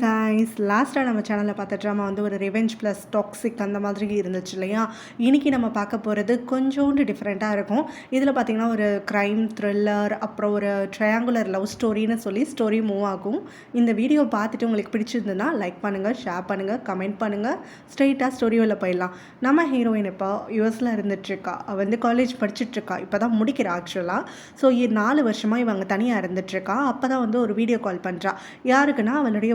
Guys, லாஸ்ட்டாக நம்ம சேனலில் பார்த்த ட்ராமா வந்து ஒரு ரிவெஞ்ச் ப்ளஸ் டாக்ஸிக் அந்த மாதிரி இருந்துச்சு இல்லையா? இன்றைக்கி நம்ம பார்க்க போகிறது கொஞ்சோண்டு டிஃப்ரெண்ட்டாக இருக்கும். இதில் பார்த்திங்கன்னா ஒரு க்ரைம் த்ரில்லர், அப்புறம் ஒரு ட்ரையாங்குலர் லவ் ஸ்டோரின்னு சொல்லி ஸ்டோரி மூவ் ஆகும். இந்த வீடியோ பார்த்துட்டு உங்களுக்கு பிடிச்சிருந்ததுன்னா லைக் பண்ணுங்கள், ஷேர் பண்ணுங்கள், கமெண்ட் பண்ணுங்கள். ஸ்ட்ரெயிட்டாக ஸ்டோரியில் போயிடலாம். நம்ம ஹீரோயின் இப்போ யூஎஸில் இருந்துகிட்ருக்கா. அவள் வந்து காலேஜ் படிச்சுட்ருக்கா. இப்போ தான் முடிக்கிறா ஆக்சுவலாக. ஸோ 4 வருஷமாக இவங்க தனியாக இருந்துகிட்ருக்கா. அப்போ தான் வந்து ஒரு வீடியோ கால் பண்ணுறா. யாருக்குன்னா அவளுடைய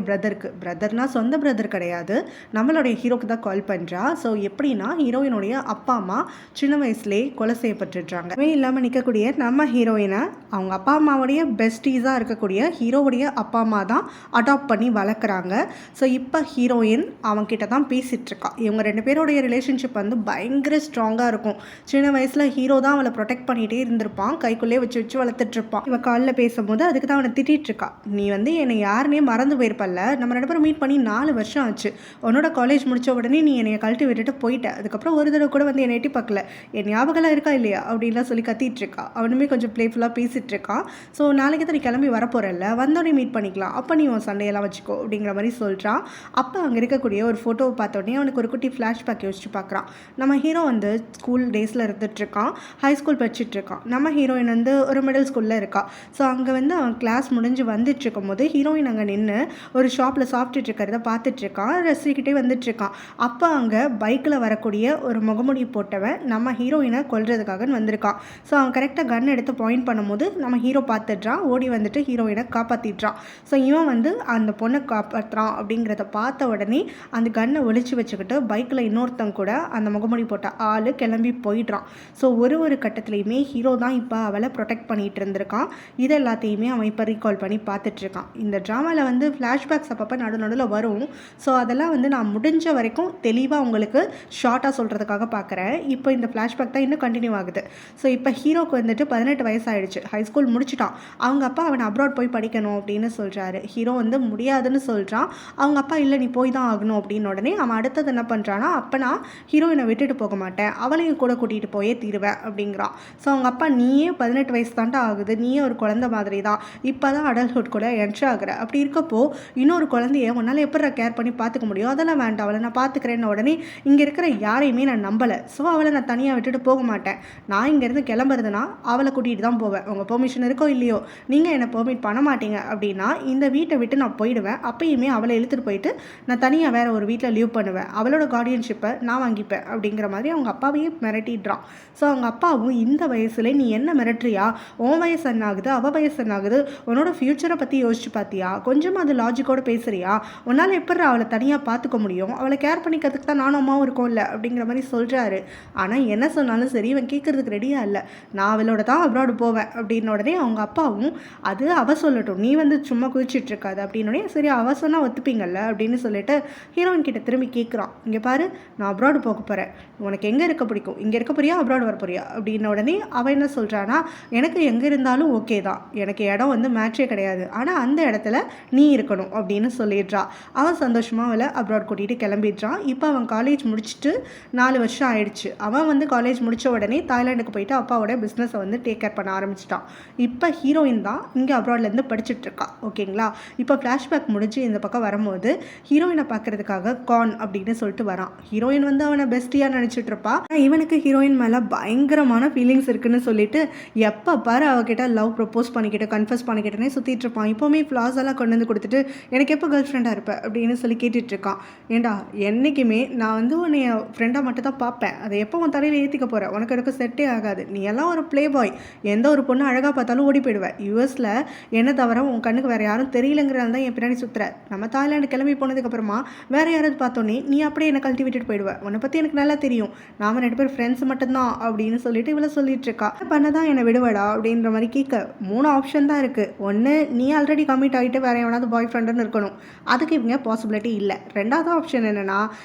பிரதர்னால் சொந்த பிரதர் கிடையாது, நம்மளுடைய ஹீரோக்கு தான் கால் பண்ணுறா. ஸோ எப்படின்னா ஹீரோயினுடைய அப்பா அம்மா சின்ன வயசுலேயே கொலை செய்யப்பட்டுடுறாங்க. இல்லாமல் நிற்கக்கூடிய நம்ம ஹீரோயினை அவங்க அப்பா அம்மாவுடைய பெஸ்டீஸாக இருக்கக்கூடிய ஹீரோவுடைய அப்பா அம்மா தான் அடாப்ட் பண்ணி வளர்க்குறாங்க. ஸோ இப்போ ஹீரோயின் அவங்ககிட்ட தான் பேசிகிட்ருக்கா. இவங்க 2 பேருடைய ரிலேஷன்ஷிப் வந்து பயங்கர ஸ்ட்ராங்காக இருக்கும். சின்ன வயசில் ஹீரோ தான் அவளை ப்ரொடெக்ட் பண்ணிகிட்டே இருந்திருப்பான், கைக்குள்ளே வச்சு வச்சு வளர்த்துட்ருப்பான். இவன் காலில் பேசும்போது அதுக்கு தான் அவனை திட்டிகிட்ருக்கா. நீ வந்து என்னை யாருன்னே மறந்து போயிருப்பல்ல, நம்ம 2 பேரும் மீட் பண்ணி 4 வருஷம் ஆச்சு. உன்னோட காலேஜ் முடித்த உடனே நீ என்னை கழட்டி விட்டுட்டு போயிட்ட. அதுக்கப்புறம் ஒரு தடவை கூட வந்து என்னை எட்டி பார்க்கல. என் ஞாபகம்லாம் இருக்கா இல்லையா அப்படின்லாம் சொல்லி கத்திட்டு இருக்கா. அவனுமே கொஞ்சம் ப்ளேஃபுல்லாக பேசிகிட்டு இருக்கான். ஸோ நாளைக்கு தான் நீ கிளம்பி வரப்போகிறல்ல, வந்தோடனே மீட் பண்ணிக்கலாம், அப்போ நீ உன் சண்டையெல்லாம் வச்சுக்கோ அப்படிங்கிற மாதிரி சொல்கிறான். அப்போ அங்கே இருக்கக்கூடிய ஒரு ஃபோட்டோவை பார்த்தோடனே அவனுக்கு ஒரு குட்டி ஃப்ளாஷ்பேக் யோசிச்சு பார்க்குறான். நம்ம ஹீரோ வந்து ஸ்கூல் டேஸில் இருந்துகிட்ருக்கான், ஹை ஸ்கூல் படிச்சுட்ருக்கான். நம்ம ஹீரோயின் வந்து ஒரு மிடில் ஸ்கூலில் இருக்கா. ஸோ அங்கே வந்து அவன் கிளாஸ் முடிஞ்சு வந்துட்டுருக்கும் போது ஹீரோயின் அங்கே நின்று ஒரு ஷாப்பில் சாப்பிட்டுட்டு இருக்கிறத பார்த்துட்ருக்கான், ரசிக்கிட்டே வந்துட்டுருக்கான். அப்போ அங்கே பைக்கில் வரக்கூடிய ஒரு முகமுடி போட்டவன் நம்ம ஹீரோயினை கொல்றதுக்காக வந்திருக்கான். ஸோ அவன் கரெக்டாக கன் எடுத்து பாயிண்ட் பண்ணும்போது நம்ம ஹீரோ பார்த்துட்றான், ஓடி வந்துட்டு ஹீரோயினை காப்பாற்றிடுறான். ஸோ இவன் வந்து அந்த பொண்ணை காப்பாற்றுறான் அப்படிங்கிறத பார்த்த உடனே அந்த கன்னை ஒழிச்சு வச்சுக்கிட்டு பைக்கில் இன்னொருத்தன் கூட அந்த முகமுடி போட்ட ஆள் கிளம்பி போயிடுறான். ஸோ ஒரு கட்டத்துலையுமே ஹீரோ தான் இப்போ அவளை ப்ரொடெக்ட் பண்ணிகிட்டு இருந்திருக்கான். இது எல்லாத்தையுமே அவன் இப்போ ரீகால் பண்ணி பார்த்துட்ருக்கான். இந்த ட்ராமாவில் வந்து ஃப்ளாஷ்பேக்ஸ் அப்பப்போ நடுவில் வரும். ஸோ அதெல்லாம் வந்து நான் முடிஞ்ச வரைக்கும் தெளிவாக உங்களுக்கு ஷார்ட்டாக சொல்கிறதுக்காக பார்க்குறேன். இப்போ இந்த ஃப்ளாஷ்பேக் தான் இன்னும் கண்டினியூ ஆகுது. ஸோ இப்போ ஹீரோக்கு வந்துட்டு 18 வயசு ஆகிடுச்சு, ஹை ஸ்கூல் முடிச்சுட்டான். அவங்க அப்பா அவனை அப்ராட் போய் படிக்கணும் அப்படின்னு சொல்கிறாரு. ஹீரோ வந்து முடியாதுன்னு சொல்கிறான். அவங்க அப்பா இல்லை நீ போய் தான் ஆகணும் அப்படின்னு உடனே அவன் அடுத்தது என்ன பண்ணுறான்னா, அப்போ நான் ஹீரோயினை விட்டுட்டு போக மாட்டேன், அவளையும் கூட கூட்டிகிட்டு போயே தீருவேன் அப்படிங்கிறான். ஸோ அவங்க அப்பா நீயே 18 வயசு தாண்டா ஆகுது, நீயே ஒரு குழந்தை மாதிரி தான், இப்போ தான் அடல்ட்ஹுட் கூட என்ட்ரி ஆகுற, அப்படி இருக்கப்போ இன்னொரு குழந்தைய உன்னால் எப்படி கேர் பண்ணி பார்த்துக்க முடியும், அதெல்லாம் வேண்டாம், அவளை நான் பார்த்துக்கிறேன்னு உடனே இங்கே இருக்கிற யாரையுமே நான் நம்பலை. ஸோ அவளை நான் தனியாக விட்டுட்டு போக மாட்டேன். நான் இங்கேருந்து கிளம்புறதுனா அவளை கூட்டிகிட்டு தான் போவேன். உங்கள் பெர்மிஷன் இருக்கோ இல்லையோ, நீங்கள் என்னை பெர்மிட் பண்ண மாட்டீங்க அப்படின்னா இந்த வீட்டை விட்டு நான் போயிடுவேன். அப்பயுமே அவளை இழுத்துட்டு போயிட்டு நான் தனியாக வேறு ஒரு வீட்டில் லீவ் பண்ணுவேன், அவளோட கார்டியன்ஷிப்பை நான் வாங்கிப்பேன் அப்படிங்கிற மாதிரி அவங்க அப்பாவையே மிரட்டிடுறான். ஸோ அவங்க அப்பாவும் இந்த வயசுல நீ என்ன மிரட்டுறியா, உன் வயசு என்ன ஆகுது, அவள் வயசு என்ன ஆகுது, உன்னோட ஃப்யூச்சரை பற்றி யோசிச்சு பார்த்தியா, கொஞ்சமாக அது லாஜிக்கோடு பேசுகிறியா, உன்னால் எப்படி அவளை தனியாக பார்த்துக்க முடியும், அவளை கேர் பண்ணிக்கிறதுக்கு தான் நானும் அம்மாவும் இருக்கோம்ல அப்படிங்கிற மாதிரி சொல்கிறாரு. ஆனால் என்ன சொன்னாலும் சரி இவன் கேட்குறதுக்கு ரெடியாக இல்லை. நான் அவளோட தான் அப்ராடு போவேன் அப்படின்ன உடனே அவங்க அப்பாவும் அது அவள் சொல்லட்டும், நீ வந்து சும்மா குதிச்சிட்டு இருக்காது அப்படின்னோடனே சரி அவள் சொன்னால் ஒத்துப்பீங்கல்ல அப்படின்னு சொல்லிட்டு ஹீரோயின் கிட்ட திரும்பி கேட்குறான். இங்கே பாரு, நான் அப்ராடு போக போகிறேன், உனக்கு எங்கே இருக்க பிடிக்கும், இங்கே இருக்க போறியா அப்ராடு வர போறியா அப்படின்ன உடனே அவன் என்ன சொல்கிறான்னா, எனக்கு எங்கே இருந்தாலும் ஓகே தான், எனக்கு இடம் வந்து மேட்சே கிடையாது, ஆனால் அந்த இடத்துல நீ இருக்கணும் அப்படின்னு சொல்லிடுறா. அவன் சந்தோஷமாக அவளை அப்ராட் கூட்டிகிட்டு கிளம்பிடுறான். இப்போ அவன் காலேஜ் முடிச்சுட்டு 4 வருஷம் ஆயிடுச்சு. அவன் வந்து காலேஜ் முடித்த உடனே தாய்லாண்டுக்கு போயிட்டு அப்பாவோட பிஸ்னஸை வந்து டேக் கேர் பண்ண ஆரம்பிச்சிட்டான். இப்போ ஹீரோயின் தான் இங்கே அப்ராட்லேருந்து படிச்சுட்ருக்கா. ஓகேங்களா? இப்போ ஃப்ளாஷ்பேக் முடிஞ்சு இந்த பக்கம் வரும்போது ஹீரோயினை பார்க்குறதுக்காக கான் அப்படின்னு சொல்லிட்டு வரான். ஹீரோயின் வந்து அவனை பெஸ்டியாக நினச்சிட்டு இருப்பா. இவனுக்கு ஹீரோயின் மேலே பயங்கரமான ஃபீலிங்ஸ் இருக்குன்னு சொல்லிட்டு எப்போ பாரு அவகிட்ட லவ் ப்ரப்போஸ் பண்ணிக்கிட்டு கன்ஃபஸ் பண்ணிக்கிட்டே சுற்றிட்டு இருப்பான். இப்போவுமே ஃப்ளாஸ் எல்லாம் கொண்டு வந்து கொடுத்துட்டு எனக்கு எப்போ கேர்ள் ஃப்ரெண்டாக இருப்பேன் அப்படின்னு சொல்லி கேட்டுட்ருக்கான். ஏண்டா என்றைக்குமே நான் வந்து உன்னை ஃப்ரெண்டாக மட்டும் தான் பார்ப்பேன், அதை எப்போ உன் தலையில் ஏற்றிக்க போகிறேன், உனக்கு எனக்கு செட்டே ஆகாது, நீ எல்லாம் ஒரு ப்ளே பாய், எந்த ஒரு பொண்ணு அழகாக பார்த்தாலும் ஓடி போயிடுவேன், யூஎஸில் என்ன தவிர உன் கண்ணுக்கு வேறு யாரும் தெரியலங்கிறதால தான் என் பின்னாடி சுற்றுற, நம்ம தாய்லாண்டு கிளம்பி போனதுக்கப்புறமா வேறு யாராவது பார்த்தோன்னே நீ அப்படியே என்னை கழட்டி விட்டுட்டு போயிடுவேன், உன்னை பற்றி எனக்கு நல்லா தெரியும், நாம 2 பேர் ஃப்ரெண்ட்ஸ் மட்டும்தான் அப்படின்னு சொல்லிட்டு இவ்வளோ சொல்லிட்டு இருக்கா. பண்ண தான் என்னை விடுவடா அப்படின்ற மாதிரி கேட்க 3 ஆப்ஷன் தான் இருக்குது. ஒன்று, நீ ஆல்ரெடி கமிட் ஆகிட்டு வேறு எவனாவது பாய் ஃப்ரெண்டுன்னு இருக்கணும், அதுக்கு இவங்க பாசிபிலிட்டி இல்லை. 2வது ஆப்ஷன் என்னென்னா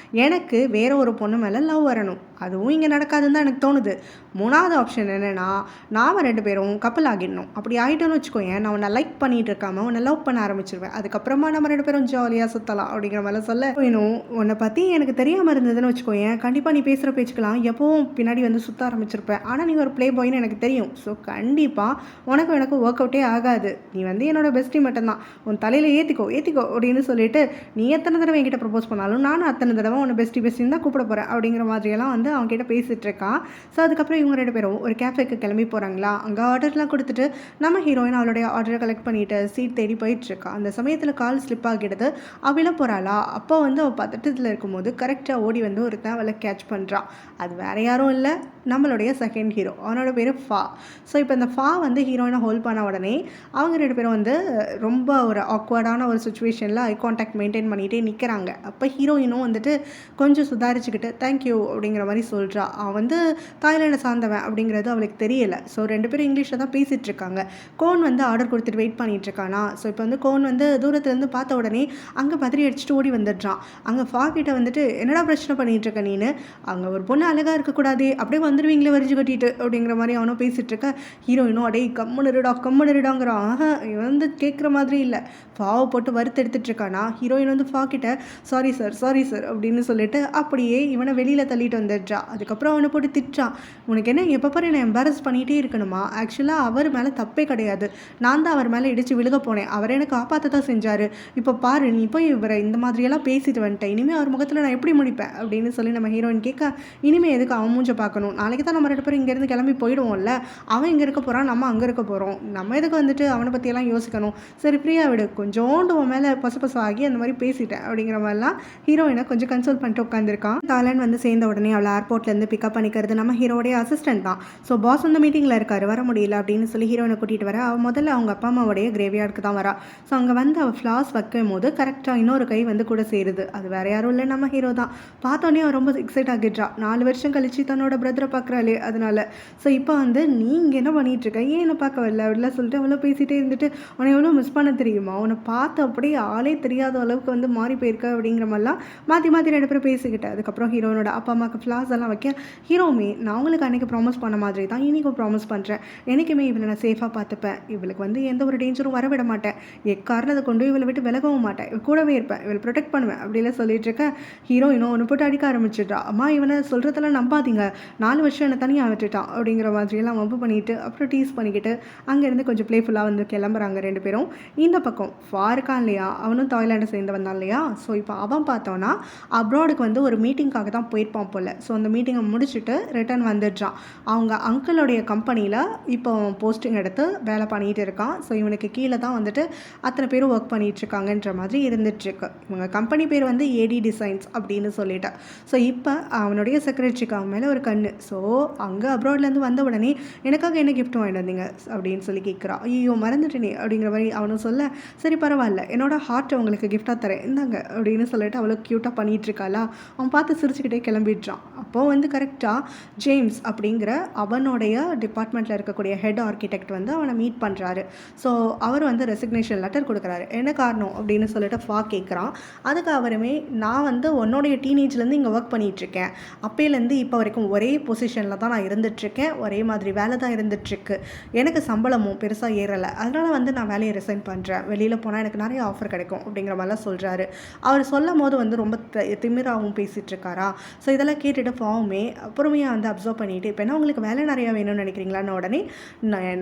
எனக்கு வேறு ஒரு பொண்ணு மேலே லவ் வரணும், அதுவும் இங்கே நடக்காதுன்னு தான் எனக்கு தோணுது. 3வது ஆப்ஷன் என்னென்னா, நாம 2 பேரும் கப்பல் ஆகிடணும். அப்படி ஆகிட்டோன்னு வச்சுக்கோயேன், நான் உன்னை லைக் பண்ணிட்டு இருக்காம உன்னை லவ் பண்ண ஆரம்பிச்சிருவேன். அதுக்கப்புறமா நம்ம 2 பேரும் ஜாலியாக சுற்றலாம் அப்படிங்கிற மாதிரிலாம் சொல்ல வேணும். உன்னை பற்றி எனக்கு தெரியாமல் இருந்ததுன்னு வச்சுக்கோயேன், கண்டிப்பாக நீ பேசுகிற பேச்சுக்கலாம் எப்போவும் பின்னாடி வந்து சுற்ற ஆரம்பிச்சிருப்பேன். ஆனால் நீ ஒரு ப்ளே பாய்னு எனக்கு தெரியும். ஸோ கண்டிப்பாக உனக்கும் எனக்கு ஒர்க் அவுட்டே ஆகாது. நீ வந்து என்னோட பெஸ்டி மட்டும்தான். உன் தலையில் ஏற்றிக்கோ அப்படின்னு சொல்லிட்டு நீ எத்தனை தடவை என்கிட்ட ப்ரப்போஸ் பண்ணாலும் நானும் அத்தனை தடவை உன்னை பெஸ்டின்னு தான் கூப்பிட போகிறேன் அப்படிங்கிற மாதிரியெல்லாம் வந்து அவங்ககிட்ட பேசிகிட்டு இருக்கான். ஸோ அதுக்கப்புறம் இவங்க 2 பேரும் ஒரு கேஃபேக்கு கிளம்பி போகிறாங்களா. அங்கே ஆர்டர்லாம் கொடுத்துட்டு நம்ம ஹீரோயின் அவளுடைய ஆர்டரை கலெக்ட் பண்ணிவிட்டு சீட் தேடி போயிட்டுருக்கா. அந்த சமயத்தில் கால் ஸ்லிப் ஆகிடுது. அவளை போகிறாளா. அப்போ வந்து அவள் பதட்டத்தில் இருக்கும்போது கரெக்டாக ஓடி வந்து ஒருத்தன் அவளை கேட்ச் பண்ணுறான். அது வேறு யாரும் இல்லை, நம்மளுடைய செகண்ட் ஹீரோ. அவனோட பேர் ஃபா. ஸோ இப்போ இந்த ஃபா வந்து ஹீரோயினை ஹோல்ட் பண்ண உடனே அவங்க 2 பேரும் வந்து ரொம்ப ஒரு ஆக்வர்டான ஒரு சுச்சுவேஷனில் ஐ கான்டாக்ட் மெயின்டைன் பண்ணிகிட்டே நிற்கிறாங்க. அப்போ ஹீரோயினும் வந்துட்டு கொஞ்சம் சுதாரிச்சுக்கிட்டு தேங்க்யூ அப்படிங்கிற மாதிரி சொல்கிறா. அவன் வந்து தாய்லாண்டை சார்ந்தவன் அப்படிங்கிறது அவளுக்கு தெரியலை. ஸோ 2 பேரும் இங்கிலீஷில் தான் பேசிகிட்டு இருக்காங்க. கோன் வந்து ஆர்டர் கொடுத்துட்டு வெயிட் பண்ணிகிட்டு இருக்கானா. ஸோ இப்போ வந்து கோன் வந்து தூரத்துலேருந்து பார்த்த உடனே அங்கே பத்திரி அடிச்சுட்டு ஓடி வந்துடுறான். அங்கே ஃபா கிட்ட வந்துட்டு என்னடா பிரச்சனை பண்ணிகிட்டு இருக்க நீனு, அங்கே ஒரு பொண்ணு அழகாக இருக்கக்கூடாதே, அப்படியே வந்துடுவீங்களே வரிஞ்சு கட்டிட்டு அப்படிங்கிற மாதிரி அவனும் பேசிகிட்டு இருக்க. ஹீரோயினும் அடே கம்முனுடாங்கிறான். இவன் வந்து கேட்குற மாதிரி இல்லை, ஃபாவை போட்டு வறுத்து எடுத்துகிட்டு இருக்கானா. ஹீரோயின் வந்து ஃபா கிட்ட சாரி சார் அப்படின்னு சொல்லிட்டு அப்படியே இவனை வெளியில் தள்ளிட்டு வந்துடுறா. அதுக்கப்புறம் அவனை போட்டு திட்டுறான். உனக்கு என்ன எப்போ பாரு என்னை எம்பாரஸ் பண்ணிகிட்டே இருக்கணுமா. ஆக்சுவலாக அவர் மேலே தப்பே கிடையாது, நான் தான் அவர் மேலே இடித்து விழுக போனேன், அவர் எனக்கு காப்பாற்ற தான் செஞ்சார். இப்போ பாரு நீ போய் இவரை இந்த மாதிரியெல்லாம் பேசிட்டு வந்துட்டேன், இனிமேல் அவர் முகத்தில் நான் எப்படி முடிப்பேன் அப்படின்னு சொல்லி நம்ம ஹீரோயின் கேட்க, இனிமேல் எதுக்கு அவன் மூஞ்ச பார்க்கணும், நாளைக்கு தான் நம்ம 2 பேரும் இங்கேருந்து கிளம்பி போயிடுவோம்ல, அவன் இங்கே இருக்க போகிறான், நம்ம அங்கே இருக்க போகிறோம், நம்ம எதுக்கு வந்துட்டு அவனை பற்றியெல்லாம் யோசிக்கணும், சரி ஃப்ரீயாக விடு, கொஞ்சோண்டு உன் மேலே பசு அந்த மாதிரி பேசிட்டேன் அப்படிங்கிற மாதிரிலாம் ஹீரோயினை கொஞ்சம் கன்சோல் பண்ணிட்டு உட்காந்துருக்கான். தாய்லாந்து வந்து சேர்ந்த உடனே அவளை ஏர்போர்ட்லேருந்து பிக்கப் பண்ணிக்கிறது நம்ம ஹீரோடைய அசிஸ்டன்ட் தான். ஸோ பாஸ் வந்து மீட்டிங்கில் இருக்காரு, வர முடியல அப்படின்னு சொல்லி ஹீரோயினை கூட்டிகிட்டு வர. அவள் முதல்ல அவங்க அப்பா அம்மாவுடைய கிரேவியார்டுக்கு தான் வரா. ஸோ அங்கே வந்து அவள் ஃப்ளாஸ் வைக்கும் போது கரெக்டாக இன்னொரு கை வந்து கூட சேருது. அது வேறு யாரும் இல்லை, நம்ம ஹீரோ தான். பார்த்தோன்னே அவன் ரொம்ப எக்ஸைட் ஆகிடுறா. 4 வருஷம் கழிச்சு தன்னோட பிரதரை பார்க்குறாளே அதனால. ஸோ இப்போ வந்து நீ இங்கே என்ன பண்ணிகிட்ருக்க, ஏன் என்னை பார்க்க வரல அப்படிலாம் சொல்லிட்டு அவ்வளோ பேசிகிட்டே இருந்துட்டு, உன்னை எவ்வளோ மிஸ் பண்ண தெரியுமா, உன்னை பார்த்து அப்படியே ஆளே தெரியாத அளவுக்கு வந்து மாறி போயிருக்க அப்படிங்கிற மாதிரிலாம் மாற்றி 2 பேரும் பேசிக்கிட்டேன். அதுக்கப்புறம் ஹீரோனோட அப்பா அம்மாவுக்கு ஃப்ளாஸ் எல்லாம் வைக்க, ஹீரோமே நான் உங்களுக்கு அன்றைக்கி ப்ராமிஸ் பண்ண மாதிரி தான் இன்றைக்கும் ப்ராமிஸ் பண்ணுறேன், என்றைக்குமே இவளை நான் சேஃபாக பார்த்துப்பேன், இவளுக்கு வந்து எந்த ஒரு டேஞ்சரும் வரவிட மாட்டேன், எக்காரணத்தை கொண்டு இவளை விட்டு விலகவும் மாட்டேன், இவள் கூடவே இருப்பேன், இவளை ப்ரொடெக்ட் பண்ணுவேன் அப்படிலாம் சொல்லிட்டு இருக்கேன். ஹீரோயினும் ஒன்று போட்டு அடிக்க ஆரம்பிச்சிட்றா. அம்மா இவனை சொல்கிறதெல்லாம் நம்பாதீங்க, 4 வருஷம் என்னை தனியாக விட்டுட்டான் அப்படிங்கிற மாதிரியெல்லாம் வம்பு பண்ணிவிட்டு அப்புறம் டீஸ் பண்ணிக்கிட்டு அங்கேருந்து கொஞ்சம் ப்ளேஃபுல்லாக வந்து கிளம்புறாங்க 2 பேரும். இந்த பக்கம் ஃபாருக்கான் இல்லையா, அவனும் தாய்லாண்டை சேர்ந்து வந்தான் இல்லையா. ஸோ இப்போ அவன் பார்த்தோன்னா அப்ராடுக்கு வந்து ஒரு மீட்டிங்காக தான் போயிருப்பான் போல். ஸோ அந்த மீட்டிங்கை முடிச்சுட்டு ரிட்டர்ன் வந்துடுறான். அவங்க அங்கிளுடைய கம்பெனியில் இப்போ போஸ்டிங் எடுத்து வேலை பண்ணிகிட்டு இருக்கான். ஸோ இவனுக்கு கீழே தான் வந்துட்டு அத்தனை பேரும் ஒர்க் பண்ணிகிட்ருக்காங்கன்ற மாதிரி இருந்துகிட்ருக்கு. இவங்க கம்பெனி பேர் வந்து ஏடி டிசைன்ஸ் அப்படின்னு சொல்லிட்டு. ஸோ இப்போ அவனுடைய செக்ரட்டரிக்கு அவன் மேலே ஒரு கண்ணு. ஸோ அங்கே அப்ராட்லேருந்து வந்த உடனே எனக்காக என்ன கிஃப்ட் வாங்கிட்டு வந்தீங்க அப்படின்னு சொல்லி கேட்குறான். ஐயோ மறந்துட்டேனே அப்படிங்கிற மாதிரி அவனும் சொல்ல, சரி பரவாயில்ல, என்னோட ஹார்ட்டை உங்களுக்கு கிஃப்டாக தரேன் இந்தாங்க அப்படின்னு சொல்லிட்டு அவ்வளோ க்யூட்டாக பண்ணிகிட்ருக்காளா. அவன் பார்த்து சிரிச்சுக்கிட்டே கிளம்பிடுறான். அப்போது வந்து கரெக்டாக ஜேம்ஸ் அப்படிங்கிற அவனுடைய டிபார்ட்மெண்ட்டில் இருக்கக்கூடிய ஹெட் ஆர்கிடெக்ட் வந்து அவனை மீட் பண்ணுறாரு. ஸோ அவர் வந்து ரெசிக்னேஷன் லெட்டர் கொடுக்குறாரு. என்ன காரணம் அப்படின்னு சொல்லிட்டு ஃபா கேட்குறான். அதுக்கு அவருமே நான் வந்து உன்னோடைய டீனேஜ்லேருந்து இங்கே ஒர்க் பண்ணிகிட்ருக்கேன், அப்போலேருந்து இப்போ வரைக்கும் ஒரே பொசிஷனில் தான் நான் இருந்துகிட்ருக்கேன், ஒரே மாதிரி வேலை தான் இருந்துகிட்ருக்கு, எனக்கு சம்பளமும் பெருசாக ஏறலை, அதனால் வந்து நான் வேலையை ரிசைன் பண்ணுறேன், வெளியில் போனால் எனக்கு நிறைய ஆஃபர் கிடைக்கும் அப்படிங்கிற மாதிரிலாம் சொல்கிறாரு. அவர் சொல்லும் போது வந்து ரொம்ப திமிராகவும் பேசிகிட்ருக்காரா. ஸோ இதெல்லாம் கேட்டுட்டு ஃபாவுமே பொறுமையாக வந்து அப்சர்வ் பண்ணிவிட்டு, இப்போ என்ன உங்களுக்கு வேலை நிறையா வேணும்னு நினைக்கிறீங்களான்னு உடனே,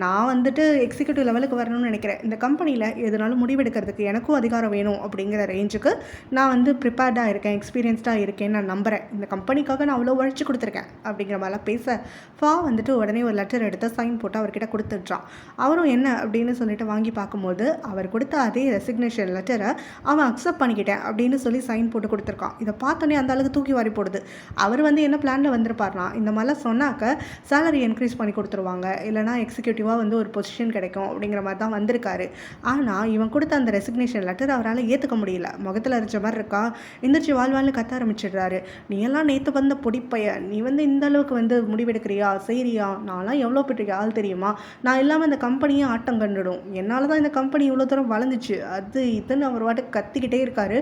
நான் வந்துட்டு எக்ஸிக்யூட்டிவ் லெவலுக்கு வரணும்னு நினைக்கிறேன், இந்த கம்பெனியில் எதுனாலும் முடிவெடுக்கிறதுக்கு எனக்கும் அதிகாரம் வேணும் அப்படிங்கிற ரேஞ்சுக்கு நான் வந்து ப்ரிப்பேர்டாக இருக்கேன், எக்ஸ்பீரியன்ஸ்டாக இருக்கேன்னு நான் நம்புகிறேன், இந்த கம்பெனிக்காக நான் அவ்வளோ உழைச்சி கொடுத்துருக்கேன் அப்படிங்கிற மாதிரிலாம் பேச ஃபா வந்துட்டு உடனே ஒரு லெட்டர் எடுத்து சைன் போட்டு அவர்கிட்ட கொடுத்துட்றான். அவரும் என்ன அப்படின்னு சொல்லிட்டு வாங்கி பார்க்கும்போது அவர் கொடுத்த அதே ரெசிக்னேஷன் லெட்டரை அவன் அக்செப்ட் பண்ணிக்கிட்டேன் அப்படின்னு சொல்லி சைன் போட்டு கொடுத்துருக்கான். இதை பார்த்தோன்னே அந்த அளவுக்கு தூக்கி வாரி போடுது. அவர் வந்து என்ன பிளானில் வந்திருப்பார்னா, இந்த மாதிரிலாம் சொன்னாக்க சேலரி இன்க்ரீஸ் பண்ணி கொடுத்துருவாங்க, இல்லைனா எக்ஸிக்யூட்டிவாக வந்து ஒரு பொசிஷன் கிடைக்கும் அப்படிங்கிற மாதிரி தான் வந்திருக்காரு. ஆனால் இவன் கொடுத்த அந்த ரெசிக்னேஷன் லெட்டர் அவரால் ஏற்றுக்க முடியல. முகத்தில் அரைச்ச மாதிரி இருக்கா, எந்திரிச்சு வாழ்வாள்னு கத்த ஆரம்பிச்சிடுறாரு. நீ எல்லாம் நேற்று வந்த பொடிப்பைய, நீ வந்து இந்த அளவுக்கு வந்து முடிவெடுக்கிறியா, செய்கிறியா, நான்லாம் எவ்வளோ பெரிய ஆள் தெரியுமா, நான் இல்லாமல் இந்த கம்பெனியை ஆட்டம் கண்டுடும், என்னால் தான் இந்த கம்பெனி இவ்வளோ தூரம் வளர்ந்துச்சு, அது இதுன்னு அவர் வாட்டுக்கு கத்திக்கிட்டே இருக்காரு.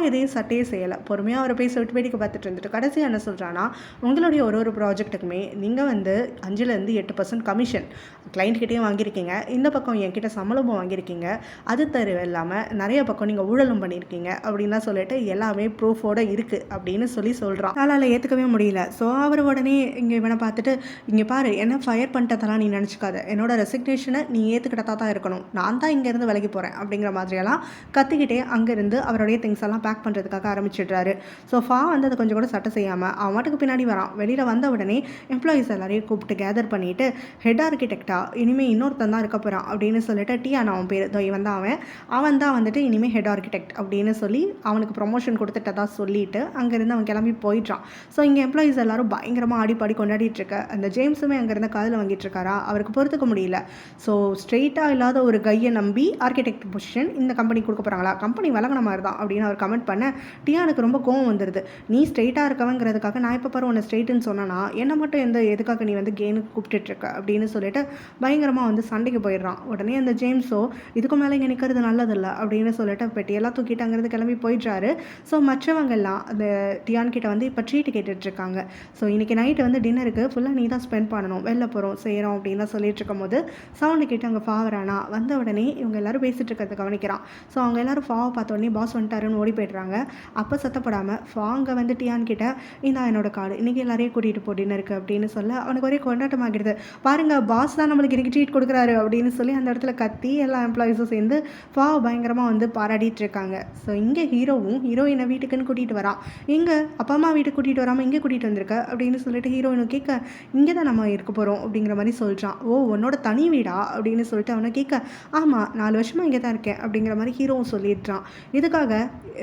எதையும் சட்டையே செய்யலை. பொறுமையாக அவரை பேச விட்டு வேடிக்கை பார்த்துட்டு இருந்துட்டு கடைசியாக என்ன சொல்கிறான்னா, சொல்கிறான்னா, உங்களுடைய ஒரு ப்ராஜெக்ட்டுக்குமே நீங்கள் வந்து 5லேருந்து 8% கமிஷன் கிளைண்ட்கிட்டேயும் வாங்கியிருக்கீங்க. இந்த பக்கம் என்கிட்ட சம்பளமும் வாங்கியிருக்கீங்க. அது தவிர இல்லாமல் நிறைய பக்கம் நீங்கள் ஊழலும் பண்ணியிருக்கீங்க அப்படின்லாம் சொல்லிட்டு எல்லாமே ப்ரூஃபோடு இருக்குது அப்படின்னு சொல்கிறான். அதனால் ஏற்றுக்கவே முடியல. ஸோ அவர் உடனே இங்கே இவனை பார்த்துட்டு, இங்கே பாரு, என்ன ஃபயர் பண்ணிட்டதெல்லாம் நீ நினச்சிக்காத, என்னோட ரெசிக்னேஷனை நீ ஏற்றுக்கிட்டதா தான் இருக்கணும், நான் தான் இங்கேருந்து விலகி போகிறேன் அப்படிங்கிற மாதிரியெல்லாம் கத்திக்கிட்டே அங்கேருந்து அவருடைய திங்ஸ் எல்லாம் பேக் பண்ணுறதுக்காக ஆரம்பிச்சிடுறாரு. ஸோ வந்து அதை கொஞ்சம் கூட சட்டை செய்யாமல் அவன் மாட்டுக்கு பின்னாடி வரான். வெளியில் வந்த உடனே எம்ப்ளாயீஸ் எல்லாரையும் கூப்பிட்டு கேதர் பண்ணிவிட்டு, ஹெட் ஆர்கிடெக்டா இனிமேல் இன்னொருத்தன் தான் இருக்க போகிறான் அப்படின்னு சொல்லிட்டு, டியான் அவன் பேர், இவன் தான் அவன் தான் வந்துட்டு இனிமேல் ஹெட் ஆர்கிடெக்ட் அப்படின்னு சொல்லி அவனுக்கு ப்ரொமோஷன் கொடுத்துட்டதா சொல்லிட்டு அங்கேருந்து அவன் கிளம்பி போயிட்டான். ஸோ இங்கே எம்ப்ளாயீஸ் எல்லாரும் பயங்கரமாக ஆடிப்பாடி கொண்டாடிட்டு இருக்க, அந்த ஜேம்ஸுமே அங்கேருந்து காதில் வாங்கிட்டு இருக்காரா, அவருக்கு பொறுத்துக்க முடியல. ஸோ ஸ்ட்ரெயிட்டாக இல்லாத ஒரு கையை நம்பி ஆர்கிடெக்ட் பொசிஷன் இந்த கம்பெனி கொடுக்க போகிறாங்களா, கம்பெனி வழங்கின மாதிரி தான் அப்படின்னு அவர் கமெண்ட் பண்ண டியானுக்கு ரொம்ப கோவம் வந்துடுது. நீ ஸ்ட்ரெயிட்டாக இருக்கவங்கிறதுக்காக நான் இப்போ பாரு உன்னை ஸ்ட்ரெயிட்டுன்னு சொன்னா, என்னை மட்டும் எதுக்காக நீ வந்து கேனுக்கு கூப்பிட்டுருக்க அப்படின்னு சொல்லிட்டு பயங்கரமாக வந்து சண்டைக்கு போயிடுறான். உடனே அந்த ஜேம்ஸோ இதுக்கு மேலே இங்கே நிற்கிறது நல்லதில்லை அப்படின்னு சொல்லிட்டு பெட்டியெல்லாம் தூக்கிட்டு அங்கேருந்து கிளம்பி போயிடுறாரு. ஸோ மற்றவங்கெல்லாம் அந்த டியான் கிட்ட வந்து இப்போ ட்ரீட் கேட்டுட்ருக்காங்க. ஸோ இன்றைக்கி நைட்டு வந்து டின்னருக்கு ஃபுல்லாக நீ தான் ஸ்பெண்ட் பண்ணணும், வெளில போகிறோம் செய்கிறோம் அப்படின்லாம் சொல்லிட்டு இருக்கும் போது சவுண்டு கேட்டு அங்கே வரானா. வந்த உடனே இவங்க எல்லோரும் பேசிகிட்டு இருக்கிறத கவனிக்கிறான். ஸோ அவங்க எல்லோரும் பார்த்த உடனே பாஸ் வந்துட்டாருன்னு ஓடி போய்ட்றாங்க. அப்போ சத்தப்படாமல் அங்கே வந்து டியான் கிட்ட, இந்த என்னோட கார்டு, இன்றைக்கி எல்லாரையும் கூட்டிகிட்டு போ டின்னருக்கு அப்படின்னு சொல்ல அவனுக்கு ஒரே கொண்டாட்டமாகிடுது. பாருங்கள், பாஸ் தான் நம்மளுக்கு இன்றைக்கி ட்ரீட் கொடுக்குறாரு அப்படின்னு சொல்லி அந்த இடத்துல கத்தி எல்லா எம்ப்ளாயீஸும் சேர்ந்து பயங்கரமாக வந்து பாராட்டிகிட்டு இருக்காங்க. ஸோ இங்கே ஹீரோயினை வீட்டுக்குன்னு கூட்டிகிட்டு வரான். இங்கே அப்பா அம்மா வீட்டுக்கு கூட்டிகிட்டு வராமல் இங்கே கூட்டிகிட்டு வந்திருக்க அப்படின்னு சொல்லிட்டு ஹீரோயினும் கேட்க, இங்கே தான் நம்ம இருக்க போகிறோம் அப்படிங்கிற மாதிரி சொல்கிறான். ஓ, உன்னோட தனி வீடா அப்படின்னு சொல்லிட்டு அவனை கேட்க, ஆமாம் 4 வருஷமாக இங்கே தான் இருக்கேன் அப்படிங்கிற மாதிரி ஹீரோவும் சொல்லிடுறான். இதுக்காக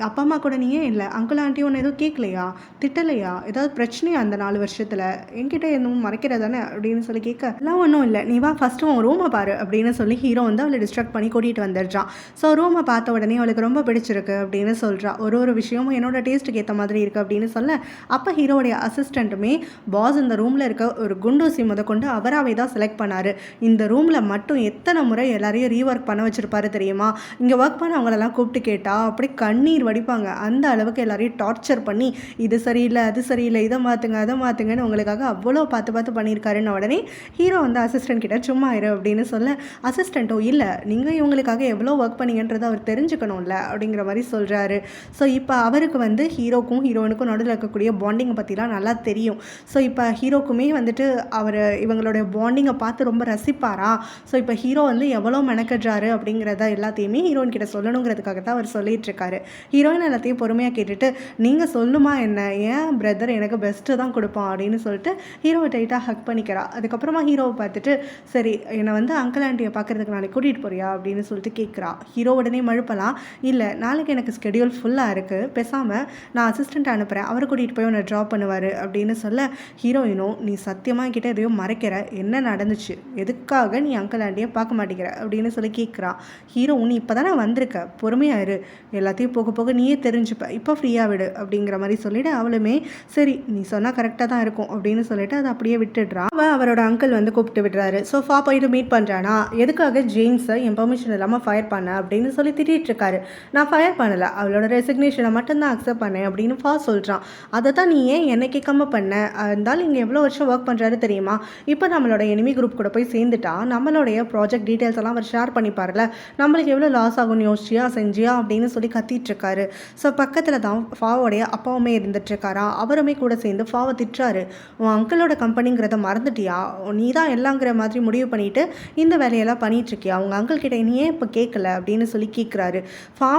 அப்பா அம்மா கூட நீயே இல்லை, அங்கிள் ஆண்டி ஒன்று எதுவும் கேட்கலையா, திட்டலையா, ஏதாவது பிரச்சனையா அந்த 4 வருஷத்தில், என்கிட்ட எதுவும் மறைக்கிறதானே அப்படின்னு சொல்லி கேட்க, எல்லாம் ஒன்றும் இல்லை, நீ வா ஃபஸ்ட்டு உன் ரூமை பாரு அப்படின்னு சொல்லி ஹீரோ வந்து அவளை டிஸ்ட்ராக்ட் பண்ணி கூட்டிகிட்டு வந்துடுறான். ஸோ ரூமை பார்த்த உடனே அவளுக்கு ரொம்ப பிடிச்சிருக்கு அப்படின்னு சொல்கிறா. ஒரு விஷயமும் என்னோட டேஸ்ட்டுக்கு ஏற்ற மாதிரி இருக்குது அப்படின்னு சொல்ல, அப்போ ஹீரோடைய அசிஸ்டண்ட்டுமே பாஸ் இந்த ரூமில் இருக்க ஒரு குண்டூசி கொண்டு அவராகவே தான் செலக்ட் பண்ணார். இந்த ரூமில் மட்டும் எத்தனை முறை எல்லாரையும் ரீஒர்க் பண்ண வச்சுருப்பாரு தெரியுமா. இங்கே ஒர்க் பண்ண அவங்களெல்லாம் கூப்பிட்டு கேட்டால் அப்படி கண்ணீர் வடிப்பாங்க. அந்த அளவுக்கு எல்லாரையும் டார்ச்சர் பண்ணி இது சரியில்லை அது சரியில்லை, இதை மாற்றுங்க அதை மாற்றுங்கன்னு உங்களுக்காக அவ்வளோ பார்த்து பண்ணியிருக்காருன்னு உடனே ஹீரோ வந்து அசிஸ்டன்ட் கிட்ட சும்மா இரு அப்படின்னு சொல்ல, அசிஸ்டண்ட்டோ இல்லை, நீங்கள் இவங்களுக்காக எவ்வளோ ஒர்க் பண்ணீங்கன்றதை அவர் தெரிஞ்சுக்கணும்ல அப்படிங்கிற மாதிரி சொல்கிறாரு. ஸோ இப்போ அவருக்கு வந்து ஹீரோக்கும் ஹீரோயினுக்கும் நடுவில் இருக்கக்கூடிய பாண்டிங்கை பற்றிலாம் நல்லா தெரியும். ஸோ இப்போ ஹீரோக்குமே வந்துட்டு அவர் இவங்களுடைய பாண்டிங்கை பார்த்து ரொம்ப ரசிப்பாரா. ஸோ இப்போ ஹீரோ வந்து எவ்வளோ மெனக்கட்றாரு அப்படிங்கிறத எல்லாத்தையுமே ஹீரோயின் கிட்ட சொல்லணுங்கிறதுக்காக தான் அவர் சொல்லிகிட்ருக்காரு. ஹீரோயின் எல்லாத்தையும் பொறுமையாக கேட்டுட்டு, நீங்கள் சொல்லுமா என்ன, ஏன் பிரதர் எனக்கு பெஸ்ட்டு தான் கொடுப்பான் அப்படின்னு சொல்லிட்டு ஹீரோவை டைட்டாக ஹக் பண்ணிக்கிறா. அதுக்கப்புறமா ஹீரோவை பார்த்துட்டு, சரி என்னை வந்து அங்கிள் ஆண்டியை பார்க்குறதுக்கு நாளைக்கு கூட்டிகிட்டு போறியா அப்படின்னு சொல்லிட்டு கேட்குறா. ஹீரோ உடனே மழுப்பலாம், இல்லை நாளைக்கு எனக்கு ஸ்கெடியூல் ஃபுல்லாக இருக்குது, பேசாமல் நான் அசிஸ்டண்ட் அனுப்புகிறேன், அவரை கூட்டிகிட்டு போய் உன்னை ட்ராப் பண்ணுவார் அப்படின்னு சொல்ல, ஹீரோயினும் நீ சத்தியமாக கிட்டே எதையோ மறைக்கிற, என்ன நடந்துச்சு, எதுக்காக நீ அங்கிள் ஆண்டியை பார்க்க மாட்டேங்கிற அப்படின்னு சொல்லி கேட்குறா. ஹீரோ நீ இப்போ தானே வந்திருக்க, பொறுமையாக இரு, எல்லாத்தையும் போக போக நீயே தெரிஞ்சுப்ப, இப்போ ஃப்ரீயாக விடு அப்படிங்கிற மாதிரி சொல்லிவிட்டு அவளுமே சரி நீ சொன்னால் கரெக்டாக தான் இருக்கும் அப்படின்னு சொல்லிட்டு அதை அப்படியே விட்டுடுறா. அவள் அவரோட அங்கிள் வந்து கூப்பிட்டு விடுறாரு. ஸோ போயிட்டு மீட் பண்ணுறானா. எதுக்காக ஜேம்ஸை என் பெர்மிஷன் இல்லாமல் ஃபயர் பண்ண அப்படின்னு சொல்லி திட்டிகிட்டு இருக்காரு. நான் ஃபயர் பண்ணலை, அவளோட ரெசிக்னேஷனை மட்டும்தான் அக்செப்ட் பண்ணேன் அப்படின்னு சொல்கிறான். அதை தான் நீ ஏன் என்னை கேட்காம பண்ண, இருந்தாலும் இங்கே எவ்வளோ வருஷம் ஒர்க் பண்ணுறாரு தெரியுமா, இப்போ நம்மளோட எனிமி குரூப் கூட போய் சேர்ந்துட்டா நம்மளுடைய ப்ராஜெக்ட் டீட்டெயில்ஸ் எல்லாம் அவர் ஷேர் பண்ணிப்பார்ல, நம்மளுக்கு எவ்வளோ லாஸ் ஆகும்னு யோசிச்சியா செஞ்சியா அப்படின்னு சொல்லி கத்திட்டு இருக்காரு. ஸோ பக்கத்தில் தான் ஃபாவோடைய அப்பாவுமே இருந்துட்டுருக்காரா. அவருமே கூட சேர்ந்து ஃபாவை திட்டுறாரு. உன் அங்கிளோட கம்பெனிங்கிறத மறந்துட்டியா, நீ தான் எல்லாங்கிற மாதிரி முடிவு பண்ணிவிட்டு இந்த வேலையெல்லாம் பண்ணிகிட்ருக்கியா, அவங்க அங்கிள் கிட்ட நீ ஏன் இப்போ கேட்கல அப்படின்னு சொல்லி கேட்குறாரு.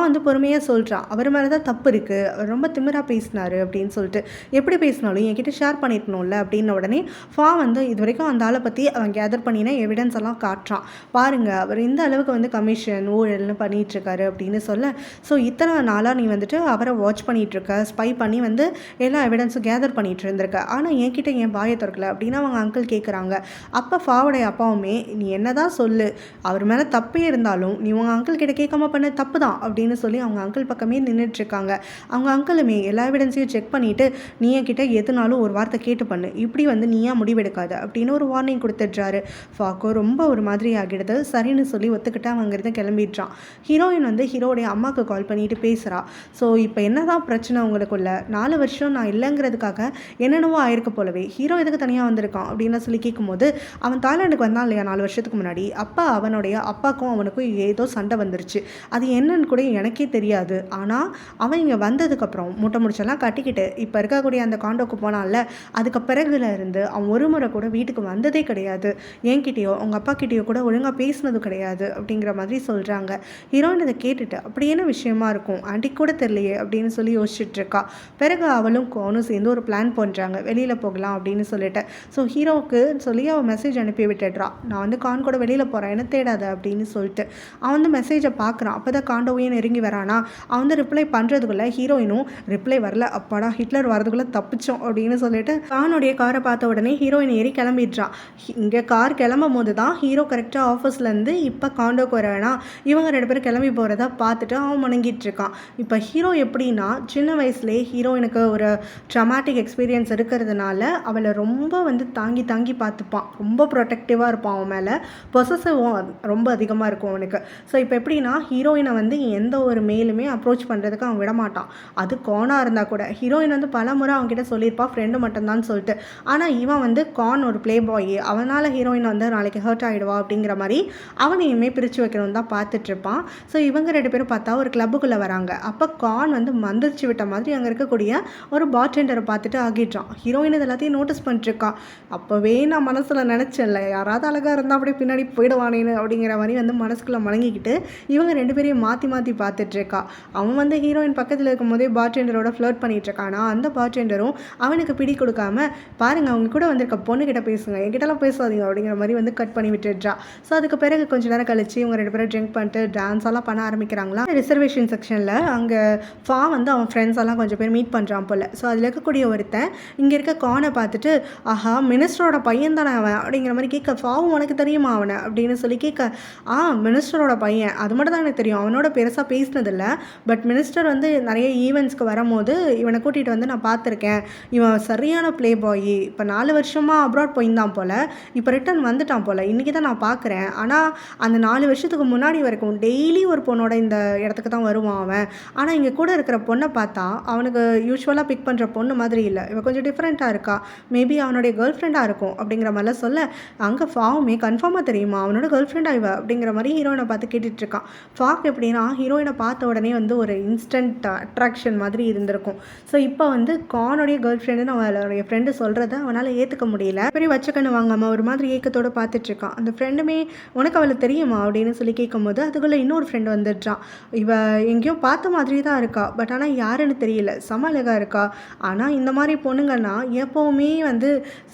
வந்து பொறுமையாக சொல்கிறான், அவர் மேலே தான் தப்பு இருக்குது, அவர் ரொம்ப திமிராக பேசினார் அப்படின்னு சொல்லிட்டு. எப்படி பேசினாலும் என்கிட்ட ஷேர் பண்ணியிருக்கணும்ல அப்படின்ன உடனே வந்து இது வரைக்கும் அந்த ஆளை பற்றி அவன் கேதர் பண்ணின எவிடன்ஸ் எல்லாம் காட்டுறான். பாருங்கள் அவர் இந்த அளவுக்கு வந்து கமிஷன் ஊழல்னு பண்ணிகிட்ருக்காரு அப்படின்னு சொல்ல, ஸோ இத்தனை நாளாக நீ வந்துட்டு அவரை வாட்ச் பண்ணிகிட்ருக்க, ஸ்பை பண்ணி வந்து எல்லா எவிடன்ஸும் கேதர் பண்ணிகிட்டு இருந்திருக்க, ஆனால் என்கிட்ட ஏன் பாயை திறக்கல அப்படின்னு அவங்க அங்கிள் கேட்குறாங்க. அப்போ ஃபாவுடைய அப்பாவுமே நீ என்ன தான் சொல்லு, அவர் மேலே தப்பே இருந்தாலும் நீ உங்கள் அங்கிள் கிட்ட கேட்காம பண்ண தப்பு தான் அப்படின்னு சொல்லி அவங்க அங்கிள் பக்கமே நின்றுட்டுருக்காங்க. அவங்க அங்கிளுமே எல்லா எவிடன்ஸையும் செக் பண்ணிவிட்டு நீ என்கிட்ட எதுனாலும் ஒரு வார்த்தை கேட்டு பண்ணு, இப்படி வந்து நீயா முடிவெடுக்காது அப்படின்னு ஒரு வார்னிங் கொடுத்துட்றாரு. ஃபாக்கோ ரொம்ப ஒரு மாதிரி ஆகிடுது. சரின்னு சொல்லி ஒத்துக்கிட்டு அவங்கிறது கிளம்பிடுறான். ஹீரோயின் வந்து ஹீரோடைய அம்மாவுக்கு கால் பண்ணிட்டு பேசுகிறா. ஸோ இப்போ என்ன தான் பிரச்சனை உங்களுக்குள்ள, 4 வருஷம் நான் இல்லைங்கிறத அப்படிங்கிறதுக்காக என்னென்னவோ ஆயிருக்கு போலவே. ஹீரோ எதுக்கு தனியாக வந்திருக்கான் அப்படின்னு சொல்லி கேட்கும்போது, அவன் தாய்லாந்துக்கு வந்தான் இல்லையா 4 வருஷத்துக்கு முன்னாடி, அப்போ அவனுடைய அப்பாக்கும் அவனுக்கும் ஏதோ சண்டை வந்துருச்சு. அது என்னன்னு கூட எனக்கே தெரியாது. ஆனால் அவன் இங்கே வந்ததுக்கப்புறம் மூட்டை முடிச்செல்லாம் கட்டிக்கிட்டு இப்போ இருக்கக்கூடிய அந்த காண்டோக்கு போனான்ல, அதுக்கு பிறகுல இருந்து அவன் ஒரு முறை கூட வீட்டுக்கு வந்ததே கிடையாது. என்கிட்டயோ அவங்க அப்பா கிட்டேயோ கூட ஒழுங்காக பேசினது கிடையாது அப்படிங்கிற மாதிரி சொல்கிறாங்க. ஹீரோயின் இதை கேட்டுட்டு அப்படி என்ன விஷயமா இருக்கும், ஆன்ட்டிக்கு கூட தெரியலையே அப்படின்னு சொல்லி யோசிச்சுட்டு இருக்கா. பிறகு அவளும் கோனும் சேர்ந்து ஒரு பிளான் பண்ணுறாங்க, வெளியில் போகலாம் அப்படின்னு சொல்லிட்டு. ஸோ ஹீரோவுக்கு சொல்லி அவள் மெசேஜ் அனுப்பி விட்டுடுறா, நான் வந்து கான் கூட வெளியில் போகிறேன், என்ன தேடாத அப்படின்னு சொல்லிட்டு. அவன் வந்து மெசேஜை பார்க்குறான். அப்போ தான் காண்டோவையும் நெருங்கி வரானா. அவன் வந்து ரிப்ளை பண்ணுறதுக்குள்ளே ஹீரோயினும் ரிப்ளை வரல, அப்பாடா ஹிட்லர் வரதுக்குள்ளே தப்பிச்சோம் அப்படின்னு சொல்லிட்டு கானுடைய காரை பார்த்த உடனே ஹீரோயின் ஏறி கிளம்பிடுறான். இங்கே கார் கிளம்பும் போது தான் ஹீரோ கரெக்டாக ஆஃபீஸ்லேருந்து இப்போ காண்டோக்கு வரானா. இவங்க 2 பேரும் கிளம்பி போகிறத பார்த்துட்டு அவன் முணங்கிட்டு இருக்கான். இப்போ ஹீரோ எப்படின்னா சின்ன வயசுலேயே ஹீரோயினுக்கு ஒரு ட்ரமாட்டிக் எக்ஸ்பீரியன்ஸ் இருக்கிறதுனால அவளை ரொம்ப வந்து தாங்கி தாங்கி பார்த்துப்பான். ரொம்ப ப்ரொடெக்டிவாக இருப்பான். அவன் மேலே பொசசிவும் ரொம்ப அதிகமாக இருக்கும் அவனுக்கு. ஸோ இப்போ எப்படின்னா ஹீரோயினை வந்து எந்த ஒரு மேலுமே அப்ரோச் பண்ணுறதுக்கு அவன் விடமாட்டான். அது கானாக இருந்தால் கூட ஹீரோயின் வந்து பல முறை அவன்கிட்ட சொல்லியிருப்பா ஃப்ரெண்டு மட்டும்தான் சொல்லிட்டு. ஆனால் இவன் வந்து கான் ஒரு ப்ளே பாய், அவனால் ஹீரோயின் வந்து நாளைக்கு ஹர்ட் ஆகிடுவா அப்படிங்கிற மாதிரி அவனையுமே பிரித்து வைக்கணும்னு தான் பார்த்துட்ருப்பான். ஸோ இவங்க 2 பேரும் பார்த்தா ஒரு கிளப்புக்குள்ளே வராங்க. அப்போ கான் வந்து மந்திரிச்சு விட்ட மாதிரி அங்கே இருக்கக்கூடிய ஒரு பார்டெண்டரை பார்த்துட்டு ஆகிடுறான். ஹீரோயின் இது எல்லாத்தையும் நோட்டீஸ் பண்ணிட்டுருக்கா. அப்போவே நான் மனசில் நினச்சேன்ல, யாராவது அழகாக இருந்தால் அப்படியே பின்னாடி போயிடுவானேன்னு அப்படிங்கிற மாதிரி வந்து மனசுக்குள்ளே மணங்கிக்கிட்டு இவங்க 2 பேரையும் மாற்றி மாற்றி பார்த்துட்ருக்கா. அவன் வந்து ஹீரோயின் பக்கத்தில் இருக்கும் போதே பார்டெண்டரோட ஃப்ளர்ட் பண்ணிகிட்ருக்கானா. அந்த பார்டெண்டரும் அவனுக்கு பிடி கொடுக்காம, பாருங்கள் அவங்க கூட வந்திருக்க பொண்ணுக்கிட்ட பேசுங்க, என்கிட்டலாம் பேசாதீங்க அப்படிங்கிற மாதிரி வந்து கட் பண்ணி விட்டுடுறா. ஸோ அதுக்கு பிறகு கொஞ்சம் நேரம் கழிச்சு இவங்க 2 பேரும் ட்ரிங்க் பண்ணிட்டு டான்ஸ் எல்லாம் பண்ண ஆரம்பிக்கிறாங்களா. ரிசர்வேஷன் செக்ஷனில் அங்கே ஃபா வந்து அவன் ஃப்ரெண்ட்ஸ் எல்லாம் கொஞ்சம் பேர் மீட் பண்ணுறான் போல். ஸோ அதில் இருக்கக்கூடிய ஒருத்தன் இங்கே இருக்க கானை பார்த்துட்டு, ஆஹா மினிஸ்டரோட பையன் தானே அவன் அப்படிங்கிற மாதிரி கேட்க, ஃபாவும் உனக்கு தெரியுமா அவனை அப்படின்னு சொல்லி கேட்க, மினிஸ்டரோட பையன் அது மட்டும் தான் எனக்கு தெரியும், அவனோட பெருசாக பேசினதில்லை, பட் மினிஸ்டர் வந்து நிறைய ஈவெண்ட்ஸ்க்கு வரும்போது இவனை கூட்டிகிட்டு வந்து நான் பார்த்துருக்கேன், இவன் சரியான ப்ளே பாய், இப்போ 4 வருஷமாக அப்ராட் போயிருந்தான் போல், இப்போ ரிட்டர்ன் வந்துட்டான் போல், இன்றைக்கி தான் நான் பார்க்குறேன். ஆனால் அந்த 4 வருஷத்துக்கு முன்னாடி வரைக்கும் டெய்லி ஒரு பொண்ணோட இந்த இடத்துக்கு தான் வருவான் அவன். ஆனால் இங்கே கூட இருக்கிற பொண்ணை பார்த்தா அவனுக்கு யூஸ்வலாக பிக் பண்ணுற பொண்ணு மாதிரி இல்லை, இவன் கொஞ்சம் டிஃப்ரெண்ட்டாக இருக்கா, மேபி அவனுடைய கேர்ள் ஃப்ரெண்டாக இருக்கும் அப்படிங்கிற மாதிரிலாம் சொல்ல, அங்கே ஃபாவுமே கன்ஃபார்மாக தெரியுமா அவனோட கேர்ள் ஃப்ரெண்டாக இவ அப்படிங்கிற மாதிரி ஹீரோயினை பார்த்து கேட்டுட்ருக்கான். ஃபாக் எப்படின்னா ஹீரோயினை பார்த்த உடனே வந்து ஒரு இன்ஸ்டன்ட் அட்ராக்ஷன் மாதிரி இருந்திருக்கும். ஸோ இப்போ வந்து கானுடைய கேர்ள் ஃப்ரெண்டுன்னு அவளுடைய ஃப்ரெண்டு சொல்கிறத அவனால் ஏற்றுக்க முடியல. பெரிய வச்சக்கண்ணு வாங்காமல் ஒரு மாதிரி ஏக்கத்தோடு பார்த்துட்ருக்கான். அந்த ஃப்ரெண்டுமே உனக்கு அவளை தெரியுமா அப்படின்னு சொல்லி கேட்கும்போது அதுக்குள்ளே இன்னொரு ஃப்ரெண்டு வந்துடுறான். இவ எங்கேயோ பார்த்த மாதிரி தான் இருக்கா, பட் ஆனால் யாருன்னு தெரியல, செம அழகாக இருக்கா. ஆனால் இந்த மாதிரி பொண்ணுங்கன்னா எப்போவுமே வந்து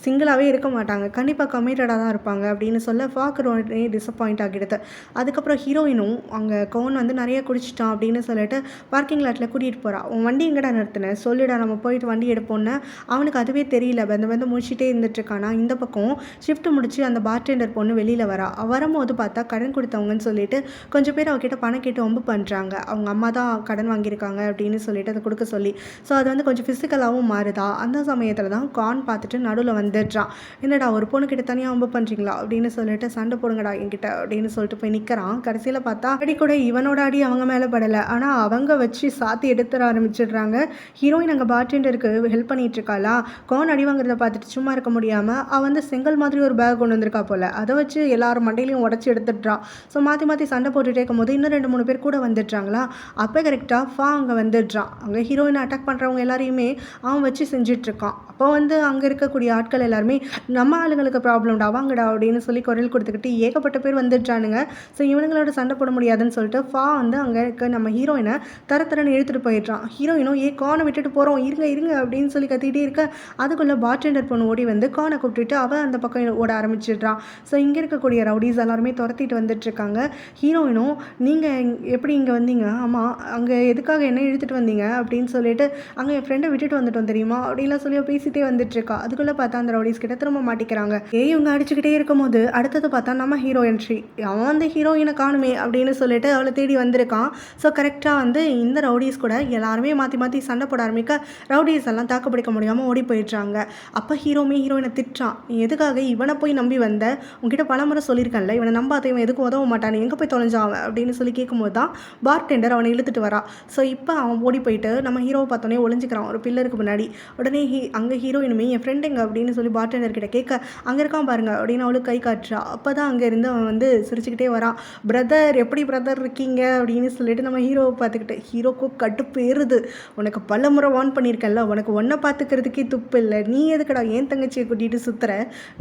சிங்கிளாகவே இருக்க மாட்டாங்க, கண்டிப்பாக கமிட்டடாக தான் இருப்பாங்க அப்படின்னு சொல்ல ஃபாக்கு உடனே டிசப்பாயிண்ட் ஆகிடுது. அதுக்கப்புறம் ஹீரோயினும் அங்கே கவுன் வந்து நிறைய குடிச்சிட்டான் அப்படின்னு சொல்லிட்டு பார்க்கிங் லாட்டில் கூட்டிகிட்டு போகிறான். உன் வண்டி எங்கடா நிறுத்தினேன் சொல்லிடா, நம்ம போயிட்டு வண்டி எடுப்போன்னு. அவனுக்கு அதுவே தெரியல, வந்து முடிச்சுட்டே இருந்துட்டுருக்கானா. இந்த பக்கம் ஷிஃப்ட் முடிச்சு அந்த பார்டெண்டர் பொண்ணு வெளியில் வரா. வரும்போது பார்த்தா கடன் கொடுத்தவங்கன்னு சொல்லிட்டு கொஞ்சம் பேர் அவகிட்ட பணம் கேட்டு வம்பு பண்ணுறாங்க. அவங்க அம்மா தான் கடன் வாங்கியிருக்காங்க அப்படின்னு சொல்லிட்டு அதை கொடுக்க சொல்லி. ஸோ அது வந்து கொஞ்சம் ஃபிசிக்கலாகவும் மாறுதா. அந்த சமயத்தில் தான் கான் பார்த்துட்டு நடுவில் வந்துடுறான். என்னடா ஒரு பொண்ணுக்கிட்ட தனியாக வம்பு பண்ணுறீங்களா அப்படின்னு சொல்லிட்டு, சண்டை போடுங்கடா என்கிட்ட அப்படின்னு சொல்லிட்டு போய் நிற்கிறான். கடைசியில் பார்த்தா அடி கூட இவனோட அடி அவங்க மேலே படலை, ஆனால் அவங்க வச்சு சாத்தி எடுத்துட ஆரம்பிச்சிடுறாங்க. ஹீரோயின் அங்கே பார்டெண்டருக்கு ஹெல்ப் பண்ணிட்டு இருக்காளா. கான் அடி வாங்குறத பார்த்துட்டு சும்மா இருக்க முடியாமல் அவள் வந்து செங்கல் மாதிரி ஒரு பேக் கொண்டு வந்திருக்கா போல், அதை வச்சு எல்லாரும் மண்டையிலையும் உடச்சி எடுத்துடுறா. ஸோ மாற்றி மாற்றி சண்டை போட்டுகிட்டே இருக்கும்போது இன்னும் 2-3 பேர் கூட வந்துடுறாங்களா. அப்போ கரெக்டாக ஃபா அங்கே வந்துடுறான். அங்கே ஹீரோயினை அட்டாக் பண்ணுறவங்க எல்லாரையுமே அவன் வச்சு செஞ்சிட்ருக்கான். அப்போ வந்து அங்கே இருக்கக்கூடிய ஆட்கள் எல்லாருமே நம்ம ஆளுங்களுக்கு ப்ராப்ளம்டா வாங்கடா அப்படின்னு சொல்லி குரல் கொடுத்துக்கிட்டு ஏகப்பட்ட பேர் வந்துடுறானுங்க. ஸோ இவனுங்களோட சண்டை போட முடியாதுன்னு சொல்லிட்டு ஃபா வந்து அங்கே இருக்க நம்ம ஹீரோயினை தரன்னு இழுத்துட்டு போயிடுறான். ஹீரோயினும் கானை விட்டுட்டு போகிறோம் இருங்க அப்படின்னு சொல்லி கத்திக்கிட்டே இருக்க, அதுக்குள்ளே பார்டெண்டர் பொண்ணு ஓடி வந்து கானை கூப்பிட்டுட்டு அவள் அந்த பக்கம் ஓட ஆரம்பிச்சிடுறான். ஸோ இங்கே இருக்கக்கூடிய ரவுடிஸ் எல்லாருமே துரத்திட்டு வந்துட்டுருக்காங்க. ஹீரோயினும் நீங்கள் எப்படி இங்கே வந்தீங்க, ஆமாம் அங்கே எதுக்காக என்ன இழுத்துட்டு வந்தீங்க அப்படின்னு சொல்லிட்டு, அங்கே என் ஃப்ரெண்டை விட்டுட்டு வந்துட்டோம் தெரியுமா அப்படின்லாம் சொல்லி பேசிகிட்டே வந்துட்டுருக்கா. அதுக்குள்ளே பார்த்தா அந்த ரவுடிஸ் கிட்ட திரும்ப மாட்டிக்கிறாங்க. இவங்க அடிச்சுக்கிட்டே இருக்கும் போது அடுத்தது பார்த்தா நம்ம ஹீரோ என்ட்ரி. அவன் வந்து ஹீரோயினை காணுமே அப்படின்னு சொல்லிட்டு அவளை தேடி வந்திருக்கான். ஸோ கரெக்டாக வந்து இந்த ரவுடிஸ் கூட எல்லாருமே மாற்றி மாற்றி சண்டை போட ஆரம்பிக்க ரவுடிஸ் எல்லாம் தாக்கு பிடிக்க முடியாமல் ஓடி போயிடுறாங்க. அப்போ ஹீரோயினை திட்டுறான். நீ எதுக்காக இவனை போய் நம்பி வந்த, உங்ககிட்ட பலமுறை சொல்லியிருக்கேன்ல இவனை நம்பாத, இவன் எதுக்கும் உதவ மாட்டான், எங்கே போய் தொலைஞ்சான் அப்படின்னு சொல்லி கேட்கும்போது தான் பார்டெண்டர் அவனை இழுத்துட்டு வரா. ஸோ இப்போ அவன் ஓடி போயிட்டு நம்ம ஹீரோவை பார்த்தோன்னே ஒளிஞ்சிக்கிறான் ஒரு பில்லருக்கு முன்னாடி. முன்னாடி. உடனே அங்கே ஹீரோயினுமே என் ஃப்ரெண்ட் எங்க அப்படின்னு சொல்லி பார்டெண்டர் கிட்ட கேட்க, அங்கே இருக்கான் பாருங்க அப்படின்னு அவளுக்கு கை காட்டுறா. அப்போ தான் அங்கே இருந்து அவன் வந்து சிரிச்சுக்கிட்டே வரான். பிரதர் எப்படி பிரதர் இருக்கீங்க அப்படின்னு சொல்லிட்டு நம்ம ஹீரோவை பார்த்துக்கிட்டு ஹீரோக்கும் கடுப்பு ஏறுது. உனக்கு பல முறை வார்ன் பண்ணியிருக்கேன்ல, உனக்கு ஒன்றை பார்த்துக்கிறதுக்கே துப்பு இல்லை, நீ எதுக்கடா ஏன் தங்கச்சியை கூட்டிகிட்டு சுற்றுற,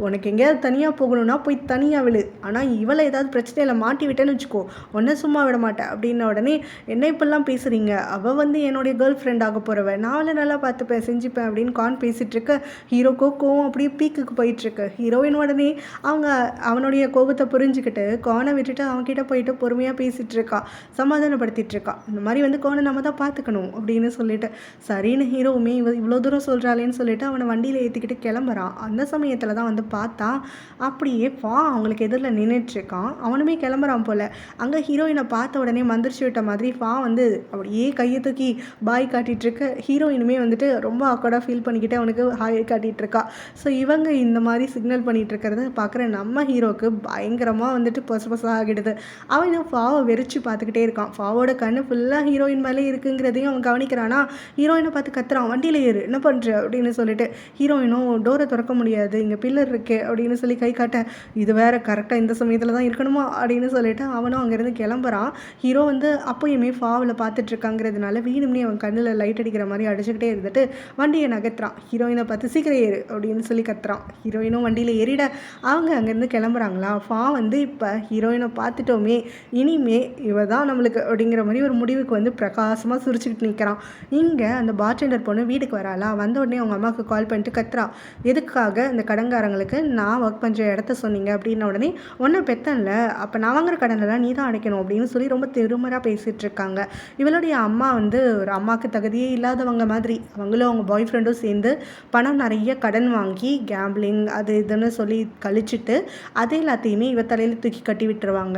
உனக்கு எங்கேயாவது தனியாக போகணும்னா போய் தனியாக விழு, ஆனால் இவளை ஏதாவது பிரச்சனையில் மாட்டி விட்டேன்னு வச்சுக்கோ, ஒன்றை சும்மா விட மாட்டேன் அப்படின்ன உடனே என்ன இப்பெல்லாம் பேசுகிறீங்க, அவள் வந்து என்னுடைய கேர்ள் ஃப்ரெண்ட் ஆக போகிறவன், நான் அவளை நல்லா பார்த்துப்பேன் செஞ்சுப்பேன் அப்படின்னு கான் பேசிகிட்டு இருக்க ஹீரோக்கோ கோவம் அப்படியே பீக்குக்கு போயிட்டுருக்கு. ஹீரோயின் உடனே அவனுடைய கோபத்தை புரிஞ்சுக்கிட்டு கானை விட்டுட்டு அவன்கிட்ட போயிட்டு பொறுமையாக பேசிகிட்டு இருக்கா, சமாதானப்படுத்திட்டு இருக்கா. இந்த மாதிரி வந்து கானை நம்ம தான் பார்த்துக்கணும் அப்படின்னு சொல்லிட்டு சரின்னு ஹீரோவுமே இவ்வளோ தூரம் சொல்கிறாளேன்னு சொல்லிட்டு அவனை வண்டியில் ஏற்றிக்கிட்டு கிளம்புறான். அந்த சமயத்தில் தான் வந்து பார்த்தா அப்படியே அவங்களுக்கு எதிரில் நின்றுட்டுருக்கான். அவனுமே கிளம்புறான் போல். அங்கே ஹீரோயினை பார்த்த உடனே மந்திரிச்சு விட்ட மாதிரி வந்து அப்படியே கையை தூக்கி பாய் காட்டிகிட்ருக்க ஹீரோயினுமே வந்துட்டு ரொம்ப ஆக்கோடாக ஃபீல் பண்ணிக்கிட்டு அவனுக்கு ஹாய் காட்டிகிட்ருக்கா. ஸோ இவங்க இந்த மாதிரி சிக்னல் பண்ணிகிட்டு இருக்கிறத பார்க்குற நம்ம ஹீரோவுக்கு பயங்கரமாக வந்துட்டு பொசு ஆகிடுது. அவன் ஃபாவை வெறிச்சு பார்த்துக்கிட்டே இருக்கான். ஃபாவோட கண்ணு ஃபுல்லாக ஹீரோயின் மேலே இருக்குங்கிறதையும் அவன் கவனிக்கிறானா. ஹீரோயினை பார்த்து கத்துறான், வண்டியில் ஏறு என்ன பண்ணுற அப்படின்னு சொல்லிட்டு. ஹீரோயினும் டோரை திறக்க முடியாது, இங்கே பில்லர் இருக்கு அப்படின்னு சொல்லி கை காட்ட, இது வேற கரெக்டாக இந்த சமயத்தில் தான் இருக்கணுமா அப்படின்னு சொல்லிட்டு அவனும் அங்கேருந்து கிளம்புறான். ஹீரோ வந்து அப்போயுமே ஃபாவில் பார்த்துட்டு இருக்காங்கிறதுனால வீடுமே அவன் கண்ணில் லைட் அடிக்கிற மாதிரி அடிச்சுக்கிட்டே இருந்துட்டு வண்டியை நகர்த்துறான். ஹீரோயினை பார்த்து சீக்கிரம் ஏறு அப்படின்னு சொல்லி கத்துறான். ஹீரோயினும் வண்டியில் ஏறிட அவங்க அங்கேருந்து கிளம்புறாங்களா. வந்து இப்போ ஹீரோயினை பார்த்துட்டோமே, இனிமே இவ தான் நம்மளுக்கு அப்படிங்கிற மாதிரி ஒரு முடிவுக்கு வந்து பிரகாசமாக சுரிச்சுக்கிட்டு நிற்கிறான். இங்கே அந்த பார்டெண்டர் பொண்ணு வீட்டுக்கு வராளா. வந்த உடனே அவங்க அம்மாவுக்கு கால் பண்ணிட்டு கத்துறா, எதுக்காக இந்த கடன்காரங்களுக்கு நான் ஒர்க் பண்ணுற இடத்த சொன்னீங்க அப்படின்ன உடனே ஒன்றும் பெத்தன்ல, அப்போ நான் வாங்குற கடனெல்லாம் நீ தான் அடைக்கணும் அப்படின்னு சொல்லி ரொம்ப திருமராக பேசிகிட்டு இருக்காங்க. இவளுடைய அம்மா வந்து ஒரு அம்மாவுக்கு தகுதியே இல்லாதவங்க மாதிரி. அவங்களும் அவங்க பாய் ஃப்ரெண்டும் சேர்ந்து பணம் நிறைய கடன் வாங்கி கேம்பிளிங் அது இதுன்னு சொல்லி கழிச்சிட்டு அது எல்லாத்தையுமே இவ தலையில் தூக்கி கட்டி விட்டுருவாங்க.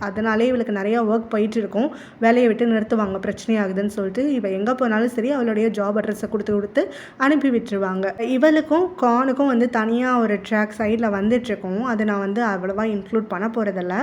அதனாலே இவளுக்கு நிறையா ஒர்க் போயிட்டு இருக்கும். வேலையை விட்டு நிறுத்துவாங்க பிரச்சனையாகுதுன்னு சொல்லிட்டு. இவ எங்கே போனாலும் சரி அவளுடைய ஜாப் அட்ரஸை கொடுத்து அனுப்பி விட்டுருவாங்க. இவளுக்கும் கானுக்கும் வந்து தனியாக ஒரு ட்ராக் சைடில் வந்துட்டுருக்கும். அது நான் வந்து அவ்வளோவா இன்க்ளூட் பண்ண போகிறதில்ல.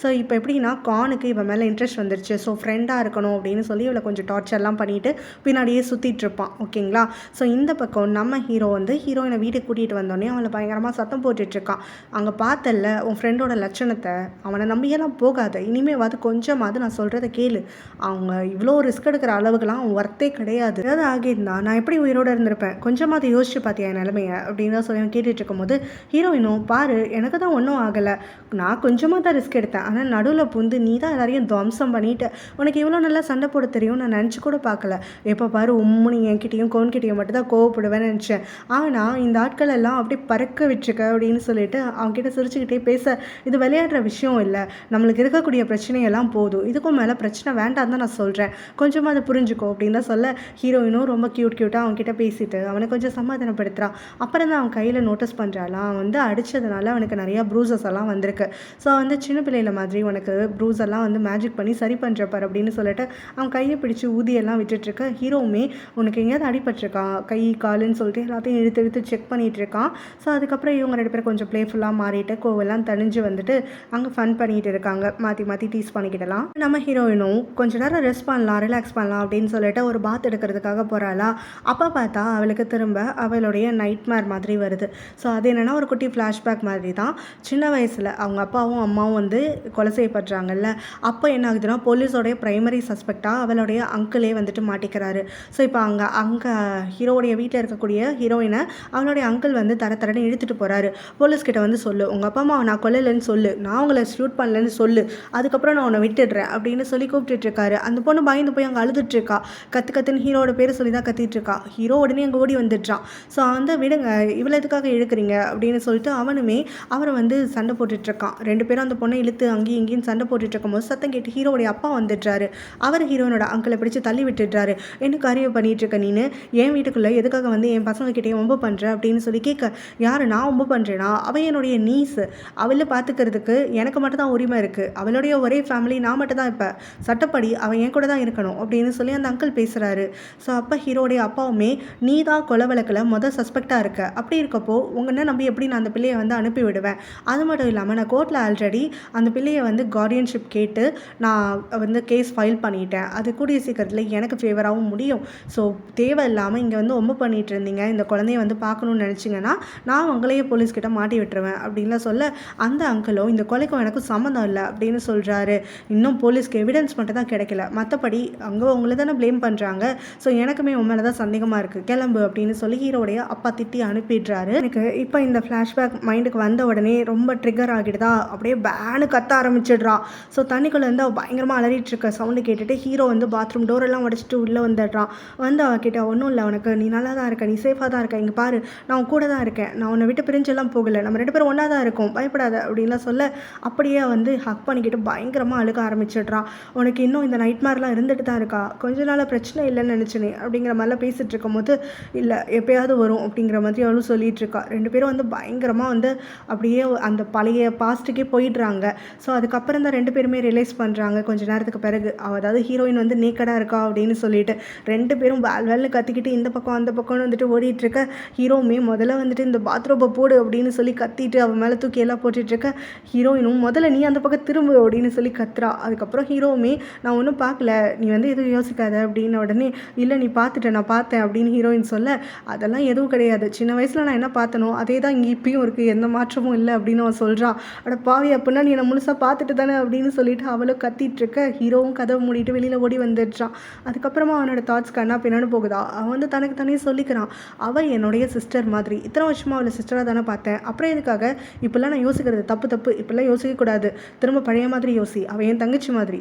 ஸோ இப்போ எப்படின்னா கானுக்கு இவன் மேலே இன்ட்ரெஸ்ட் வந்துருச்சு. ஸோ ஃப்ரெண்டாக இருக்கணும் அப்படின்னு சொல்லி இவளை கொஞ்சம் டார்ச்சர்லாம் பண்ணிவிட்டு பின்னாடியே சுற்றிட்டு இருப்பான். ஓகேங்களா. ஸோ இந்த பக்கம் நம்ம ஹீரோ வந்து ஹீரோயினை வீட்டுக்கு கூட்டிகிட்டு வந்தோடனே அவளை பயங்கரமாக சத்தம் போட்டுட்ருக்கான். அங்கே பார்த்தல உன் ஃப்ரெண்டோட லட்சணத்தை, அவனை நம்பியெல்லாம் போகாத, இனிமேவாது கொஞ்சமாவது நான் சொல்கிறத கேளு, அவங்க இவ்வளோ ரிஸ்க் எடுக்கிற அளவுக்குலாம் அவன் ஒர்த்தே கிடையாது, ஏதாவது ஆகியிருந்தா நான் எப்படி உயிரோடு இருந்திருப்பேன், கொஞ்சமாவது யோசிச்சு பார்த்தியா என் நிலைமையை அப்படின்னு தான் சொல்லி கேட்டுட்டு இருக்கும்போது ஹீரோயினும் பாரு எனக்கு தான் ஒன்றும் ஆகலை, நான் கொஞ்சமாக தான் ரிஸ்க் எடுத்தேன், ஆனால் நடுவில் புந்து நீ தான் எல்லாரையும் துவம்சம் பண்ணிவிட்டு உனக்கு இவ்வளோ நல்லா சண்டை போட தெரியும் நான் நினச்சி கூட பார்க்கல, எப்போ பாரு உம்முனி என்கிட்டையும் கோன்கிட்டையும் மட்டும் தான் கோவப்படுவேன்னு நினச்சேன், ஆனால் இந்த ஆட்கள் எல்லாம் அப்படியே பறக்க விட்டுருக்க அப்படின்னு சொல்லிட்டு அவங்ககிட்ட சிரிச்சுக்கிட்டே பேச, இது விளையாடுற விஷயம் இல்லை, நம்மளுக்கு இருக்கக்கூடிய பிரச்சனையெல்லாம் போதும், இதுக்கும் மேலே பிரச்சனை வேண்டாம் தான் நான் சொல்கிறேன், கொஞ்சமாக அதை புரிஞ்சுக்கோ அப்படின்னு தான் சொல்ல ஹீரோயினும் ரொம்ப க்யூட்டாக அவன்கிட்ட பேசிட்டு அவனை கொஞ்சம் சமாதானப்படுத்துகிறான். அப்புறம் தான் அவன் கையில் நோட்டீஸ் பண்ணுறாலாம், அவன் வந்து அடித்ததுனால அவனுக்கு நிறையா ப்ரூசஸ் எல்லாம் வந்திருக்கு. ஸோ வந்து சின்ன பிள்ளையில மாதிரி உனக்கு ப்ரூஸ் எல்லாம் வந்து மேஜிக் பண்ணி சரி பண்ணுறப்பார் அப்படின்னு சொல்லிட்டு அவன் கையை பிடிச்சி ஊதியெல்லாம் விட்டுட்ருக்க. ஹீரோவுமே உனக்கு எங்கேயாவது அடிபட்டிருக்கா கை காலுன்னு சொல்லிட்டு எல்லாத்தையும் இழுத்து செக் பண்ணிகிட்டு இருக்கான். ஸோ அதுக்கப்புறம் இவங்க 2 பேரும் கொஞ்சம் ப்ளேஃபுல்லாக மாறிட்டு கோவெல்லாம் தணிஞ்சு வந்துட்டு அங்கே ஃபன் பண்ணிகிட்டு இருக்காங்க. மாற்றி டீஸ் பண்ணிக்கிடலாம். நம்ம ஹீரோயினும் கொஞ்ச நேரம் ரெஸ்ட் பண்ணலாம், ரிலாக்ஸ் பண்ணலாம் அப்படின்னு சொல்லிட்டு ஒரு பாத் எடுக்கிறதுக்காக போகிறாளா. அப்போ பார்த்தா அவளுக்கு திரும்ப அவளுடைய நைட்மேர் மாதிரி வருது. ஸோ அது என்னென்னா ஒரு குட்டி ஃப்ளாஷ்பேக் மாதிரி தான். சின்ன வயசில் அவங்க அப்பாவும் அம்மாவும் வந்து கொலை செய்யப்படுறாங்கல்ல, அப்போ என்ன ஆகுதுன்னா போலீஸோடைய ப்ரைமரி சஸ்பெக்டாக அவளுடைய அங்கிளே வந்துட்டு மாட்டிக்கிறாரு. ஸோ இப்போ அங்கே ஹீரோடைய வீட்டில் இருக்கக்கூடிய ஹீரோயினை அவளுடைய அங்கிள் வந்து தரன்னு இழுத்துட்டு போகிறாரு. போலீஸ்கிட்ட வந்து சொல்லு, உங்கள் அப்பா அம்மா நான் கொல்லலைன்னு சொல்லு, நான் உங்களை ஷூட் பண்ணலன்னு சொல்லு, அதுக்கப்புறம் நான் உன்னை விட்டுடுறேன் அப்படின்னு சொல்லி கூப்பிட்டுருக்காரு. அந்த பொண்ணு பயந்து போய் அங்கே அழுதுட்டுருக்கா. கத்துன்னு ஹீரோட பேரை சொல்லி தான் கத்திட்டுருக்கா. ஹீரோ உடனே அங்கே ஓடி வந்துடுறான். ஸோ வந்து விடுங்க இவ்வளோ எதுக்காக இழுக்கிறீங்க அப்படின்னு சொல்லிட்டு அவனுமே அவரை வந்து சண்டை போட்டுட்ருக்கான். 2 பேரும் அந்த பொண்ணை இழுத்து அங்கேயும் இங்கேயும் சண்டை போட்டுட்டு இருக்கும்போது சத்தம் கேட்டு ஹீரோடைய அப்பா வந்துடுறாரு. அவர் ஹீரோனோட அங்கிளை பிடிச்சி தள்ளி விட்டுடுறாரு. என்ன காரியம் பண்ணிட்டு இருக்க நீனு, என் வீட்டுக்குள்ளே எதுக்காக வந்து என் பசங்க கிட்டே ஒம்பு பண்ணுற அப்படின்னு சொல்லி கேட்க, யார் நான் ஒம்பு பண்ணுறேன்னா அவள் என்னுடைய நீஸு, அவளை பார்த்துக்கிறதுக்கு எனக்கு மட்டும் தான் உரிமை இருக்குது, அவளுடைய ஒரே ஃபேமிலி நான் மட்டும் தான், இப்போ சட்டப்படி அவன் என் கூட தான் இருக்கணும் அப்படின்னு சொல்லி அந்த அங்கிள் பேசுகிறாரு. ஸோ அப்போ ஹீரோடைய அப்பாவுமே நீ தான் கொலை வழக்கில் சஸ்பெக்டாக இருக்க, அப்படி இருக்கப்போ உங்கன்னா நம்பி எப்படி நான் அந்த பிள்ளையை வந்து அனுப்பி விடுவேன், அது மட்டும் இல்லாமல் நான் கோர்ட்டில் ஆல்ரெடி அந்த பிள்ளையை வந்து கார்டியன்ஷிப் கேட்டு நான் வந்து கேஸ் ஃபைல் பண்ணிட்டேன், அது கூடிய சீக்கிரத்தில் எனக்கு ஃபேவராகவும் முடியும், ஸோ தேவையில்லாமல் இல்லாமல் இங்கே வந்து ஒம்பு பண்ணிட்டு இருந்தீங்க, இந்த குழந்தைய வந்து பார்க்கணும்னு நினச்சிங்கன்னா நான் உங்களையே போலீஸ்கிட்ட மாட்டி விட்டுருவேன் அப்படின்லாம் சொல்ல, அந்த அங்கிளும் இந்த கொலைக்கும் எனக்கும் சம்மந்தம் இல்லை அப்படின்னு சொல்கிறாரு. இன்னும் போலீஸ்க்கு எவிடன்ஸ் மட்டும் தான் கிடைக்கல, மற்றபடி அங்கே உங்களை தானே ப்ளேம் பண்ணுறாங்க, ஸோ எனக்குமே உன் மேலே தான் சந்தேகமாக இருக்குது, கிளம்பு அப்படின்னு சொல்லி ஹீரோடைய அப்பா திட்டி அனுப்பிடுறாரு. எனக்கு இப்போ இந்த ஃப்ளாஷ்பேக் மைண்டுக்கு வந்த உடனே ரொம்ப ட்ரிகர் ஆகிடுதா, அப்படியே பேனு கத்த ஆரம்பிச்சிடுறா. ஸோ தண்ணிக்குள்ளேருந்து அவள் பயங்கரமாக அலறிட்டு இருக்க சவுண்டு கேட்டுட்டு ஹீரோ வந்து பாத்ரூம் டோரெல்லாம் உடச்சிட்டு உள்ளே வந்துடுறான். வந்து அவகிட்ட ஒன்றும் இல்லை, உனக்கு நீ நல்லா தான் இருக்க, நீ சேஃபாக தான் இருக்க, இங்கே பாரு நான் உன் கூட தான் இருக்கேன், நான் உன்னை விட்டு பிரிஞ்செல்லாம் போகலை, நம்ம 2 பேரும் ஒன்றா தான் இருக்கோம், பயப்படாத அப்படின்லாம் சொல்ல அப்படியே வந்து ஹக் பண்ணிக்கிட்டு பயங்கரமாக அழுக ஆரம்பிச்சிடுறான். உனக்கு இன்னும் இந்த நைட் மாதிரிலாம் இருந்துட்டு தான் இருக்கா, கொஞ்ச நாள் பிரச்சனை இல்லைன்னு நினச்சினே அப்படிங்கிற மாதிரிலாம் பேசிகிட்டு இருக்கும் போது இல்லை எப்போயாவது வரும் அப்படிங்கிற மாதிரி அவளும் சொல்லிகிட்டு இருக்கா. 2 பேரும் வந்து பயங்கரமாக வந்து அப்படியே அந்த பழைய பாஸ்ட்டுக்கே போயிடுறாங்க. ஸோ அதுக்கப்புறம் தான் 2 பேருமே ரியலைஸ் பண்ணுறாங்க கொஞ்ச நேரத்துக்கு பிறகு, அதாவது ஹீரோயின் வந்து நேக்கடாக இருக்கா அப்படின்னு சொல்லிட்டு 2 பேரும் வேல்னு கத்திக்கிட்டு இந்த பக்கம் அந்த பக்கம்னு வந்துட்டு ஓடிட்டு இருக்க. ஹீரோவுமே முதல்ல வந்துட்டு இந்த பாத்ரூமை போடு அப்படின்னு சொல்லி கத்திட்டு அவன் மேலே தூக்கி எல்லாம் போட்டுட்டு இருக்க. ஹீரோயினும் முதல்ல நீ அந்த பக்கம் திரும்பு அப்படின்னு சொல்லி கத்துறா. அதுக்கப்புறம் ஹீரோவுமே நான் ஒன்றும் பார்க்கல, நீ வந்து எதுவும் யோசிக்காத அப்படின்னு உடனே இல்லை நீ பார்த்துட்ட நான் பார்த்தேன் அப்படின்னு ஹீரோயின் சொல்ல, அதெல்லாம் எதுவும் கிடையாது, சின்ன வயசில் நான் என்ன பார்த்தனோ அதே தான் இங்கே இப்பயும் இருக்குது, எந்த மாற்றமும் இல்லை அப்படின்னு அவன் சொல்கிறான். அட பாவி அப்படின்னா நீ என்னை முழுசாக பார்த்துட்டு தானே அப்படின்னு சொல்லிட்டு அவளும் கத்திட்டு இருக்க. ஹீரோவும் கதவை மூடிட்டு வெளியில் ஓடி வந்துடுறான். அதுக்கப்புறமா அவனோட தாட்ஸ் கண்ணா பின்னான்னு போகுதா. அவன் வந்து தனக்கு தானே சொல்லிக்கிறான், அவள் என்னுடைய சிஸ்டர் மாதிரி, இத்தனை வருஷமாக அவளை சிஸ்டராக தானே பார்த்தேன், அப்புறம் எதுக்காக இப்போல்லாம் நான் யோசிக்கிறது தப்பு இப்போல்லாம் யோசிக்கக்கூடாது, திரும்ப பழைய மாதிரி யோசி, அவள் என் தங்கச்சி மாதிரி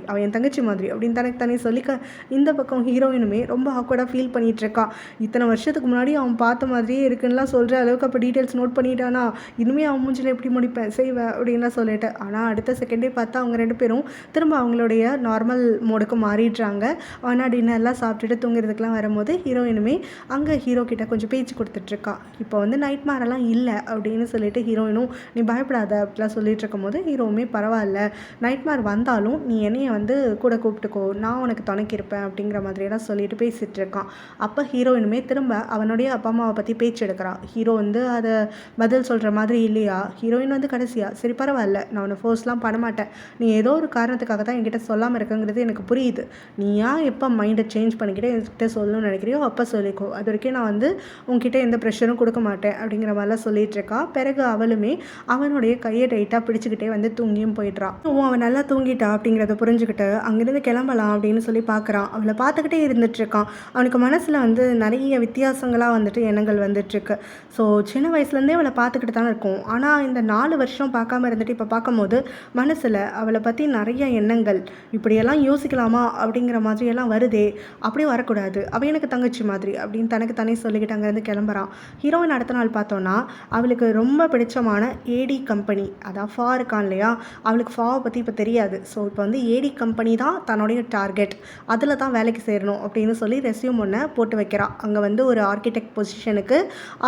அப்படின்னு தனக்கு தானே சொல்லிக்க. இந்த பக்கம் ஹீரோயினுமே ரொம்ப ஆக்வர்டாக ஃபீல் பண்ணிகிட்டு இருக்கா. இத்தனை வருஷத்துக்கு முன்னாடி அவன் பார்த்த மாதிரியே இருக்குன்னுலாம் சொல்கிற அளவுக்கு அப்போ டீட்டெயில்ஸ் நோட் பண்ணிட்டானா, இனிமேல் அவன் மூஞ்சில் எப்படி முடிப்பேன் செய்வேன் அப்படின்லாம் சொல்லிட்டு. ஆனால் அடுத்த செகண்டே பார்த்தா அவங்க 2 பேரும் திரும்ப அவங்களுடைய நார்மல் மோடுக்கு மாறிடுறாங்க. ஆனால் டின்னர்லாம் சாப்பிட்டுட்டு தூங்குறதுக்கெலாம் வரும்போது ஹீரோயினுமே அங்கே ஹீரோ கிட்ட கொஞ்சம் பேச்சு கொடுத்துட்ருக்கா. இப்போ வந்து நைட் மாரெல்லாம் இல்லை அப்படின்னு சொல்லிட்டு ஹீரோயினும் நீ பயப்படாத அப்படிலாம் சொல்லிட்டு இருக்கும் போது ஹீரோவுமே பரவாயில்ல, நைட் மார் வந்தாலும் நீ என்னைய வந்து கூட கூப்பிட்டுக்கோ, நான் உனக்கு துணைக்கு இருப்பேன் அப்படிங்கிற மாதிரியெல்லாம் சொல்லிட்டு பேசிகிட்டு இருக்கான். அப்போ ஹீரோயினுமே திரும்ப அவனுடைய அப்பா அம்மாவை பற்றி பேச்சு எடுக்கிறான். ஹீரோ வந்து அதை பதில் சொல்கிற மாதிரி இல்லையா. ஹீரோயின் வந்து கடைசியாக சரி பரவாயில்ல, நான் உன்னை ஃபோர்ஸ்லாம் பண்ண மாட்டேன், நீ ஏதோ ஒரு காரணத்துக்காக தான் என்கிட்ட சொல்லாமல் இருக்குங்கிறது எனக்கு புரியுது, நீ ஏன் எப்போ மைண்டை சேஞ்ச் பண்ணிக்கிட்டே என்கிட்ட சொல்லணும்னு நினைக்கிறியோ அப்போ சொல்லிக்கோ, அது வரைக்கும் நான் வந்து உங்ககிட்ட எந்த ப்ரெஷரும் கொடுக்க மாட்டேன் அப்படிங்கிற மாதிரிலாம் சொல்லிட்டு இருக்கா. பிறகு அவளுமே அவனுடைய கையை டைட்டாக பிடிச்சிக்கிட்டே வந்து தூங்கியும் போயிடுறான். அவன் நல்லா தூங்கிட்டா அப்படிங்கிறத புரிஞ்சுக்கிட்டு அங்கேருந்து கிளம்பலாம் அப்படின்னு சொல்லி பார்க்குறான். அவளை பார்த்துக்கிட்டே இருந்துட்டு இருக்கான். அவனுக்கு மனசில் வந்து நிறைய வித்தியாசங்களாக வந்துட்டு எண்ணங்கள் வந்துட்டுருக்கு. ஸோ சின்ன வயசுலேருந்தே அவளை பார்த்துக்கிட்டு தானே இருக்கும். ஆனால் இந்த 4 வருஷம் பார்க்காம இருந்துட்டு இப்போ பார்க்கும்போது மனசில் அவளை பற்றி நிறைய எண்ணங்கள், இப்படியெல்லாம் யோசிக்கலாமா அப்படிங்கிற மாதிரியெல்லாம் வருதே, அப்படியே வரக்கூடாது, அவள் எனக்கு தங்கச்சி மாதிரி அப்படின்னு தனக்கு தானே சொல்லிக்கிட்டு அங்கேருந்து கிளம்புறான். ஹீரோயின் அடுத்த நாள் பார்த்தோன்னா அவளுக்கு ரொம்ப பிடிச்சமான ஏடி கம்பெனி, அதான் ஃபா இருக்கான் இல்லையா, அவளுக்கு ஃபாவை பற்றி இப்போ தெரியாது. ஸோ இப்போ வந்து ஏடி கம்பெனி தான் தன்னுடைய டார்கெட், அதில் தான் வேலைக்கு சேரணும் அப்படின்னு சொல்லி ரெஸ்யூம் ஒன்று போட்டு வைக்கிறான். அங்கே வந்து ஒரு ஆர்கிடெக்ட் பொசிஷனுக்கு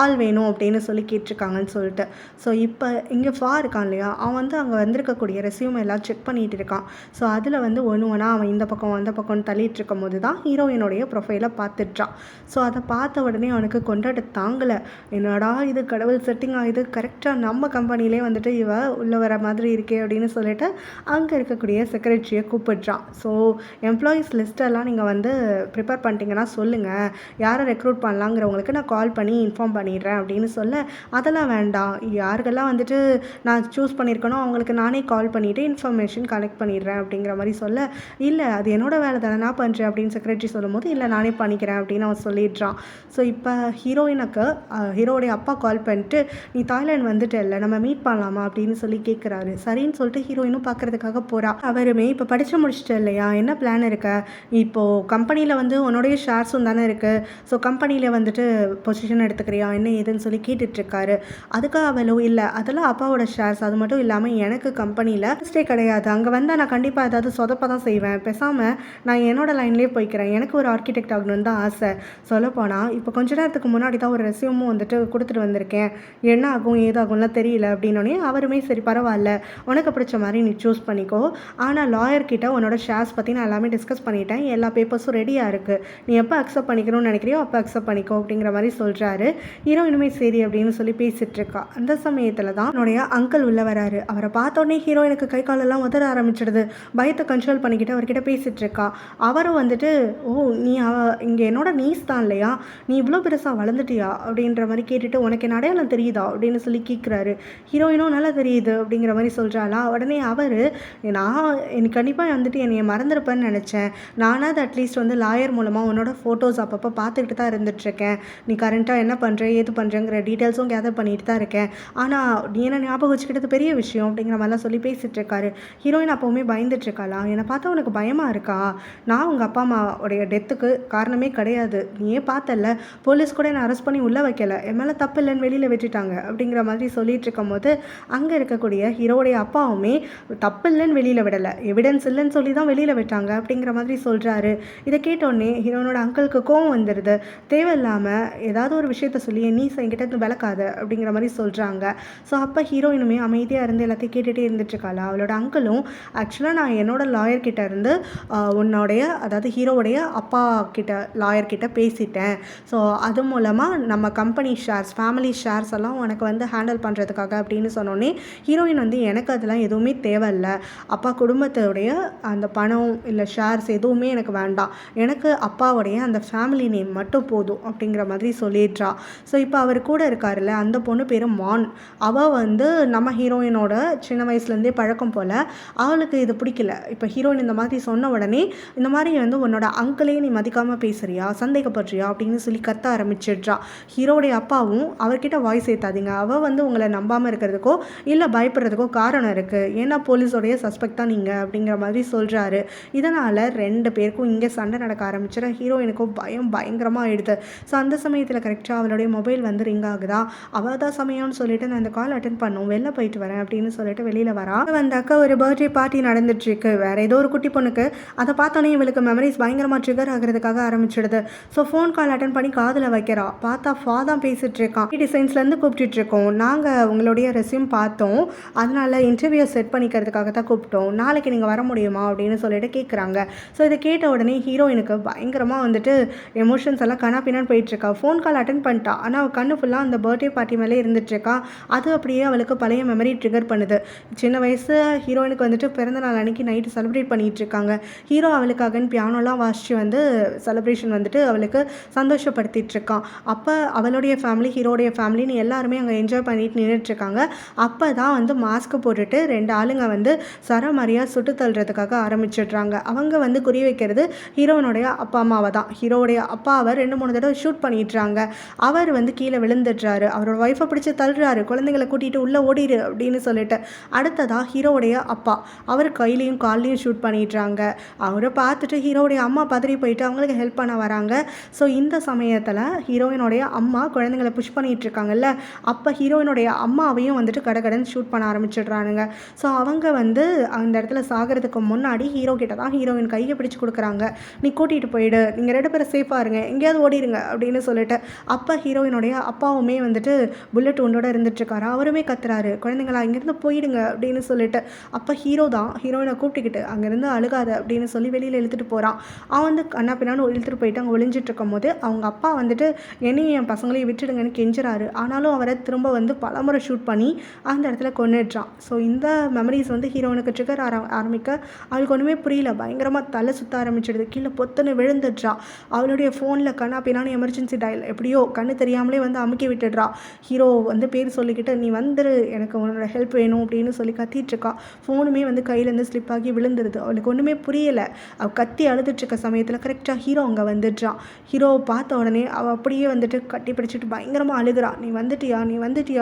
ஆள் வேணும் அப்படின்னு சொல்லி கேட்டிருக்காங்கன்னு சொல்லிட்டு. ஸோ இப்போ இங்கே ஃபா இருக்கான் இல்லையா, அவன் வந்து அங்கே வந்திருக்கக்கூடிய ரெஸ்யூம் எல்லாம் செக் பண்ணிகிட்டு இருக்கான். ஸோ அதில் வந்து ஒன்று அவன் இந்த பக்கம் அந்த பக்கம்னு தள்ளிட்டு இருக்கும் போது தான் ஹீரோயினுடைய ப்ரொஃபைலை பார்த்துட்றான். ஸோ அதை பார்த்த உடனே அவனுக்கு கொண்டாட தாங்கலை, என்னடா இது கடவுள் செட்டிங் ஆகுது, கரெக்டாக நம்ம கம்பெனிலே வந்துட்டு இவ உள்ளே வர மாதிரி இருக்கே அப்படின்னு சொல்லிட்டு அங்கே இருக்கக்கூடிய செக்ரட்டரியை கூப்பிடுறான். ஸோ எம்ப்ளாயீஸ் லிஸ்ட்டெல்லாம் நீங்கள் வந்து ப்ரிப்பேர் பண்ணிட்டீங்கன்னா சொல்லுங்கள், யாரை ரெக்ரூட் பண்ணலாங்கிறவங்களுக்கு நான் கால் பண்ணி இன்ஃபார்ம் பண்ணிடுறேன் அப்படின்னு சொல்ல, அதெல்லாம் வேண்டாம், யாருக்கெல்லாம் வந்துட்டு நான் சூஸ் பண்ணியிருக்கனோ அவங்களுக்கு நானே கால் பண்ணிவிட்டு இன்ஃபர்மேஷன் கலெக்ட் பண்ணிடுறேன் அப்படிங்கிற மாதிரி சொல்ல, இல்லை அது என்னோட வேலை தானே நான் பண்ணுறேன் அப்படின்னு செக்ரட்டரி சொல்லும் போது இல்லை நானே பண்ணிக்கிறேன் அப்படின்னு அவன் சொல்லிடுறான். ஸோ இப்போ ஹீரோயினுக்கு ஹீரோடைய அப்பா கால் பண்ணிட்டு நீ தாய்லாந்து வந்துட்டு இல்லை நம்ம மீட் பண்ணலாமா அப்படின்னு சொல்லி கேட்குறாரு. சரின்னு சொல்லிட்டு ஹீரோயினும் பார்க்குறதுக்காக போகிறா. அவருமே இப்போ படித்து முடிச்சுட்டு இல்லையா, என்ன பிளான் இருக்கா, இப்போது கம்பெனியில் வந்து உன்னுடைய ஷேர்ஸும் தானே இருக்குது, ஸோ கம்பெனியில் வந்துட்டு பொசிஷன் எடுத்துக்கிறியா என்ன ஏதுன்னு சொல்லி கேட்டுட்ருக்காரு. அதுக்காக அவளோ இல்லை அதெல்லாம் அப்பாவோட ஷேர்ஸ், அது மட்டும் இல்லாமல் எனக்கு கம்பெனியில் இன்ட்ரெஸ்டே கிடையாது, அங்கே வந்தால் நான் கண்டிப்பாக ஏதாவது சொதப்ப தான் செய்வேன், பேசாமல் நான் என்னோடய லைன்லேயே போய்க்கிறேன், எனக்கு ஒரு ஆர்கிடெக்ட் ஆகணும்னு தான் ஆசை. சொல்லப்போனால் இப்போ கொஞ்ச நேரத்துக்கு முன்னாடி தான் ஒரு ரெஸ்யூமும் வந்துட்டு கொடுத்துட்டு வந்திருக்கேன், என்ன ஆகும் ஏதாகும்லாம் தெரியல அப்படின்னோடனே அவருமே சரி பரவாயில்ல உனக்கு பிடிச்ச மாதிரி நீ சூஸ் பண்ணிக்கோ, ஆனால் லாயர்கிட்ட உன்னோட ஷேர்ஸ் பற்றி நான் எல்லாமே டிஸ்கஸ் பண்ணிட்டேன், எல்லா பேப்பர்ஸும் ரெடியாக இருக்குது, நீ எப்போ அக்செப்ட் பண்ணிக்கணும்னு நினைக்கிறியோ அப்போ அக்செப்ட் பண்ணிக்கோ அப்படிங்கிற மாதிரி சொல்கிறாரு. ஹீரோயினுமே சரி அப்படின்னு சொல்லி பேசிகிட்டு இருக்கா. அந்த சமயத்தில் தான் என்னுடைய அங்கிள் உள்ளே வராரு. அவரை பார்த்தோன்னே ஹீரோயினுக்கு கை காலெல்லாம் உதற ஆரம்பிச்சிடுது. பயத்தை கண்ட்ரோல் பண்ணிக்கிட்டு அவர்கிட்ட பேசிகிட்டு இருக்கா. அவரும் வந்துட்டு ஓ நீ இங்கே என்னோட நீஸ் வயசு தான் இல்லையா, நீ இவ்வளோ பெருசாக வளர்ந்துட்டியா அப்படின்ற மாதிரி கேட்டுட்டு உனக்கு என்ன அடையாளம் தெரியுதா அப்படின்னு சொல்லி கேட்குறாரு. ஹீரோயினும் நல்லா தெரியுது அப்படிங்கிற மாதிரி சொல்கிறாளா. உடனே அவர், நான் எனக்கு கண்டிப்பாக வந்துட்டு என்னைய மறந்துருப்பேன்னு நினச்சேன், நானாவது அட்லீஸ்ட் வந்து லாயர் மூலமாக உன்னோட ஃபோட்டோஸ் அப்பப்போ பார்த்துக்கிட்டு தான் இருந்துகிட்ருக்கேன், நீ கரண்ட்டாக என்ன பண்ணுற ஏது பண்ணுறங்கிற டீட்டெயில்ஸும் கேதர் பண்ணிட்டு தான் இருக்கேன், ஆனால் நீ என்ன ஞாபகம் வச்சுக்கிட்டது பெரிய விஷயம் அப்படிங்கிற மாதிரிலாம் சொல்லி பேசிகிட்டு இருக்காரு. ஹீரோயின் அப்போவுமே பயந்துட்டுருக்காளா. என்னை பார்த்தா உனக்கு பயமாக இருக்கா, நான் உங்கள் அப்பா அம்மாவுடைய டெத்துக்கு காரணமே கிடையாது, நீயே பார்த்தல, போலீஸ் கூட என்னை அரெஸ்ட் பண்ணி உள்ளே வைக்கல, என் மேலே தப்பு இல்லைன்னு வெளியில் விட்டுட்டாங்க அப்படிங்கிற மாதிரி சொல்லிட்டு இருக்கும் போது அங்கே இருக்கக்கூடிய ஹீரோடைய அப்பாவுமே தப்பு இல்லைன்னு வெளியில் விடலை, எவிடன்ஸ் இல்லைன்னு சொல்லி தான் வெளியில் விட்டாங்க அப்படிங்கிற மாதிரி சொல்கிறாரு. இதை கேட்டோடனே ஹீரோனோட அங்கிளுக்கு கோவம் வந்துடுது. தேவையில்லாமல் ஏதாவது ஒரு விஷயத்த சொல்லி நீ என்கிட்ட விளக்காத அப்படிங்கிற மாதிரி சொல்கிறாங்க. ஸோ அப்போ ஹீரோயினுமே அமைதியாக இருந்து எல்லாத்தையும் கேட்டுகிட்டே இருந்துட்டுருக்காளா. அவளோட அங்கிளும், ஆக்சுவலாக நான் என்னோட லாயர்கிட்ட இருந்து உன்னோடைய, அதாவது ஹீரோவுடைய அப்பா கிட்ட லாயர்கிட்ட பேசிட்டேன், ஸோ அது மூலமாக நம்ம கம்பெனி ஷேர்ஸ், ஃபேமிலி ஷேர்ஸ் எல்லாம் உனக்கு வந்து ஹேண்டில் பண்ணுறதுக்காக அப்படின்னு சொன்னோன்னே ஹீரோயின் வந்து எனக்கு அதெல்லாம் எதுவுமே தேவையில்லை, அப்பா குடும்பத்தோடைய அந்த பணம் இல்லை ஷேர்ஸ் எதுவுமே எனக்கு வேண்டாம், எனக்கு அப்பாவுடைய அந்த ஃபேமிலி நேம் மட்டும் போதும் அப்படிங்கிற மாதிரி சொல்லிடுறா. ஸோ இப்போ அவர் கூட இருக்காருல்ல அந்த பொண்ணு பேர் மான், அவள் வந்து நம்ம ஹீரோயினோட சின்ன வயசுலேருந்தே பழக்கம் போல், அவளுக்கு இது பிடிக்கல. இப்போ ஹீரோயின் இந்த மாதிரி சொன்ன உடனே, இந்த மாதிரி வந்து உன்னோட அங்கிளே நீ மதிக்காமல் பேசுறியா, சந்தேகப்படுறியா அப்படின்னு சொல்லி கத்த ஆரம்பிச்சிடுறா. ஹீரோடைய அப்பாவும், அவர்கிட்ட வாய்ஸ் ஏற்றாதீங்க, அவள் வந்து உங்களை நம்பாமல் இருக்கிறதுக்கோ இல்லை பயப்படுறதுக்கோ காரணம் இருக்குது, ஏன்னா போலீஸோடைய சஸ்பெக்ட் தான் நீங்கள் அப்படிங்கிற மாதிரி சொல்கிறாரு. இதனால் 2 பேருக்கும் இங்கே சண்டை நடக்க ஆரம்பிச்சிட ஹீரோயினுக்கும் பயங்கரமாக ஆயிடுது. ஸோ அந்த சமயத்தில் கரெக்டாக அவளுடைய மொபைல் வந்து ரிங் ஆகுதா. அவள் தான் சமயம்னு சொல்லிட்டு நான் இந்த கால் அட்டன் பண்ணும், வெளில போயிட்டு வரேன் அப்படின்னு சொல்லிட்டு வெளியில் வரா. வந்தாக்கா ஒரு பர்த்டே பார்ட்டி நடந்துட்டுருக்கு வேறு ஏதோ ஒரு குட்டி பொண்ணுக்கு. அதை பார்த்தோன்னே இவளுக்கு மெமரிஸ் பயங்கரமாக ட்ரிகர் ஆகிறதுக்காக ஆரம்பிச்சிடுது. ஸோ ஃபோன் கால் அட்டன் பண்ணி காதில் வைக்கிறா. பார்த்தா தான் பேசிகிட்டு இருக்கான். டிசைன்ஸ்லேருந்து கூப்பிட்டுருக்கோம், நாங்கள் உங்களுடைய ரெஸ்யூம் பார்த்தோம், அதனால் இன்டர்வியூ செட் பண்ணிக்கிறதுக்காக தான் கூப்பிட்டோம், நாளைக்கு நீங்கள் வர முடியுமா அப்படின்னு சொல்லிட்டு கேட்குறாங்க. ஸோ இதை கேட்ட உடனே ஹீரோயினுக்கு பயங்கரமாக வந்துட்டு எமோஷன்ஸ் எல்லாம் கண்ணா பின்னான்னு போயிட்டுருக்கா. ஃபோன் கால் அட்டன் பண்ணிட்டா, ஆனால் அவள் கண்ணு ஃபுல்லாக அந்த பர்த்டே பார்ட்டி மேலே இருந்துகிட்ருக்கா. அது அப்படியே அவளுக்கு பழைய மெமரி ட்ரிகர் பண்ணுது. சின்ன வயசு ஹீரோயினுக்கு வந்துட்டு பிறந்த நாள் அன்றைக்கி நைட்டு செலிப்ரேட் பண்ணிகிட்ருக்காங்க. ஹீரோ அவளுக்காகன்னு பியானோலாம் வாசித்து வந்து செலிப்ரேஷன் வந்துட்டு அவளுக்கு சந்தோஷப்படுத்திட்டு இருக்கான். அப்போ அவளுடைய ஃபேமிலி, ஹீரோடைய ஃபேமிலின்னு எல்லாருமே அங்கே என்ஜாய் பண்ணிட்டு நின்றுட்டுருக்காங்க. அப்போ தான் வந்து மாஸ்க்கு போட்டுட்டு 2 ஆளுங்க வந்து சரமாரியாக சுட்டு தள்ளுறதுக்காக ஆரம்பிச்சிடுறாங்க. அவங்க வந்து குறி வைக்கிறது ஹீரோனுடைய அப்பா அம்மாவை தான். ஹீரோடைய அப்பாவை 2-3 தடவை ஷூட் பண்ணிடுறாங்க. அவர் வந்து கீழே விழுந்துடுறாரு. அவரோட ஒய்ஃபை பிடிச்சி தள்ளுறாரு, குழந்தைங்களை கூட்டிகிட்டு உள்ளே ஓடிடு அப்படின்னு சொல்லிட்டு. அடுத்ததாக ஹீரோடைய அப்பா, அவர் கையிலையும் கால்லையும் ஷூட் பண்ணிடுறாங்க. அவரை பார்த்துட்டு ஹீரோடைய அம்மா பதறி போயிட்டு அவங்களுக்கு ஹெல்ப் பண்ண வராங்க. ஸோ இந்த சமயத்தில் ஹீரோயினுடைய அம்மா குழந்தைங்களை புஷ் பண்ணிகிட்டு இருக்காங்கல்ல, அப்போ ஹீரோயினுடைய அம்மாவையும் வந்துட்டு கடகடன்னு ஷூட் பண்ண ஆரம்பிச்சிடுறானுங்க. ஸோ அவங்க வந்து அந்த இடத்துல சாகிறதுக்கு முன்னாடி ஹீரோ கிட்ட தான் ஹீரோயின் கையை பிடிச்சி கொடுக்குறாங்க. நீ கூட்டிகிட்டு போயிடு, நீங்கள் 2 பேரும் சேஃபாக இருங்க, எங்கேயாவது ஓடிடுங்க அப்படின்னு சொல்லிட்டு. அப்போ ஹீரோயினுடைய அப்பாவுமே வந்துட்டு புல்லட் உண்டோட இருந்துட்டுருக்காரு. அவருமே கத்துறாரு, குழந்தைங்களா இங்கேருந்து போயிடுங்க அப்படின்னு சொல்லிட்டு. அப்போ ஹீரோ தான் ஹீரோயினை கூப்பிட்டுக்கிட்டு அங்கேருந்து அழுகாத அப்படின்னு சொல்லி வெளியில் இழுத்துட்டு போகிறான். அவன் வந்து கண்ணா பின்னான்னு இழுத்துட்டு போயிட்டு அங்கே ஒளிஞ்சிட்டு இருக்கும் போது அவங்க அப்பா வந்துட்டு என்னையும் என் பசங்களையும் விட்டுடுங்கன்னு கெஞ்சுறாரு. ஆனாலும் அவரை திரும்ப வந்து பலமுறை ஷூட் பண்ணி அந்த இடத்துல கொன்னுடுறான். ஸோ இந்த மெமரிஸ் வந்து ஹீரோனுக்கு ட்ரிகர் ஆரம்பிக்க அவளுக்கு ஒன்றுமே புரியல. பயங்கரமாக தலை சுற்ற ஆரம்பிச்சிடுது. கீழே பொத்துன்னு விழுந்துடுறா. அவளுடைய ஃபோனில் கண்ணா பின்னான்னு எமர்ஜென்சி டயல் எப்படியோ கண்ணு தெரியாமலே வந்து அமுக்கி விட்டுடுறா. ஹீரோ வந்து பேர் சொல்லிக்கிட்டு நீ வந்துரு, எனக்கு உன்னோட ஹெல்ப் வேணும் அப்படின்னு சொல்லி கத்திட்டுருக்கா. ஃபோனுமே வந்து கையிலேருந்து ஸ்லிப் ஆகி விழுந்துருது. அவளுக்கு ஒன்றுமே புரியலை. அவள் கத்தி அழுதுட்டுருக்க சமயத்தில் கரெக்டாக ஹீரோ அங்கே வந்துடுறான். ஹீரோவை பார்த்த உடனே அவள் அப்படியே வந்துட்டு கட்டி பிடிச்சிட்டு பயங்கரமாக அழுகிறான். நீ வந்துட்டியா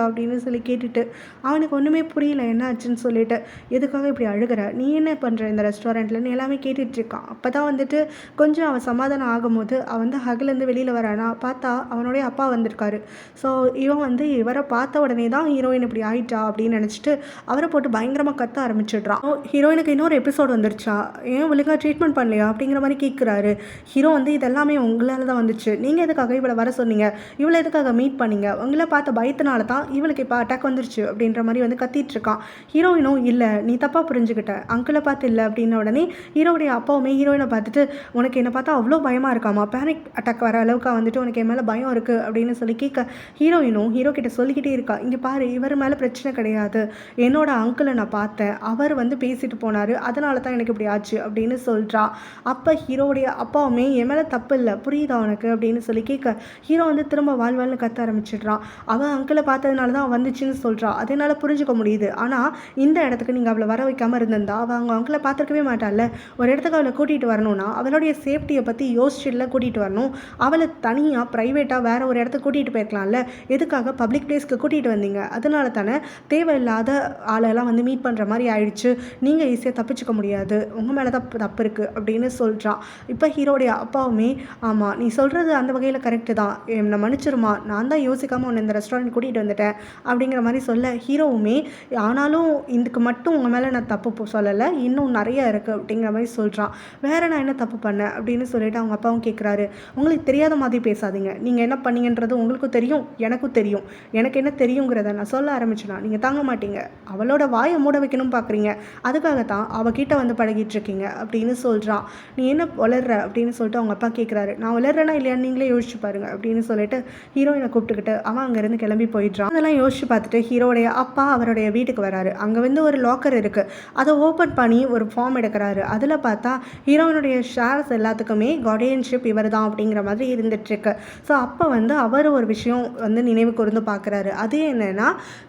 அப்படின்னு சொல்லி கேட்டுட்டு அவனுக்கு ஒன்றுமே புரியல என்ன ஆச்சுன்னு சொல்லிட்டு. எதுக்காக இப்படி அழுகிற, நீ என்ன பண்ணுற இந்த ரெஸ்டாரண்ட்லன்னு எல்லாமே கேட்டுட்ருக்கான். அப்போ தான் வந்துட்டு கொஞ்சம் அவன் சமாதானம் ஆகும்போது அவன் வந்து ஹகிலேருந்து வெளியில் வரானா. பார்த்தா அவனுடைய அப்பா வந்திருக்காரு. ஸோ இவன் வந்து இவரை பார்த்த உடனே தான் ஹீரோயின் இப்படி ஆயிட்டா அப்படின்னு நினச்சிட்டு அவரை போட்டு பயங்கரமாக கத்த ஆரம்பிச்சிடுறான். ஹீரோயினுக்கு இன்னொரு எபிசோட் வந்துருச்சா, ஏன் ஒழுங்காக ட்ரீட்மெண்ட் பண்ணலையா அப்படிங்கிற மாதிரி கேட்குறாரு. ஹீரோ வந்து இதெல்லாமே உங்களால் தான் வந்துச்சு, நீங்கள் எதுக்காக இவளை வர சொன்னீங்க, இவளை எதுக்காக மீட் பண்ணீங்க, உங்களை பார்த்த பயத்தினால தான் இவளுக்கு இப்போ அட்டாக் வந்துருச்சு அப்படின்ற மாதிரி வந்து கத்திட்டு இருக்கான். ஹீரோயினும் இல்லை நீ தப்பாக புரிஞ்சுக்கிட்ட, அங்கிளை பார்த்து இல்லை அப்படின்ன உடனே ஹீரோடைய அப்பாவுமே ஹீரோயினை பார்த்துட்டு உனக்கு என்னை பார்த்தா அவ்வளோ பயமாக இருக்காமா, பேனிக் அட்டாக் வர அளவுக்கு வந்துட்டு உனக்கு என் மேலே பயம் இருக்குது அப்படின்னு சொல்லி கேட்க ஹீரோயினும் ஹீரோ கிட்ட சொல்லிக்கிட்டே இருக்கா. இங்கே பாரு, இவர் மேலே பிரச்சனை கிடையாது, என்னோட அங்கிளை நான் பார்த்தேன், அவர் வந்து பேசிட்டு போனார், அதனால தான் எனக்கு இப்படி ஆச்சு அப்படின்னு சொல்கிறா. அப்போ ஹீரோடைய அப்பாவுமே என் மேலே தப்பு இல்லை, புரியுதா உனக்கு அப்படின்னு சொல்லி கேட்க, ஹீரோ வந்து திரும்ப வாழ் கத்த ஆரம்பிச்சிடுறான். அவன் அங்கிளை பார்த்ததுனால தான் வந்துச்சுன்னு சொல்கிறான், அது என்னால் புரிஞ்சுக்க முடியுது. ஆனால் இந்த இடத்துக்கு நீங்கள் அவளை வர வைக்காமல் இருந்திருந்தா அவள் அவங்க அங்கிளை பார்த்துருக்கவே மாட்டாள்ல. ஒரு இடத்துக்கு அவளை கூட்டிகிட்டு வரணும்னா அவளுடைய சேஃப்டியை பற்றி யோசிச்சுல கூட்டிகிட்டு வரணும். அவளை தனியாக ப்ரைவேட்டாக வேற ஒரு இடத்துக்கு கூட்டிகிட்டு போயிருக்கலாம்ல. எதுக்காக பப்ளிக் பிளேஸ்க்கு கூட்டிகிட்டு வந்தீங்க? அதனால தானே தேவையில்லாத ஆளெல்லாம் வந்து மீட் பண்ணுற மாதிரி ஆயிடுச்சு. நீங்கள் ஈஸியாக தப்பிச்சுக்க முடியாது, உங்கள் மேலே தான் தப்பு இருக்குது அப்படின்னு சொல்கிறான். இப்போ ஹீரோடைய அப்பாவுமே, ஆமாம் நீ சொல்கிறது அந்த வகையில் கரெக்டு தான், என்னை மன்னிச்சிருமா, நான் தான் யோசிக்காமல் உன்னை இந்த ரெஸ்டாரண்ட் கூட்டிகிட்டு வந்துட்டேன் அப்படிங்கிற மாதிரி சொல்ல, ஹீரோவுமே ஆனாலும் இதுக்கு மட்டும் உங்கள் மேலே நான் தப்பு சொல்லலை, இன்னும் நிறைய இருக்குது அப்படிங்கிற மாதிரி சொல்கிறான். வேறு நான் என்ன தப்பு பண்ணேன் அப்படின்னு சொல்லிட்டு அவங்க அப்பாவும் கேட்குறாரு. உங்களுக்கு தெரியாத மாதிரி பேசாதீங்க, நீங்கள் என்ன பண்ணீங்கன்றது உங்களுக்கும் தெரியும் எனக்கும் தெரியும். எனக்கு என்ன தெரியுங்கிறத நான் சொல்ல ஆரம்பிச்சேன்னா நீங்கள் தாங்க மாட்டீங்க. அவளோட வாயை மூட வைக்கணும்னு பார்க்குறீங்க, அதுக்காகத்தான் அவகிட்ட வந்து பழகிட்டு இருக்கீங்க அப்படின்னு சொல்கிறான். நீ என்ன வளர்ற அப்படின்னு சொல்லிட்டு அவங்க அப்பா கேட்குறாரு. நான் வளர்றேன்னா இல்லையான்னு நீங்களே யோசிச்சு பாருங்க அப்படின்னு சொல்லிட்டு ஹீரோயினை கூப்பிட்டுக்கிட்டு அவன் அங்கேருந்து கிளம்பி போயிடுறான். அதெல்லாம் யோசிச்சு பார்த்துட்டு ஹீரோடைய அப்பா அவருடைய வீட்டுக்கு வராரு. அங்கே வந்து ஒரு லாக்கர் இருக்குது, அதை ஓப்பன் பண்ணி ஒரு ஃபார்ம் எடுக்கிறாரு. அதில் பார்த்தா ஹீரோயினுடைய ஷேர்ஸ் எல்லாத்துக்குமே கார்டியன்ஷிப் இவர் தான் அப்படிங்கிற மாதிரி இருந்துகிட்ருக்கு. ஸோ அப்போ வந்து அவர் ஒரு விஷயம் வந்து நினைவு கூர்ந்து பார்க்குறாரு. அது என்னென்னா,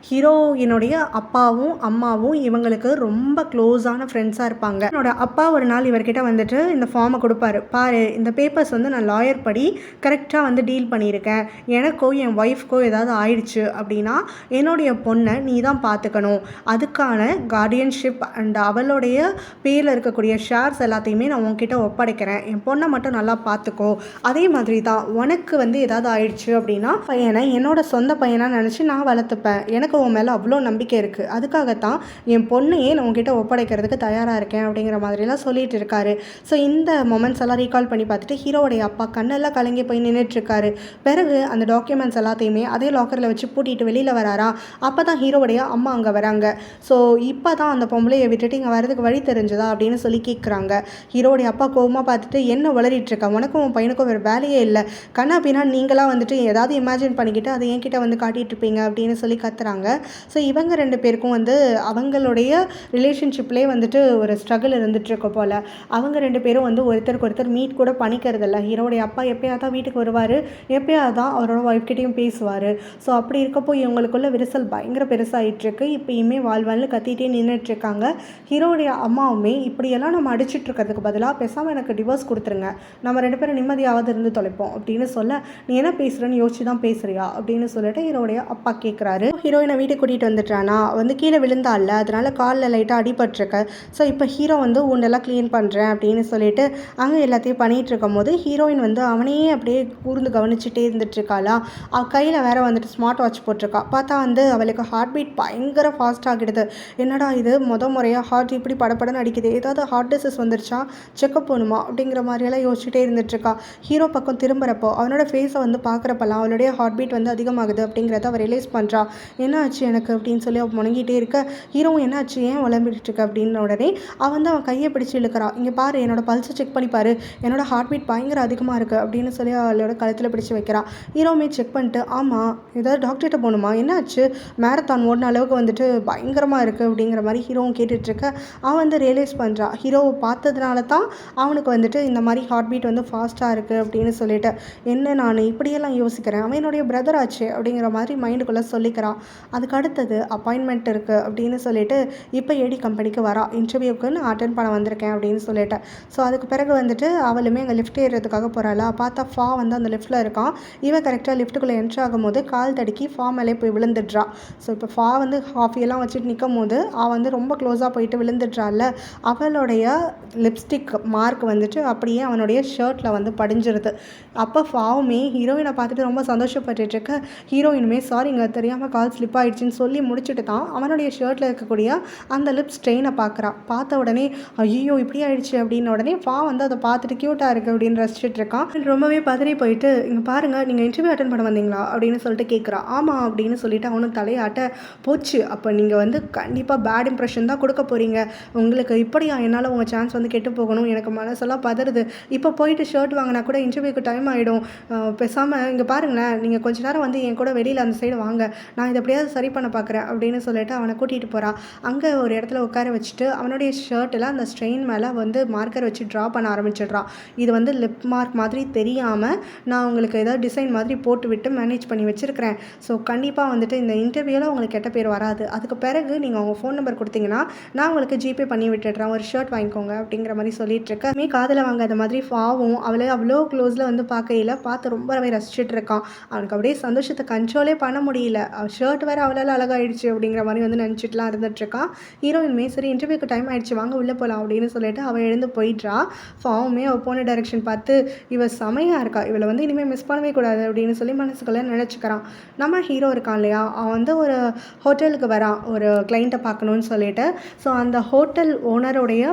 ஹீரோயினுடைய அப்பாவும் அம்மாவும் இவங்களுக்கு ரொம்ப க்ளோஸான ஃப்ரெண்ட்ஸாக இருப்பாங்க. என்னோட அப்பா ஒரு நாள் இவர்கிட்ட வந்துட்டு இந்த ஃபார்மை கொடுப்பாரு. பாரு, இந்த பேப்பர்ஸ் வந்து நான் லாயர் படி கரெக்டாக வந்து டீல் பண்ணியிருக்கேன், எனக்கோ என் ஒய்ஃப்க்கோ ஏதாவது ஆயிடுச்சு அப்படின்னா என்னுடைய பொண்ணை நீ தான் பார்த்துக்கணும், அதுக்கான கார்டியன்ஷிப் அண்ட் அவளுடைய பேரில் இருக்கக்கூடிய ஷேர்ஸ் எல்லாத்தையுமே நான் உன்கிட்ட ஒப்படைக்கிறேன், என் பொண்ணை மட்டும் நல்லா பார்த்துக்கோ. அதே மாதிரி தான் உனக்கு வந்து ஏதாவது ஆயிடுச்சு அப்படின்னா பையனை என்னோட சொந்த பையனாக நினச்சி நான் வளர்த்துப்பேன், எனக்கு உன் மேலே அவ்வளோ நம்பிக்கை இருக்குது, அதுக்காகத்தான் என் பொண்ணையே நான் உங்ககிட்ட ஒப்படைக்கிறதுக்கு தயாராக இருக்கேன் அப்படிங்கிற மாதிரிலாம் சொல்லிட்டு இருக்காரு. ஸோ இந்த மொமெண்ட்ஸ் எல்லாம் ரீகால் பண்ணி பார்த்துட்டு ஹீரோடைய அப்பா கண்ணெல்லாம் கலங்கி போய் நின்றுட்டுருக்காரு. பிறகு அந்த டாக்குமெண்ட்ஸ் எல்லாத்தையுமே அதே லாக்கரில் வச்சு பூட்டிட்டு வெளியில் வராரா. அப்போ தான் ஹீரோடைய அம்மா அங்கே வராங்க. ஸோ இப்போ தான் அந்த பொம்பளையை விட்டுட்டு இங்கே வரதுக்கு வழி தெரிஞ்சதா அப்படின்னு சொல்லி கேட்குறாங்க. ஹீரோடைய அப்பா கோவமாக பார்த்துட்டு என்ன வளரிட்டு இருக்கா, உனக்கும் உன் பையனுக்கும் வேறு வேலையே இல்லை, கண்ணா அப்படின்னா நீங்களாம் வந்துட்டு ஏதாவது இமேஜின் பண்ணிக்கிட்டு அதை என்கிட்ட வந்து காட்டிகிட்டு இருப்பீங்க அப்படின்னு சொல்லி கத்துறாங்க. ஸோ இவங்க ரெண்டு பேருக்கும் வந்து அவங்களுடைய ரிலேஷன்ஷிப்லேயே வந்துட்டு ஒரு ஸ்ட்ரகிள் இருந்துகிட்ருக்க போல். அவங்க ரெண்டு பேரும் வந்து ஒருத்தருக்கு ஒருத்தர் மீட் கூட பண்ணிக்கிறதில்ல. ஹீரோடைய அப்பா எப்போயாவது தான் வீட்டுக்கு வருவார், எப்போயாவது தான் அவரோட ஒய்ஃப்கிட்டையும் பேசுவார். ஸோ அப்படி இருக்கப்போ இவங்களுக்குள்ள விரிசல் பயங்கர பெருசாகிட்டுருக்கு. இப்போயுமே வாழ்வாள்னு கத்திகிட்டே நின்றுட்டுருக்காங்க. ஹீரோடைய அம்மாவுமே இப்படியெல்லாம் நம்ம அடிச்சிட்ருக்கிறதுக்கு பதிலாக பேசாமல் எனக்கு டிவோர்ஸ் கொடுத்துருங்க, நம்ம ரெண்டு பேரும் நிம்மதியாவது இருந்து தொலைப்போம் அப்படின்னு சொல்ல, நீ என்ன பேசுகிறேன்னு யோசிச்சு தான் பேசுகிறியா அப்படின்னு சொல்லிட்டு ஹீரோடைய அப்பா கேட்குறாரு. ஹீரோயினை வீட்டுக்கு கூட்டிகிட்டு வந்துட்டானா, வந்து கீழே விழுந்தால, அதனால் காலில் லைட்டாக அடிபட்டிருக்க. ஸோ இப்போ ஹீரோ வந்து உண்டெல்லாம் க்ளீன் பண்ணுறேன் அப்படின்னு சொல்லிட்டு அங்கே எல்லாத்தையும் பண்ணிகிட்டு இருக்கும் போது ஹீரோயின் வந்து அவனையே அப்படியே கூர்ந்து கவனிச்சுட்டே இருந்துட்டுருக்காளா. அவள் கையில் வேற வந்துட்டு ஸ்மார்ட் வாட்ச் போட்டிருக்கா. பார்த்தா வந்து அவளுக்கு ஹார்ட் பீட் பயங்கர ஃபாஸ்ட் ஆகிடுது. என்னடா இது முறையாக ஹார்ட் இப்படி படப்படன்னு அடிக்குது, ஏதாவது ஹார்ட் டிசீஸ் வந்துருச்சா, செக்கப் போகணுமா அப்படிங்கிற மாதிரியெல்லாம் யோசிச்சுட்டே இருந்துட்டுருக்கா. ஹீரோ பக்கம் திரும்புகிறப்போ அவனோட ஃபேஸை வந்து பார்க்குறப்பெல்லாம் அவளுடைய ஹார்ட் பீட் வந்து அதிகமாகுது அப்படிங்கிறத அவள் ரியலைஸ் பண்ணுறா. என்ன ஆச்சு எனக்கு அப்படின்னு சொல்லி அவள் முணங்கிட்டே இருக்க, ஹீரோவும் என்ன ஆச்சு ஏன் உழம்பிட்டு இருக்க அப்படின்னு உடனே அவன் வந்து அவன் கையை பிடிச்சி இழுக்கிறான். இங்கே பாரு, என்னோட பல்ஸை செக் பண்ணி பாரு, என்னோட ஹார்ட் பீட் பயங்கர அதிகமாக இருக்குது அப்படின்னு சொல்லி அவளோட கழுத்தில் பிடிச்சி வைக்கிறான். ஹீரோவுமே செக் பண்ணிட்டு, ஆமாம் ஏதாவது டாக்டர்கிட்ட போகணுமா, என்ன ஆச்சு, மேரத்தான் ஓடின அளவுக்கு வந்துட்டு பயங்கரமாக இருக்குது அப்படிங்கிற மாதிரி ஹீரோவும் கேட்டுட்ருக்க அவன் வந்து ரியலைஸ் பண்ணுறான். ஹீரோவை பார்த்ததுனால தான் அவனுக்கு வந்துட்டு இந்த மாதிரி ஹார்ட் பீட் வந்து ஃபாஸ்ட்டாக இருக்குது அப்படின்னு சொல்லிட்டு, என்ன நான் இப்படியெல்லாம் யோசிக்கிறேன், அவன் என்னுடைய பிரதர் ஆச்சு அப்படிங்கிற மாதிரி மைண்டுக்குள்ளே சொல்லிக்கிறான். அதுக்கு அடுத்தது அப்பாயின்மெண்ட் இருக்குது அப்படின்னு சொல்லிட்டு இப்போ ஏடி கம்பெனிக்கு வரா, இன்டர்வியூக்கு நான் அட்டென்ட் பண்ண வந்திருக்கேன் அப்படின்னு சொல்லிட்டு. ஸோ அதுக்கு பிறகு வந்துட்டு அவளுமே அங்கே லிஃப்ட் ஏறுறதுக்காக போகிறாளா. பார்த்தா ஃபா வந்து அந்த லிஃப்ட்டில் இருக்கான். இவன் கரெக்டாக லிஃப்ட்டுக்குள்ளே என்ட்ரு ஆகும்போது கால் தடுக்கி ஃபா மேலே போய் விழுந்துடுறா. ஸோ இப்போ ஃபா வந்து ஹாஃபியெல்லாம் வச்சுட்டு நிற்கும் போது அவள் வந்து ரொம்ப க்ளோஸாக போயிட்டு விழுந்துடுறாள். அவளுடைய லிப்ஸ்டிக் மார்க் வந்துட்டு அப்படியே அவனுடைய ஷர்ட்டில் வந்து படிஞ்சிருது. அப்போ ஃபாவுமே ஹீரோயினை பார்த்துட்டு ரொம்ப சந்தோஷப்பட்டுருக்க, ஹீரோயினுமே சாரிங்க தெரியாமல் கால் ஸ்லிப் ஆகிடுச்சின்னு சொல்லி முடிச்சுட்டு தான் அவனுடைய ஷர்ட்டில் இருக்கக்கூடிய அந்த லிப் ஸ்ட்ரெயினை பார்க்குறான். பார்த்த உடனே ஐயோ இப்படி ஆயிடுச்சு அப்படின்னு உடனே ஃபா வந்து அதை பார்த்துட்டு க்யூட்டாக இருக்குது அப்படின்னு ரசிச்சுட்டு இருக்கான். ரொம்பவே பதறி போயிட்டு, இங்கே பாருங்கள் நீங்கள் இன்டர்வியூ அட்டன் பண்ண வந்தீங்களா அப்படின்னு சொல்லிட்டு கேட்குறான். ஆமாம் அப்படின்னு சொல்லிட்டு அவனும் தலையாட்ட, போச்சு அப்போ நீங்கள் வந்து கண்டிப்பாக பேட் இம்ப்ரெஷன் தான் கொடுக்க போகிறீங்க, உங்களுக்கு இப்படியா என்னால் உங்கள் சான்ஸ் வந்து கெட்டு போகணும், எனக்கு மனசெல்லாம் பதறுது, இப்போ போயிட்டு ஷர்ட் வாங்கினா கூட இன்டர்வியூக்கு டைம் ஆகிடும், பேசாமல் இங்கே பாருங்களேன் நீங்கள் கொஞ்ச நேரம் வந்து என் கூட வெளியில் அந்த சைடு வாங்க, நான் இதை எப்படியாவது சரி பண்ண பார்க்குறேன் அப்படின்னு சொல்லிட்டு அவனை கூட்டிகிட்டு போகிறான். அங்கே ஒரு இடத்துல உட்கார வச்சுட்டு அவனுடைய ஷர்ட்டில் அந்த ஸ்ட்ரெயின் மேலே வந்து மார்க்கர் வச்சு ட்ரா பண்ண ஆரம்பிச்சிடுறான். இது வந்து லிப் மார்க் மார்க் மாதிரி தெரியாமல் நான் உங்களுக்கு ஏதாவது டிசைன் மாதிரி போட்டு விட்டு மேனேஜ் பண்ணி வச்சுருக்கிறேன். ஸோ கண்டிப்பாக வந்துட்டு இந்த இன்டர்வியூவில் உங்களுக்கு கெட்ட பேர் வராது. அதுக்கு பிறகு நீங்கள் உங்கள் ஃபோன் நம்பர் கொடுத்தீங்கன்னா நான் உங்களுக்கு ஜிபே பண்ணி விட்டுடுறேன், ஒரு ஷர்ட் வாங்கிக்கோங்க அப்படிங்கிற மாதிரி சொல்லிட்டு இருக்கேன். காதில் வாங்காத மாதிரி ஃபாவும் அவளை அவ்வளோ க்ளோஸில் வந்து பார்த்து ரொம்பவே ரசிச்சுட்டு இருக்கான். அவனுக்கு அப்படியே சந்தோஷத்தை கண்ட்ரோலே பண்ண முடியல. ஷர்ட் வேறு அவளால் அழகாயிடுச்சு அப்படிங்கிற மாதிரி வந்து நினச்சிட்டுலாம் இருந்துகிட்ருக்கான். ஹீரோயின்மே சரி இன்டர்வியூக்கு டைம் ஆகிடுச்சு வாங்க உள்ளே போகலாம் அப்படின்னு சொல்லிட்டு அவள் எழுந்து போயிட்றா. ஃபாவுமே அவள் போன டைரெக்ஷன் பார்த்து இவள் செமையாக இருக்கா, இவளை வந்து இனிமேல் மிஸ் பண்ணவே கூடாது அப்படின்னு சொல்லி மனசுக்குள்ளே நினச்சிக்கிறான். நம்ம ஹீரோ இருக்கான் இல்லையா, அவன் வந்து ஒரு ஹோட்டலுக்கு வரான் ஒரு கிளைண்ட்டை பார்க்கணுன்னு சொல்லிட்டு. ஸோ அந்த ஹோட்டல் ஓனருடைய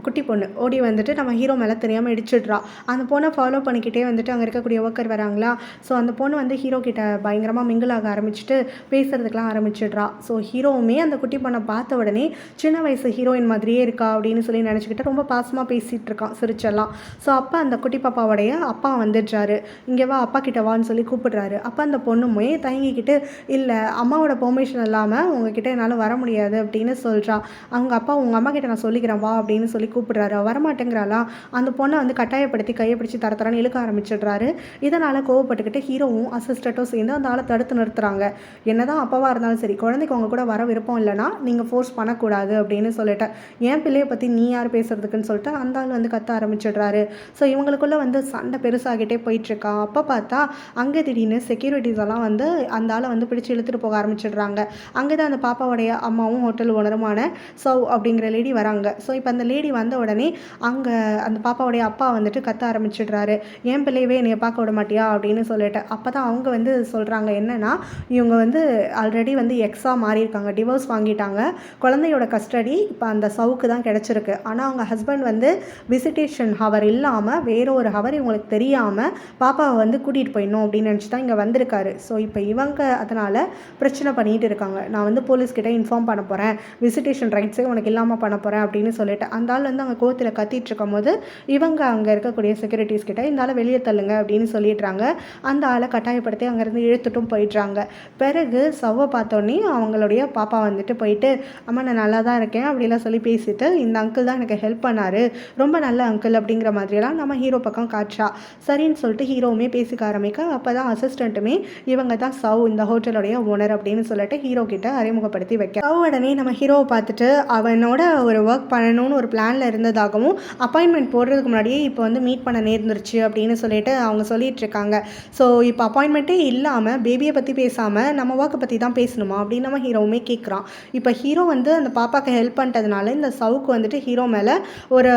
குட்டி பொண்ணு ஓடி வந்துட்டு நம்ம ஹீரோ மேலே தெரியாமல் இடிச்சிடுறா. அந்த பொண்ணை ஃபாலோ பண்ணிக்கிட்டே வந்துட்டு அங்கே இருக்கக்கூடிய ஒர்க்கர் வராங்களா. ஸோ அந்த பொண்ணு வந்து ஹீரோ கிட்ட பயங்கரமாக மிங்கிள் ஆக ஆரம்பிச்சுட்டு பேசுறதுக்கெலாம் ஆரம்பிச்சிடுறா. ஸோ ஹீரோவுமே அந்த குட்டி பொண்ணை பார்த்த உடனே சின்ன வயசு ஹீரோயின் மாதிரியே இருக்கா அப்படின்னு சொல்லி நினச்சிக்கிட்டு ரொம்ப பாசமாக பேசிகிட்டு இருக்கான் சிரிச்செல்லாம். ஸோ அப்போ அந்த குட்டி பாப்பாவுடைய அப்பா வந்துடுறாரு. இங்கே வா அப்பா கிட்ட வான்னு சொல்லி கூப்பிடுறாரு. அப்போ அந்த பொண்ணுமே தயங்கிக்கிட்டு இல்லை அம்மாவோட பெர்மிஷன் இல்லாமல் உங்ககிட்ட என்னால் வர முடியாது அப்படின்னு சொல்கிறா. அவங்க அப்பா உங்கள் அம்மா கிட்ட நான் சொல்லிக்கிறேன் வா அப்படின்னு சொல்லி கூப்பிடுறாரு. வரமாட்டேங்கிறாளா. அந்த பொண்ணை வந்து கட்டாயப்படுத்தி கையை பிடிச்சி தரத்தரன்னு இழுக்க ஆரம்பிச்சிடுறாரு. இதனால் கோவப்பட்டுக்கிட்டு ஹீரோவும் அசிஸ்டண்ட்டும் சேர்ந்து அந்த ஆளை தடுத்து நிறுத்துறாங்க. என்னதான் அப்பாவாக இருந்தாலும் சரி குழந்தைக்கு அவங்க கூட வர விருப்பம் இல்லைனா நீங்கள் ஃபோர்ஸ் பண்ணக்கூடாது அப்படின்னு சொல்லிட்டேன். என் பிள்ளையை பற்றி நீ யார் பேசுறதுக்குன்னு சொல்லிட்டு அந்த ஆள் வந்து கத்த ஆரம்பிச்சிடுறாரு. ஸோ இவங்களுக்குள்ளே வந்து சண்டை பெருசாகிட்டே போயிட்டுருக்கா. அப்போ பார்த்தா அங்கே திடீர்னு செக்யூரிட்டிஸ் எல்லாம் வந்து அந்த ஆளை வந்து பிடிச்சி இழுத்துட்டு போக ஆரம்பிச்சிடுறாங்க. அங்கே தான் அந்த பாப்பாவுடைய அம்மாவும் ஹோட்டல் ஓனருமான சவ் அப்படிங்கிற லேடி வராங்க. ஸோ இப்போ அந்த லேடி வந்த உடனே அங்கே அந்த பாப்பாவுடைய அப்பா வந்துட்டு கத்த ஆரம்பிச்சிடுறாரு. என் பிள்ளையவே என்னைய பார்க்க விட மாட்டியா அப்படின்னு சொல்லிட்டு. அப்போ தான் அவங்க வந்து சொல்கிறாங்க என்னென்னா இவங்க வந்து ஆல்ரெடி வந்து எக்ஸாக மாறியிருக்காங்க, டிவோர்ஸ் வாங்கிட்டாங்க. குழந்தையோட கஸ்டடி இப்போ அந்த சவுக்கு தான் கிடச்சிருக்கு. ஆனால் அவங்க ஹஸ்பண்ட் வந்து விசிட்டேஷன் ஹவர் இல்லாமல் வேற ஒரு ஹவர் இவங்களுக்கு தெரியாமல் பாப்பாவை வந்து கூட்டிகிட்டு போயிடணும் அப்படின்னு நினச்சி தான் இங்கே வந்திருக்காரு. ஸோ இப்போ இவங்க அதனால் பிரச்சனை பண்ணிகிட்டு இருக்காங்க. நான் வந்து போலீஸ்கிட்ட இன்ஃபார்ம் பண்ண போகிறேன், விசிட்டேஷன் ரைட்ஸே உனக்கு இல்லாமல் பண்ண போகிறேன் அப்படின்னு சொல்லிட்டு அந்த ஆள் வந்து அங்கே கோத்தில் கத்திட்டு இருக்கும் போது இவங்க அங்கே இருக்கக்கூடிய செக்யூரிட்டிஸ் கிட்ட இந்த ஆளை வெளியே தள்ளுங்க அப்படின்னு சொல்லிடுறாங்க. அந்த ஆளை கட்டாயப்படுத்தி அங்கேருந்து இழுத்துட்டும் போயிடுறாங்க. பிறகு சவ்வை பார்த்தோன்னே அவங்களுடைய பாப்பா வந்துட்டு போயிட்டு அம்மா நான் நல்லா தான் இருக்கேன் அப்படிலாம் சொல்லி பேசிட்டு இந்த அங்கிள் தான் எனக்கு ஹெல்ப் பண்ணார், ரொம்ப நல்ல அங்கிள் அப்படிங்கிற மாதிரியெல்லாம் நம்ம ஹீரோ பக்கம் காட்டுறா. சரின்னு சொல்லிட்டு ஹீரோவுமே பேசிக்க ஆரம்பிக்க அப்போ தான் அசிஸ்டண்ட்டுமே இவங்க தான் சவ் இந்த ஹோட்டலுடைய ஓனர் அப்படின்னு சொல்லிட்டு ஹீரோ கிட்ட அறிமுகப்படுத்தி வைக்க. சவ் உடனே நம்ம ஹீரோவை பார்த்துட்டு அவனோட ஒரு ஒர்க் பண்ணணும்னு ஒரு பிளானில் இருந்ததாகவும் அப்பாயின்மெண்ட் போடுறதுக்கு முன்னாடியே இப்போ வந்து மீட் பண்ண நேர்ந்துருச்சு அப்படின்னு சொல்லிட்டு அவங்க சொல்லிட்டு இருக்காங்க. ஸோ இப்போ அப்பாயின்மெண்ட்டே இல்லாமல் பேபியை பற்றி பேசாமல் நம்ம ஒர்க்கை பற்றி தான் பேசணுமா அப்படின்னு நம்ம ஹீரோவுமே கேட்குறான். இப்போ ஹீரோ வந்து அந்த பாப்பாவுக்கு ஹெல்ப் பண்ணிட்டதுனால இந்த சவுக்கு வந்துட்டு ஹீரோ மேலே ஒரு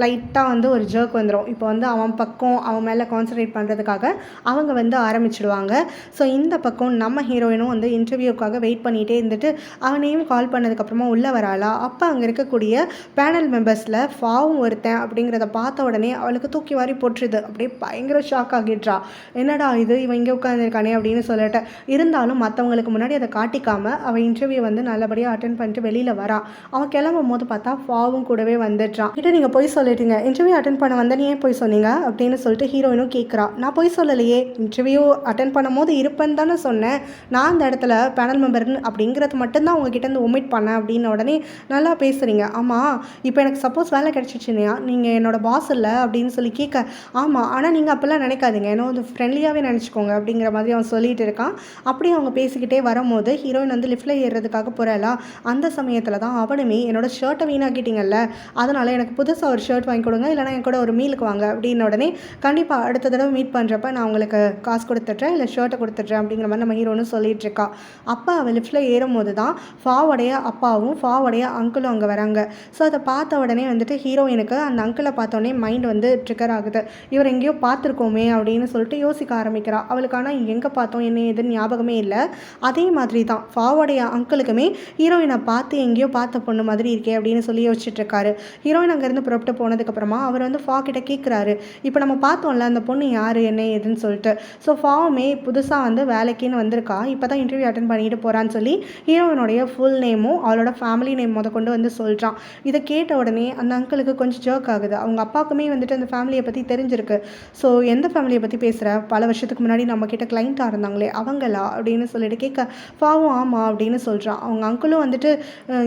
லைட்டாக வந்து ஒரு ஜர்க் வந்துடும். இப்போ வந்து அவன் பக்கம் அவன் மேலே கான்சன்ட்ரேட் பண்ணுறதுக்காக அவங்க வந்து ஆரம்பிச்சிடுவாங்க. ஸோ இந்த பக்கம் நம்ம ஹீரோயினும் வந்து இன்டர்வியூக்காக வெயிட் பண்ணிகிட்டே இருந்துட்டு அவனையும் கால் பண்ணதுக்கப்புறமா உள்ளே வராளா. அப்போ அங்கே இருக்கக்கூடிய பேனல் மெம்பர்ஸில் ஃபாவும் ஒருத்தன் அப்படிங்கிறத பார்த்த உடனே அவளுக்கு தூக்கி வாரி போட்டுருது. அப்படியே பயங்கர ஷாக் ஆகிடுறா. என்னடா இது இவன் இங்கே உட்காந்துருக்கானே அப்படின்னு சொல்லிட்டு. இருந்தாலும் மற்றவங்களுக்கு முன்னாடி அதை காட்டிக்காமல் அவள் இன்டர்வியூ வந்து நல்லபடியாக அட்டென்ட் பண்ணிட்டு வெளியில் வரா. அவன் கிளம்பும் போது பார்த்தா ஃபாவும் கூடவே வந்துடுறான். கிட்ட நீங்கள் போய் சொல்லிட்டீங்க, இன்டர்வியூ அட்டென்ட் பண்ண வந்த நீ ஏன் போய் சொன்னீங்க அப்படின்னு சொல்லிட்டு ஹீரோயினும் கேட்குறா. நான் போய் சொல்லலையே, இன்டர்வியூ அட்டென்ட் பண்ணும் போது இருப்பேன்னு தானே சொன்னேன். நான் அந்த இடத்துல பேனல் மெம்பர்னு அப்படிங்கிறது மட்டும்தான் உங்ககிட்ட இருந்து ஒமிட் பண்ணேன் அப்படின்னு உடனே நல்லா பேசுகிறீங்க. ஆமாம் இப்போ எனக்கு சப்போஸ் வேலை கிடச்சிச்சுன்னா நீங்கள் என்னோடய பாஸ் இல்லை அப்படின்னு சொல்லி கேட்க. ஆமாம் ஆனால் நீங்கள் அப்போல்லாம் நினைக்காதீங்க, ஏன்னா வந்து ஃப்ரெண்ட்லியாகவே நினச்சிக்கோங்க அப்படிங்கிற மாதிரி அவன் சொல்லிகிட்டு இருக்கான். அப்படியே அவங்க பேசிக்கிட்டே வரும்போது ஹீரோயின் வந்து லிஃப்ட்டில் ஏறுறதுக்காக போகிறாளா. அந்த சமயத்தில் தான் அவனுமே என்னோட ஷர்ட்டை வீணாக்கிட்டீங்கல்ல, அதனால் எனக்கு புதுசாக ஒரு ஷர்ட் வாங்கி கொடுங்க, இல்லைனா என் கூட ஒரு மீலுக்கு வாங்க அப்படின்னு உடனே கண்டிப்பாக அடுத்த தடவை மீட் பண்ணுறப்ப நான் உங்களுக்கு காசு கொடுத்துட்றேன் இல்லை ஷர்ட்டை கொடுத்துட்றேன் அப்படிங்கிற மாதிரி நம்ம ஹீரோன்னு சொல்லிட்டு இருக்கா. அப்போ அவள் லிஃப்ட்டில் ஏறும்போது தான் ஃபாவுடைய அப்பாவும் ஃபாவுடைய அங்கிளும் அங்கே வராங்க. ஸோ அதை பார்த்த உடனே வந்துட்டு ஹீரோயினுக்கு அந்த அங்கிளை பார்த்தோன்னே மைண்ட் வந்து ட்ரிகர் ஆகுது. இவர் எங்கேயோ பார்த்துருக்கோமே அப்படின்னு சொல்லிட்டு யோசிக்க ஆரம்பிக்கிறா. அவளுக்கு ஆனால் எங்கே பார்த்தோம் என்ன எதுன்னு ஞாபகமே இல்லை. அதே மாதிரி தான் ஃபாவுடைய அங்கிளுக்குமே ஹீரோயினை பார்த்து எங்கேயோ பார்த்த பொண்ணு மாதிரி இருக்கே அப்படின்னு சொல்லி யோசிச்சுட்டு இருக்காரு. ஹீரோயின் அங்கேருந்து புறப்பட்டு போனதுக்கப்புறமா அவர் வந்து ஃபா கிட்ட கேட்குறாரு, இப்போ நம்ம பார்த்தோம்ல அந்த பொண்ணு யார் என்ன ஏதுன்னு சொல்லிட்டு. ஸோ ஃபாவுமே புதுசாக வந்து வேலைக்குன்னு வந்திருக்கா, இப்போ தான் இன்டர்வியூ அட்டென்ட் பண்ணிட்டு போகிறான்னு சொல்லி ஹீரோயினுடைய ஃபுல் நேமும் அவளோட ஃபேமிலி நேம் கொண்டு வந்து சொல்கிறான். இதை கேட்ட உடனே அந்த அங்கிளுக்கு கொஞ்சம் ஜர்க் ஆகுது. அவங்க அப்பாவுக்குமே வந்துட்டு அந்த ஃபேமிலியை பற்றி தெரிஞ்சிருக்கு. ஸோ எந்த ஃபேமிலியை பற்றி பேசுகிற, பல வருஷத்துக்கு முன்னாடி நம்ம கிட்ட கிளைண்ட்டாக இருந்தாங்களே அவங்களா அப்படின்னு சொல்லிட்டு கேட்க. ஃபாவும் ஆமாம் அப்படின்னு சொல்கிறான். அவங்க அங்கிளும் வந்துட்டு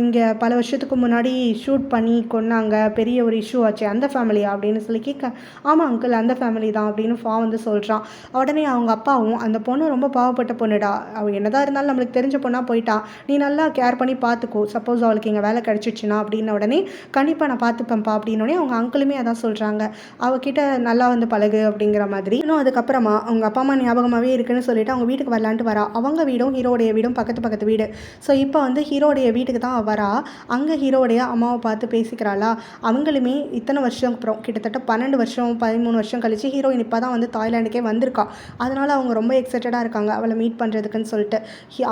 இங்கே பல வருஷத்துக்கு முன்னாடி ஷூட் பண்ணி கொன்னாங்க, பெரிய ஒரு இஷ்யூ ஆச்சு, அந்த ஃபேமிலியா அப்படின்னு சொல்லி கேட்க. ஆமாம் அங்கிள் அந்த ஃபேமிலி தான் அப்படின்னு ஃபா வந்து சொல்கிறான். உடனே அவங்க அப்பாவும் அந்த பொண்ணு ரொம்ப பாவப்பட்ட பொண்ணுடா, அவள் என்னதான் இருந்தாலும் நம்மளுக்கு தெரிஞ்ச பொண்ணாக போயிட்டா, நீ நல்லா கேர் பண்ணி பார்த்துக்கோ, சப்போஸ் அவளுக்கு இங்கே வேலை கிடச்சிச்சுன்னா அப்படின்ன உடனே கண்டிப்பாக நான் பார்த்துப்பேன்ப்பா அப்படின்னோடனே அவங்க அங்கிளுமே அதான் சொல்கிறாங்க, அவகிட்ட நல்லா வந்து பழகு அப்படிங்கிற மாதிரி. இன்னும் அதுக்கப்புறமா அவங்க அப்பா அம்மா ஞாபகமாகவே இருக்குன்னு சொல்லிட்டு அவங்க வீட்டுக்கு வரலான்ட்டு வரா. அவங்க வீடும் ஹீரோடைய வீடும் பக்கத்து பக்கத்து வீடு. ஸோ இப்போ வந்து ஹீரோடைய வீட்டுக்கு தான் வரா. அங்கே ஹீரோடைய அம்மாவை பார்த்து பேசிக்கிறாளா. அவங்களுமே இத்தனை வருஷம் அப்புறம் கிட்டத்தட்ட 12 வருஷம் 13 வருஷம் கழிச்சு ஹீரோயின் இப்போ தான் வந்து தாய்லாண்டுக்கே வந்திருக்கா. அதனால் அவங்க ரொம்ப எக்ஸைட்டடாக இருக்காங்க அவளை மீட் பண்ணுறதுக்குன்னு சொல்லிட்டு.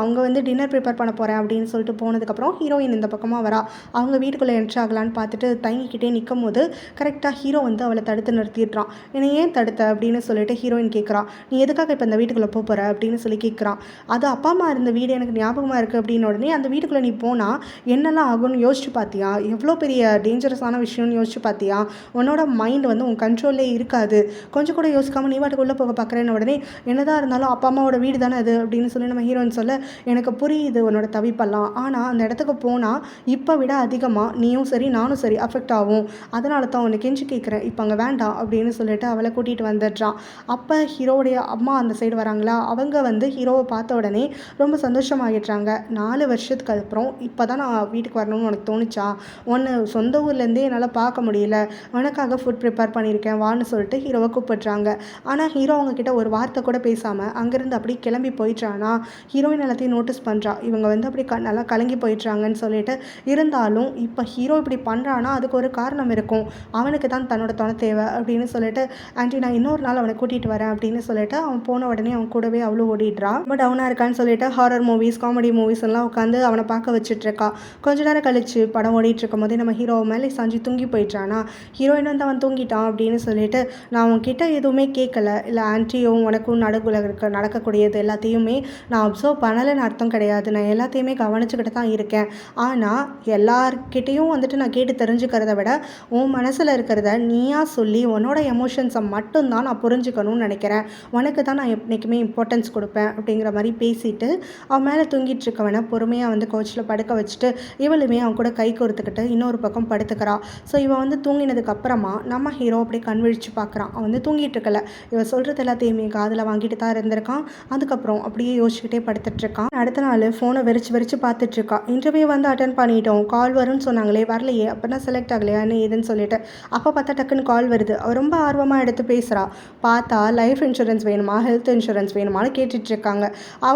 அவங்க வந்து டின்னர் ப்ரிப்பேர் பண்ண போகிறேன் அப்படின்னு சொல்லிட்டு போனதுக்கப்புறம் ஹீரோயின் இந்த பக்கமாக வரா. அவங்க வீட்டுக்குள்ளே என்ட்ரு ஆகலான்னு பார்த்துட்டு தயங்கிக்கிட்டே நிற்கும் போது கரெக்டாக ஹீரோ வந்து அவளை தடுத்து நிறுத்திடுறான். என்னை ஏன் தடுத்த அப்படின்னு சொல்லிட்டு ஹீரோயின் கேட்குறான். நீ எதுக்காக இப்போ இந்த வீட்டுக்குள்ளே போகிற அப்படின்னு சொல்லி கேட்குறான். அது அப்பா அம்மா இருந்த வீடு எனக்கு ஞாபகமாக இருக்குது அப்படின்னு உடனே அந்த வீட்டுக்குள்ளே நீ போனால் என்னெல்லாம் ஆகும்னு யோசிச்சு பார்த்தியா, எவ்வளோ பெரிய டேஞ்சரஸான விஷயம்னு யோசிச்சு பார்த்தியா, உன்னோட மைண்ட் வந்து உன் கண்ட்ரோல்லே இருக்காது, கொஞ்சம் கூட யோசிக்காமல் நீ வாட்டுக்குள்ளே போக பார்க்குறேன்னு உடனே என்னதான் இருந்தாலும் அப்பா அம்மாவோட வீடு தானே அது அப்படின்னு சொல்லி நம்ம ஹீரோயின் சொல்ல, எனக்கு புரியுது உன்னோட தவிப்பெல்லாம், ஆனால் அந்த இடத்துக்கு போனால் இப்போ விட அதிகமாக நீயும் சரி நானும் சரி அஃபெக்ட் ஆகும், அதனால தான் உன்னை கெஞ்சி கேட்குறேன், இப்போ அங்கே வேண்டாம் அப்படின்னு சொல்லிட்டு அவளை கூட்டிகிட்டு வந்துடுறான். அப்போ ஹீரோடைய அம்மா அந்த சைடு வராங்களா, அவங்க வந்து ஹீரோவை பார்த்த உடனே ரொம்ப சந்தோஷமாகிடுறாங்க. 4 வருஷத்துக்கு அப்புறம் இப்போ தான் நான் வீட்டுக்கு வரணும்னு உனக்கு தோணுச்சா, உன்னை சொந்த ஊர்லேருந்தே என்னால் பார்க்க முடியல, உனக்காக ஃபுட் ப்ரிப்பேர் பண்ணியிருக்கேன் வான்னு சொல்லிட்டு ஹீரோவை கூப்பிடுறாங்க. ஆனால் ஹீரோ அவங்கக்கிட்ட ஒரு வார்த்தை கூட பேசாமல் அங்கேருந்து அப்படியே கிளம்பி போயிடுறானா. ஹீரோயின் எல்லாத்தையும் நோட்டீஸ் பண்ணுறா, இவங்க வந்து அப்படி நல்லா கலங்கி போயிடுறாங்கன்னு சொல்லிட்டு. இருந்தாலும் இப்போ ஹீரோ இப்படி பண்ணுறான்னா அதுக்கு ஒரு காரணம் இருக்கும், அவனுக்கு தான் தன்னோட துணை தேவை அப்படின்னு சொல்லிட்டு, ஆண்டி நான் இன்னொரு நாள் அவனை கூட்டிகிட்டு வரேன் அப்படின்னு சொல்லிட்டு அவன் போன உடனே அவன் கூடவே அவ்வளோ ஓடிடுறா. ரொம்ப டவுனாக இருக்கான்னு சொல்லிட்டு ஹாரர் மூவிஸ் காமெடி மூவிஸ் எல்லாம் உட்காந்து அவனை பார்க்க வச்சுட்ருக்கா. கொஞ்ச நேரம் கழிச்சு படம் ஓடிட்டு இருக்கும் போதே நம்ம ஹீரோ மேலே சாஞ்சி தூங்கி போயிட்டானா. ஹீரோயின் வந்து அவன் தூங்கிட்டான் அப்படின்னு சொல்லிட்டு, நான் அவன்கிட்ட எதுவுமே கேட்கல, இல்லை ஆன்ட்டியும் உனக்கும் நடுக்குள்ள நடக்கக்கூடியது எல்லாத்தையுமே நான் அப்சர்வ் பண்ணலைன்னு அர்த்தம் கிடையாது, நான் எல்லாத்தையுமே கவனிச்சுக்கிட்டு தான் இருக்கேன். ஆனால் எல்லார்கிட்டையும் வந்துட்டு நான் கேட்டு தெரிஞ்சுக்கிறத விட உன் மனசில் இருக்கிறத நீயா சொல்லி உன்னோட எமோஷன்ஸை மட்டும்தான் நான் புரிஞ்சுக்கணும்னு நினைக்கிறேன், உனக்கு தான் நான் என்றைக்குமே இம்பார்ட்டன்ஸ் கொடுப்பேன் அப்படிங்கிற மாதிரி பேசிட்டு அவன் மேலே தூங்கிட்டு இருக்கவனை பொறுமையாக வந்து கோச்சில் படுக்க வச்சுட்டு இவளுமே அவன் கூட கை கோர்த்துக்கிட்டு இன்னொரு பக்கம் படுத்துக்கிறா. ஸோ இவன் வந்து தூங்கினதுக்கு அப்புறமா நம்ம ஹீரோ அப்படியே கண் விழிச்சு பார்க்குறான். அவன் வந்து தூங்கிட்டு இருக்கல, இவன் சொல்கிறது எல்லாத்தையுமே காதில் வாங்கிட்டு தான் இருந்திருக்கான். அதுக்கப்புறம் அப்படியே யோசிச்சுக்கிட்டே படுத்துட்ருக்கான். அடுத்த நாள் ஃபோனை வெறிச்சு பார்த்துட்ருக்கான். இன்டர்வியூ வந்து அட்டன் பண்ணிட்டோம், கால் வரும்னு சொன்னாங்களே வரலையே, அப்படின்னா செலக்ட் ஆகலையா என்ன ஏதுன்னு சொல்லிட்டு. அப்போ பார்த்தா டக்குன்னு கால் வருது. அவள் ரொம்ப ஆர்வமாக எடுத்து பேசுகிறா. பார்த்தா லைஃப் இன்சூரன்ஸ் வேணுமா ஹெல்த் இன்சூரன்ஸ் வேணுமான்னு கேட்டுட்ருக்காங்க.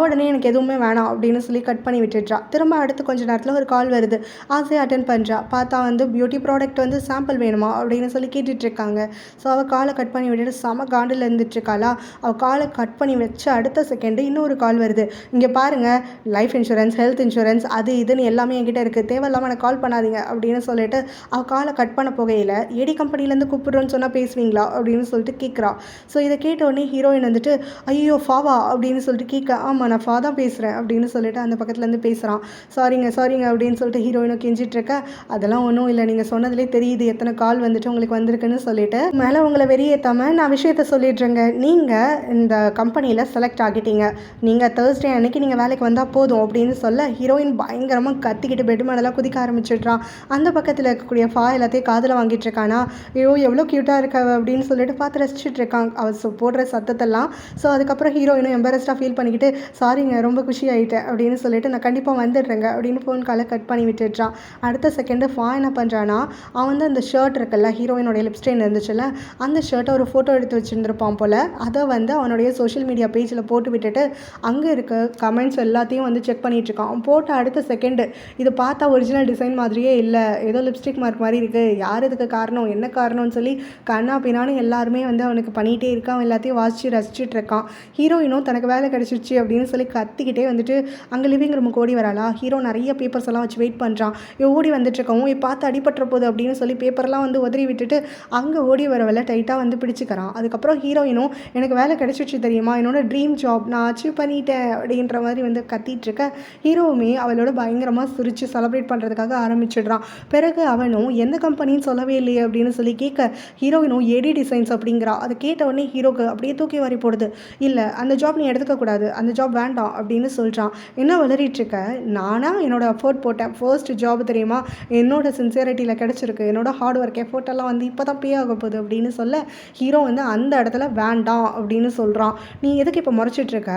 உடனே எனக்கு எதுவுமே வேணாம் அப்படின்னு சொல்லி கட் பண்ணி விட்டுட்றா. திரும்ப அடுத்து கொஞ்சம் நேரத்தில் ஒரு கால் வருது. ஆசையாக அட்டன் பண்ணுறா. பார்த்தா வந்து பியூட்டி ப்ராடக்ட் வந்து சாம்பிள் வேணுமா அப்படின்னு சொல்லி கேட்டுட்ருக்காங்க. ஸோ அவள் காலை கட் பண்ணி விட்டுட்டு செம காண்டில் இருந்துட்டுருக்காளா. அவள் காலை கட் பண்ணி வச்சு அடுத்த செகண்டு இன்னொரு கால் வருது. இங்கே பாருங்கள், லைஃப் இன்சூரன்ஸ் ஹெல்த் இன்சூரன்ஸ் அது இதுன்னு எல்லாமே என்கிட்ட இருக்குது, தேவையில்லாமல் எனக்கு கால் பண்ணாதீங்க அப்படின்னு சொல்லிட்டு அவள் காலை கட் பண்ண போகையில் ஏடி கம்பெனிலேருந்து கூப்பிடுறோன்னு சொன்னால் பேசுவீங்களா அப்படின்னு சொல்லிட்டு கேட்குறா. ஸோ இதை கேட்டோடனே ஹீரோயின் வந்துட்டு ஐயோ ஃபாவா அப்படின்னு சொல்லிட்டு கேட்க, ஆமாம் நான் ஃபா தான் பேசுகிறேன் அப்படின்னு சொல்லிட்டு அந்த பக்கத்துலேருந்து பேசுகிறான். சாரிங்க அப்படின்னு சொல்லிட்டு ஹீரோயினும் கெஞ்சிட்ருக்க, அதெல்லாம் ஒன்றும் இல்லை, நீங்கள் சொன்னதுலேயே தெரியுது எத்தனை கால் வந்துட்டு உங்களுக்கு வந்திருக்குன்னு சொல்லிட்டு மேலே உங்களை வெறியேற்றாமல் நான் விஷயத்த சொல்லிடுறேங்க. நீங்கள் இந்த கம்பெனியில் செலக்ட் ஆகிட்டீங்க, நீங்கள் தேர்ஸ்டே அன்னைக்கு நீங்கள் வேலைக்கு வந்தால் போதும் அப்படின்னு சொல்ல ஹீரோயின் பயங்கரமாக கத்திக்கிட்டு பெட் மேடெல்லாம் குதிக்க ஆரம்பிச்சிடுறான். அந்த பக்கத்தில் இருக்கக்கூடிய ஃபா எல்லாத்தையும் காதில் வாங்கிட்டு இருக்கானா. ஐயோ எவ்வளோ க்யூட்டாக இருக்க அப்படின்னு சொல்லிட்டு பார்த்து ரசிச்சுட்டு இருக்கான் அவள் போடுற சத்தத்தெல்லாம். ஸோ அதுக்கப்புறம் ஹீரோயினும் எம்பரஸ்டாக ஃபீல் பண்ணிக்கிட்டு சாரிங்க ரொம்ப குஷி ஆகிட்டேன் அப்படின்னு சொல்லிட்டு நான் கண்டிப்பாக வந்துடுறேங்க அப்படின்னு ஃபோன் காலை கட் பண்ணி விட்டுடுறான். அடுத்த செகண்டு ஃபா என்ன பண்ணுறான்னா, அவன் வந்து அந்த ஷர்ட் இருக்குல்ல ஹீரோயினுடைய லிப்ஸ்டெயின் இருந்துச்சுல்ல, அந்த ஷர்ட்டை ஒரு ஃபோட்டோ எடுத்து வச்சுருந்துருப்பான் போல். அதை வந்து அவனுடைய சோஷியல் மீடியா பேஜில் போட்டு விட்டுட்டு அங்கே இருக்க கமெண்ட்ஸ் எல்லாத்தையும் வந்து செக் பண்ணிகிட்ருக்கான். அவன் போட்ட அடுத்த செகண்டு இது பார்த்தா ஒரிஜினல் டிசைன் மாதிரியே இல்லை, ஏதோ லிப்ஸ்டிக் மார்க் மாதிரி இருக்குது, யார் இதுக்கு காரணம் என்ன காரணம்னு சொல்லி கண்ணா பின்னான்னு எல்லாருமே வந்து அவனுக்கு பண்ணிகிட்டே இருக்கான். அவன் எல்லாத்தையும் வாசித்து ரசிச்சுட்டு இருக்கான். ஹீரோயினும் தனக்கு வேலை கிடச்சிருச்சு அப்படின்னு சொல்லி கத்திக்கிட்டே வந்துட்டு அங்கே லிவிங் ரூமுக்கு ஓடி வராளா. ஹீரோ நிறைய பேப்பர்ஸ் எல்லாம் வச்சு வெயிட் பண்ணுறான். ஓடி வந்துட்டுருக்கவும் பார்த்து அடிபட்டுற போகுது அப்படின்னு சொல்லி பேப்பர்லாம் வந்து உதறி விட்டுட்டு அங்கே ஓடி வரவலை டைட்டாக வந்து பிடிச்சிக்கிறான். அதுக்கப்புறம் ஹீரோயினும் எனக்கு வேலை கிடச்சிருச்சு தெரியுமா, என்னோட ட்ரீம் ஜாப் நான் அச்சீவ் பண்ணிட்டேன் அப்படின்ற மாதிரி வந்து கத்திட்டுருக்க ஹீரோவுமே அவளோட பயங்கரமாக சிரித்து செலிப்ரேட் பண்ணுறதுக்காக ஆரம்பிச்சிடுறான். பிறகு அவனும் எந்த கம்பெனின்னு சொல்லவே இல்லையே அப்படின்னு சொல்லி கேட்க ஹீரோயினும் ஏடி டிசைன்ஸ் அப்படிங்கிறா. அதை கேட்ட உடனே ஹீரோக்கு அப்படியே தூக்கி வாரி போடுது. இல்லை அந்த ஜாப் நீ எடுத்துக்கக்கூடாது, அந்த ஜாப் வேண்டாம் அப்படின்னு சொல்கிறான். என்ன வளரிட்டுருக்க, நானாக என்னோட எஃபோர்ட் போட்டேன், ஃபர்ஸ்ட் ஜாப் தெரியுமா, என்னோட சின்சியரிட்டியில் கிடச்சிருக்கு, என்னோட ஹார்ட் ஒர்க் எஃபோர்ட்டெல்லாம் வந்து இப்போ தான் பே ஆக போகுது அப்படின்னு சொல்ல ஹீரோ வந்து அந்த இடத்துல வேண்டாம் அப்படின்னு சொல்கிறான். நீ எதுக்கு இப்போ முறைச்சிட்ருக்க,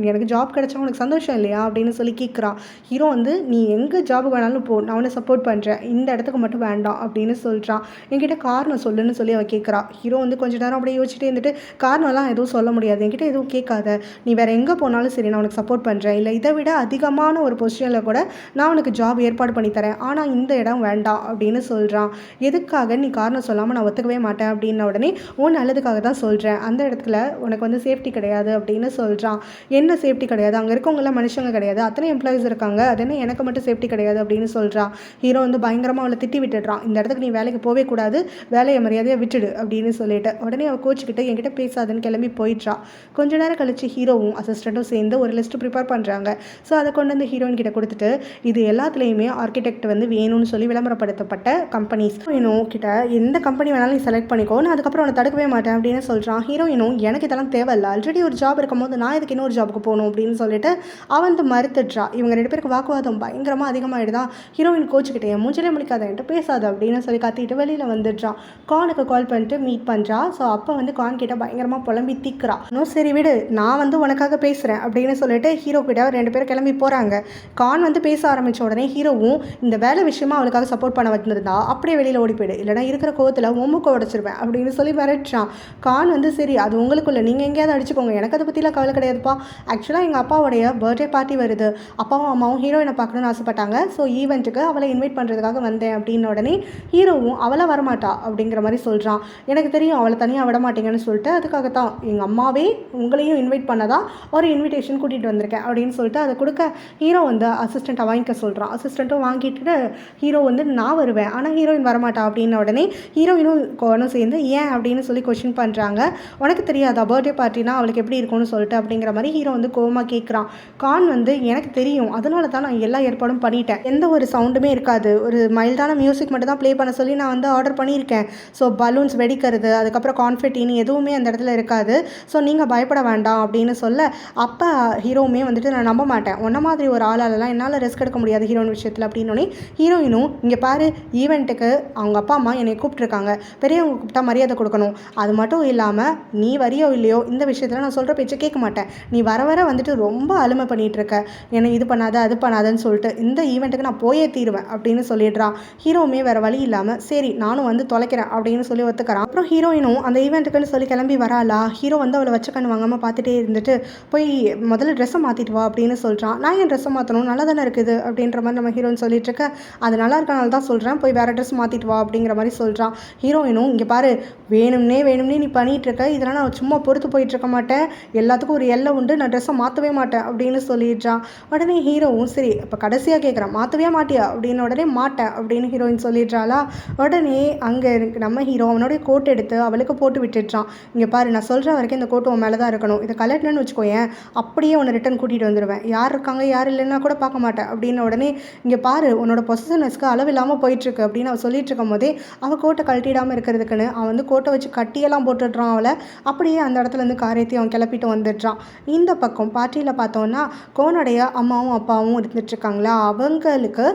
எனக்கு ஜாப் கிடைச்சா உனக்கு சந்தோஷம் இல்லையா அப்படின்னு சொல்லி கேட்குறான். ஹீரோ வந்து நீ எங்கே ஜாபுக்கு வேணாலும் போ, நான் உன்னை சப்போர்ட் பண்ணுறேன், இந்த இடத்துக்கு மட்டும் வேண்டாம் அப்படின்னு சொல்கிறான். என்கிட்ட காரணம் சொல்லுன்னு சொல்லி அவள் கேட்குறா. ஹீரோ வந்து கொஞ்ச நேரம் அப்படியே யோசிச்சுட்டே இருந்துட்டு காரணம்லாம் எதுவும் சொல்ல முடியாது, என்கிட்ட எதுவும் கேட்காத, நீ வேறு எங்கே போனாலும் சரி நான் உனக்கு சப்போர்ட் பண்ணுறேன், இல்லை இதை விட அதிகமான ஒரு பொசிஷனில் கூட நான் உனக்கு ஜாப் ஏற்பாடு பண்ணி தரேன், ஆனால் இந்த இடம் வேண்டாம் அப்படின்னு சொல்கிறான். எதுக்காக நீ காரணம் சொல்லாமல் நான் ஒத்துக்கவே மாட்டேன் அப்படின்ன உடனே உன் நல்லதுக்காக தான் சொல்கிறேன், அந்த இடத்துல உனக்கு வந்து சேஃப்டி கிடையாது அப்படின்னு சொல்கிறான். என்ன சேஃப்டி கிடையாது, அங்கே இருக்கவங்களாம் மனுஷங்க கிடையாது, அத்தனை எம்ப்ளாயிஸ் இருக்காங்க, அது என்ன எனக்கு மட்டும் சேஃப்டி கிடையாது அப்படின்னு சொல்கிறான். ஹீரோ வந்து பயங்கரமாக அவளை திட்டி விட்டுடுறான். இந்த இடத்துக்கு நீ வேலைக்கு போவே கூடாது, வேலையை மரியாதையாக விட்டுடு அப்படின்னு சொல்லிட்டு. உடனே அவள் கோச்சிக்கிட்டு என்கிட்ட பேசாதுன்னு கிளம்பி போயிடுறா. கொஞ்ச நேரம் கழிச்சு ஹீரோவும் அசிஸ்டண்ட்டும் சேர்ந்து ஒரு லிஸ்ட் ப்ரிப்பேர் பண்ணுறாங்க. ஸோ அதை கொண்டு வந்து ஹீரோயின் கிட்ட கொடுத்துட்டு இது எல்லாத்துலேயுமே ஆர்கிடெக்ட் வந்து வேணும்னு சொல்லி விளம்பரப்படுத்தப்பட்ட கம்பெனிஸ் வேணும் கிட்ட எந்த கம்பெனி வேணாலும் நீ செலக்ட் பண்ணிக்கோ, நான் அதுக்கப்புறம் உன்னை தடுக்கவே மாட்டேன் அப்படின்னு சொல்கிறான். ஹீரோயினும் எனக்கு இதெல்லாம் தேவையில்லை, ஆல்ரெடி ஒரு ஜாப் இருக்கும்போது நான் இதுக்கு இன்னொரு ஜாபுக்கு போகணும் அப்படின்னு சொல்லிட்டு அவன் வந்து மறுத்துட்றா. இவங்க 2 பேருக்கு வாக்குவாதம் பயங்கரமாக அதிகமாகிடுதா. ஹீரோயின் கோச்சுக்கிட்டே மூஞ்சிலே முடிக்காத, என்கிட்ட பேசாத அப்படின்னு சொல்லி கத்திட்டு வெளியில் வந்துடுறான். கானுக்கு கால் பண்ணிட்டு மீட் பண்ணுறா. ஸோ அப்போ வந்து கான் கிட்ட பயங்கரமாக புலம்பி தீக்குறா. இன்னும் சரி விடு, நான் வந்து உனக்காக பேசுகிறேன் அப்படின்னு சொல்லிட்டு ஹீரோ கிட்ட 2 பேரும் கிளம்பி போகிறாங்க. கான் வந்து பேச ஆரம்பித்த உடனே ஹீரோவும் இந்த வேலை விஷயமா அவளுக்காக சப்போர்ட் பண்ண வந்திருந்தா அப்படியே வெளியில் ஓடி போயிடு, இல்லைனா இருக்கிற கோவத்தில் மூக்க உடச்சிருவேன் அப்படின்னு சொல்லி மிரட்டுறான். கான் வந்து சரி அது உங்களுக்குள்ள நீங்கள் எங்கேயாவது அடிச்சுக்கோங்க, எனக்கு அதை பற்றிலாம் கவலை கிடையாதுப்பா, ஆக்சுவலாக எங்கள் அப்பாவுடைய பர்த்டே பார்ட்டி வருது, அப்பாவும் அம்மாவும் ஹீரோயினை பார்க்கணுன்னு ஆசைப்பட்டாங்க, ஸோ ஈவெண்ட்டுக்கு அவளை இன்வைட் பண்ணுறதுக்காக வந்தேன் அப்படின்னு உடனே ஹீரோவும் அவளை வரமாட்டா அப்படிங்கிற மாதிரி சொல்கிறான். எனக்கு தெரியும் அவளை தனியாக விட மாட்டீங்கன்னு சொல்லிட்டு அதுக்காகத்தான் எங்கள் அம்மாவே உங்களையும் இன்வைட் பண்ணதா ஒரு இன்விடேஷன் கூட்டிகிட்டு வந்திருக்கேன் அப்படின்னு சொல்லிட்டு அதை கொடுக்க ஹீரோ வந்து அசிஸ்டண்ட்டை வாங்கிக்க சொல்கிறான். அசிஸ்டண்ட்டும் வாங்கிட்டு ஹீரோ வந்து நான் வருவேன் ஆனால் ஹீரோயின் வரமாட்டா அப்படின்ன உடனே ஹீரோயினும் கோனும் சேர்ந்து ஏன் அப்படின்னு சொல்லி கொஸ்டின் பண்ணுறாங்க. உனக்கு தெரியாதா பர்த்டே பார்ட்டினா அவளுக்கு எப்படி இருக்கும்னு சொல்லிட்டு அப்படிங்கிற மாதிரி ஹீரோ வந்து கோவமாக கேட்குறான். கான் வந்து எனக்கு தெரியும், அதனால தான் நான் எல்லா ஏற்பாடும் பண்ணிட்டேன், எந்த ஒரு சவுண்டுமே இருக்காது, ஒரு மைல்டான மியூசிக் மட்டும் தான் ப்ளே பண்ண சொல்லி நான் வந்து ஆர்டர் பண்ணியிருக்கேன், ஸோ பலூன்ஸ் வெடிக்கிறது அதுக்கப்புறம் கான்ஃபெட்டின்னு எதுவுமே அந்த இடத்துல இருக்காது, ஸோ நீங்கள் பயப்பட வேண்டாம் அப்படின்னு சொல்ல அப்போ ஹீரோவுமே வந்துட்டு நான் நம்ப மாட்டேன், உன்ன மாதிரி ஒரு ஆளாலலாம் என்னால் ரிஸ்க் எடுக்க முடியாது ஹீரோயின் விஷயத்தில் அப்படின்னோடனே ஹீரோயினும் இங்கே பாரு ஈவெண்ட்டுக்கு அவங்க அப்பா அம்மா என்னை கூப்பிட்ருக்காங்க, பெரியவங்க கூப்பிட்டா மரியாதை கொடுக்கணும், அது மட்டும் இல்லாமல் நீ வரியோ இல்லையோ இந்த விஷயத்தில் நான் சொல்கிற பேச்சை கேட்க மாட்டேன், நீ வர வர வந்துட்டு ரொம்ப அலுமை பண்ணிகிட்டு இருக்க, என்னை இது பண்ணாத அது பண்ணாதன்னு சொல்லிட்டு இந்த ஈவெண்ட்டுக்கு நான் போயே தீருவேன் அப்படின்னு சொல்லிடுறான். ஹீரோவுமே வேறு வழி இல்லாமல் சரி நானும் வந்து தொலைக்கிறேன் அப்படின்னு சொல்லி ஒத்துக்கிறான். அப்புறம் ஹீரோயினும் அந்த ஈவெண்ட்டுக்குன்னு சொல்லி கிளம்பி வராளா. ஹீரோ வந்து அவளை வச்ச கண்ணு வாங்காமல் பார்த்துட்டே இருந்துட்டு போய் முதல்ல ட்ரெஸ்ஸை மாற்றிட்டு வா அப்படின்னு சொல்கிறான். நான் என் ட்ரெஸ்ஸை மாற்றணும், நல்லா தானே இருக்குது அப்படின்ற மாதிரி நம்ம ஹீரோயின் சொல்லிட்டு இருக்க, அது நல்லா இருக்கனால தான் சொல்கிறேன், போய் வேறு ட்ரெஸ் மாற்றிட்டு வா அப்படிங்கிற மாதிரி சொல்கிறான். ஹீரோயினும் இங்கே பாரு வேணும்னே நீ பண்ணிகிட்டு இருக்க, இதெல்லாம் நான் சும்மா பொறுத்து போயிட்டுருக்க மாட்டேன், எல்லாத்துக்கும் ஒரு எல்லை உண்டு, நான் ட்ரெஸ்ஸை மாற்றவே மாட்டேன் அப்படின்னு சொல்லிடுறான். உடனே ஹீரோவும் சரி இப்போ கடைசியாக கேட்குறான் மாற்றவே மாட்டியா அப்படின்னு, உடனே மாட்டேன் அப்படின்னு ஹீரோயின் சொல்லிடுறாளா. உடனே அங்கே நம்ம ஹீரோ அவனுடைய கோட் எடுத்து அவளுக்கு போட்டு விட்டுடுறான். இங்கே பாரு நான் சொல்கிற வரைக்கும் இந்த கோட்டு உன் மேலே தான் இருக்கணும், இதை கலெக்ட்னு வச்சுக்கோயேன் அப்படியே உன்னை ரிட்டன் கூட்டிகிட்டு வந்துடுவேன், யார் இருக்காங்க யார் இல்லைன்னா கூட பார்க்க மாட்டேன் அப்படின்னு. உடனே இங்கே பாரு உன்னோட பொசிஷனஸ்க்கு அளவு இல்லாமல் போயிட்டுருக்கு அப்படின்னு அவள் சொல்லிட்டு இருக்கும் போதே அவள் கோட்டை கழட்டிடாமல் இருக்கிறதுக்குன்னு அவன் வந்து கோட்டை வச்சு கட்டியெல்லாம் போட்டுடுறான் அவளை. அப்படியே அந்த இடத்துலேருந்து காரியத்தையும் அவன் கிளப்பிட்டு வந்துடுறான். இந்த பக்கம் பார்ட்டியில் பார்த்தோன்னா கோனுடைய அம்மாவும் அப்பாவும் இருந்துட்டுருக்காங்களா, அவங்களுக்கு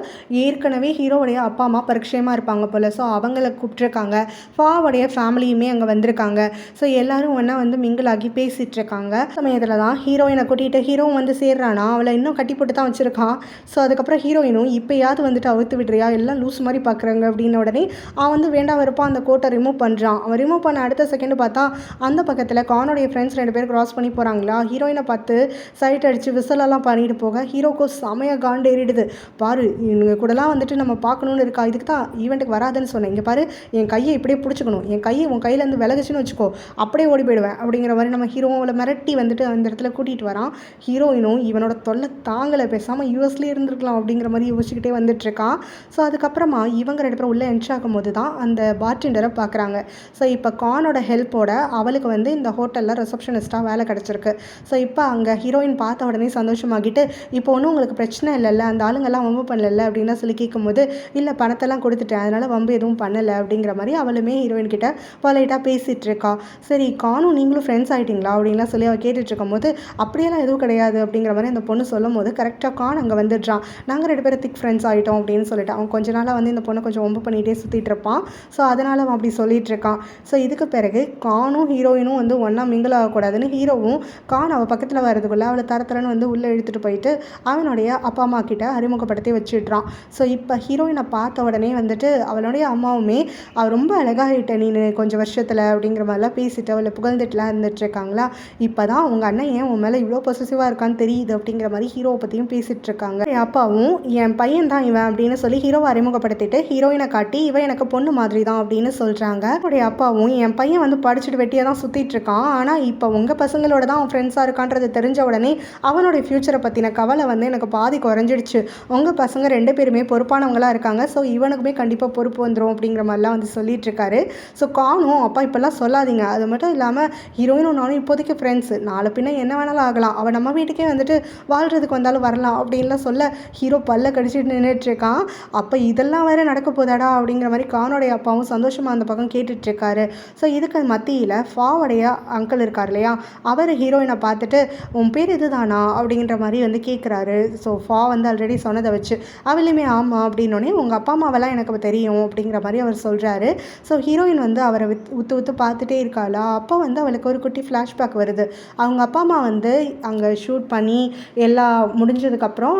ஏற்கனவே ஹீரோவுடைய அப்பா அம்மா பரிச்சயமாக இருப்பாங்க போல், ஸோ அவங்கள கூப்பிட்ருக்காங்க. ஃபாவுடைய ஃபேமிலியுமே அங்கே வந்திருக்காங்க. ஸோ எல்லோரும் ஒன்றா வந்து மிங்கிள் ஆகி பேசிகிட்ருக்காங்க. சமயத்தில் தான் ஹீரோயினை கூட்டிகிட்டு ஹீரோவும் வந்து சேர்றானா, அவளை இன்னும் கட்டி போட்டு தான் வச்சுருக்கான். ஸோ அதுக்கப்புறம் ஹீரோயினும் இப்போயாவது வந்துட்டு அவுத்து விடுறியா, எல்லாம் லூஸ் மாதிரி பார்க்குறாங்க அப்படின்ன உடனே அவன் வந்து வேண்டாம் இருப்பான் அந்த கோட்டை ரிமூவ் பண்ணுறான். அவன் ரிமூவ் பண்ண அடுத்த செகண்ட் பார்த்தா அந்த பக்கத்தில் கானுடைய ஃப்ரெண்ட்ஸ் 2 பேர் கிராஸ் பண்ணி போகிறாங்களா. ஹீரோயினை பார்த்து சைட் அடித்து விசிலெல்லாம் பண்ணிட்டு போக ஹீரோக்கோ செமையாக காண்டேறிடுது. பாரு இவங்க கூடலாம் வந்துட்டு நம்ம பார்க்கணுன்னு இருக்கா, இதுக்கு தான் ஈவெண்ட்டுக்கு வராதுன்னு சொன்னேன், இங்கே பாரு என் கையை இப்படியே பிடிச்சிக்கணும், என் கையை உன் கையிலேருந்து விலகுச்சுன்னு வச்சுக்கோ அப்படியே ஓடி போயிடுவேன் அப்படிங்கிற மாதிரி நம்ம ஹீரோவை மிரட்டி வந்துட்டு அந்த இடத்துல கூட்டிகிட்டு வரான். ஹீரோயினும் இவனோட தொல்லை தாங்கலை, பேசாமல் யூஎஸ்லேயே இருந்திருக்கலாம் அப்படிங்கிற மாதிரி யோசிச்சுக்கிட்டே வந்துட்டுருக்கான். ஸோ அதுக்கப்புறமா இவங்க 2 பேரும் உள்ளே என்ட்ரி ஆகும்போது தான் அந்த பார்டெண்டரை பார்க்குறாங்க. ஸோ இப்போ கானோட ஹெல்ப்போட அவளுக்கு வந்து இந்த ஹோட்டலில் ரிசப்ஷனிஸ்ட்டாக வேலை கிடச்சிருக்கு. ஸோ இப்போ அங்கே ஹீரோயின் பார்த்த உடனே சந்தோஷமாகிட்டு இப்போ ஒன்றும் உங்களுக்கு பிரச்சனை இல்லைல்ல, அந்த ஆளுங்கெல்லாம் வம்பு பண்ணல அப்படின்னு சொல்லி கேட்கும்போது இல்லை பணத்தெல்லாம் கொடுத்துட்டேன் அதனால் வம்பு எதுவும் பண்ணலை அப்படிங்கிற மாதிரி அவளுமே ஹீரோயின் கிட்ட பொலைட்டாக பேசிகிட்டு இருக்கா. சரி கானும் நீங்களும் ஃப்ரெண்ட்ஸ் ஆகிட்டிங்களா அப்படின்லாம் சொல்லி அவள் கேட்டுட்டு இருக்கும்போது அப்படியெல்லாம் எதுவும் கிடையாது அப்படிங்கிற மாதிரி அந்த பொண்ணு சொல்லும் போது கரெக்டாக கான் அங்கே வந்துடுறான். நாங்கள் 2 பேரும் திக் ஃப்ரெண்ட்ஸ் ஆகிட்டோம் அப்படின்னு சொல்லிட்டு அவன் கொஞ்ச நாளாக வந்து இந்த பொண்ணை கொஞ்சம் வம்பு பண்ணிகிட்டே சுற்றிட்டு இருப்பான். ஸோ அதனால் அவன் அப்படி சொல்லிட்டு இருக்கான். ஸோ இதுக்கு பிறகு கானும் ஹீரோயினும் வந்து ஒன்றா மிங்கிள் ஆகக்கூடாதுன்னு ஹீரோவும் கான் அவள் பக்கத்தில் வரதுக்குள்ளே அவளை தரத்தரன்னு வந்து உள்ளே இழுத்துட்டு போயிட்டு அவனுடைய அப்பா அம்மா கிட்ட அறிமுகப்படுத்தி வச்சுட்றான். ஸோ இப்போ ஹீரோயினை பார்த்த உடனே வந்துட்டு அவளுடைய அம்மாவுமே அவள் ரொம்ப அழகாகிட்ட நீ கொஞ்சம் வருஷத்தில் அப்படிங்கிற மாதிரிலாம் பேசிட்டு அவளை புகழ்ந்துட்டுலாம் இருந்துட்டு இருக்காங்களா. இப்போ தான் உங்கள் அண்ணன் ஏன் உன் மேலே இவ்வளோ பொசசிவாக இருக்கான்னு தெரியுது அப்படிங்கிற மாதிரி ஹீரோவை பற்றியும் பேசிகிட்டு இருக்காங்க. என் அப்பாவும் என் பையன் தான் இவன் அப்படின்னு சொல்லி ஹீரோவை அறிமுகப்படுத்திட்டு ஹீரோயினை காட்டி இவன் எனக்கு பொண்ணு மாதிரி தான் அப்படின்னு சொல்கிறாங்க. அவருடைய அப்பாவும் என் பையன் வந்து படிச்சுட்டு வெட்டியாக தான் சுற்றிட்டு இருக்கான், ஆனால் இப்போ உங்கள் பசங்களோட தான் அவன் ஃப்ரெண்ட்ஸாக இருக்கான்றது தெரிஞ்ச உடனே அவனுடைய ஃப்யூச்சரை பற்றின கவலை வந்து எனக்கு பாதி குறைஞ்சிடுச்சு. உங்கள் பசங்க 2 பேருமே பொறுப்பானவங்களாக இருக்காங்க, ஸோ இவனுக்குமே கண்டிப்பாக பொறுப்பு வந்துடும் அப்படிங்கிற மாதிரிலாம் வந்து சொல்லிட்டு இருக்காரு. ஸோ காணும் அப்பா இப்போல்லாம் சொல்லாதீங்க, அது மட்டும் இல்லாமல் ஹீரோயினும் நானும் இப்போதைக்கு ஃப்ரெண்ட்ஸு, நாளை பின்ன என்ன வேணாலும் ஆகலாம், அவன் நம்ம வீட்டுக்கே வந்துட்டு வாழ்கிறதுக்கு வந்தாலும் வரலாம் அப்படின்லாம் சொல்ல ஹீரோ பல்ல கடிச்சிட்டு நின்றுட்டுருக்கான். அப்போ இதெல்லாம் வேறு நடக்க போதாடா அப்படிங்கிற மாதிரி கானோடைய அப்பாவும் சந்தோஷமாக அந்த பக்கம் கேட்டுட்ருக்காரு. ஸோ இதுக்கு மத்தியில் ஃபாவுடைய அங்கிள் இருக்கார் இல்லையா, அவர் ஹீரோயினை பார்த்துட்டு உன் பேர் இது தானா அப்படிங்கிற மாதிரி வந்து கேட்குறாரு. ஸோ ஃபா வந்து ஆல்ரெடி சொன்னதை வச்சு அவளையுமே ஆமாம் அப்படின்னோடனே உங்கள் அப்பா அம்மாவெல்லாம் எனக்கு தெரியும் அப்படிங்கிற மாதிரி அவர் சொல்கிறாரு. ஸோ ஹீரோயின் வந்து அவரை உத்து உத்து பார்த்துட்டே இருக்காளா. அப்போ வந்து அவளுக்கு ஒரு குட்டி ஃப்ளாஷ்பேக் வருது. அவங்க அப்பா அம்மா வந்து அங்கே ஷூட் பண்ணி எல்லாம் முடிஞ்சதுக்கப்புறம்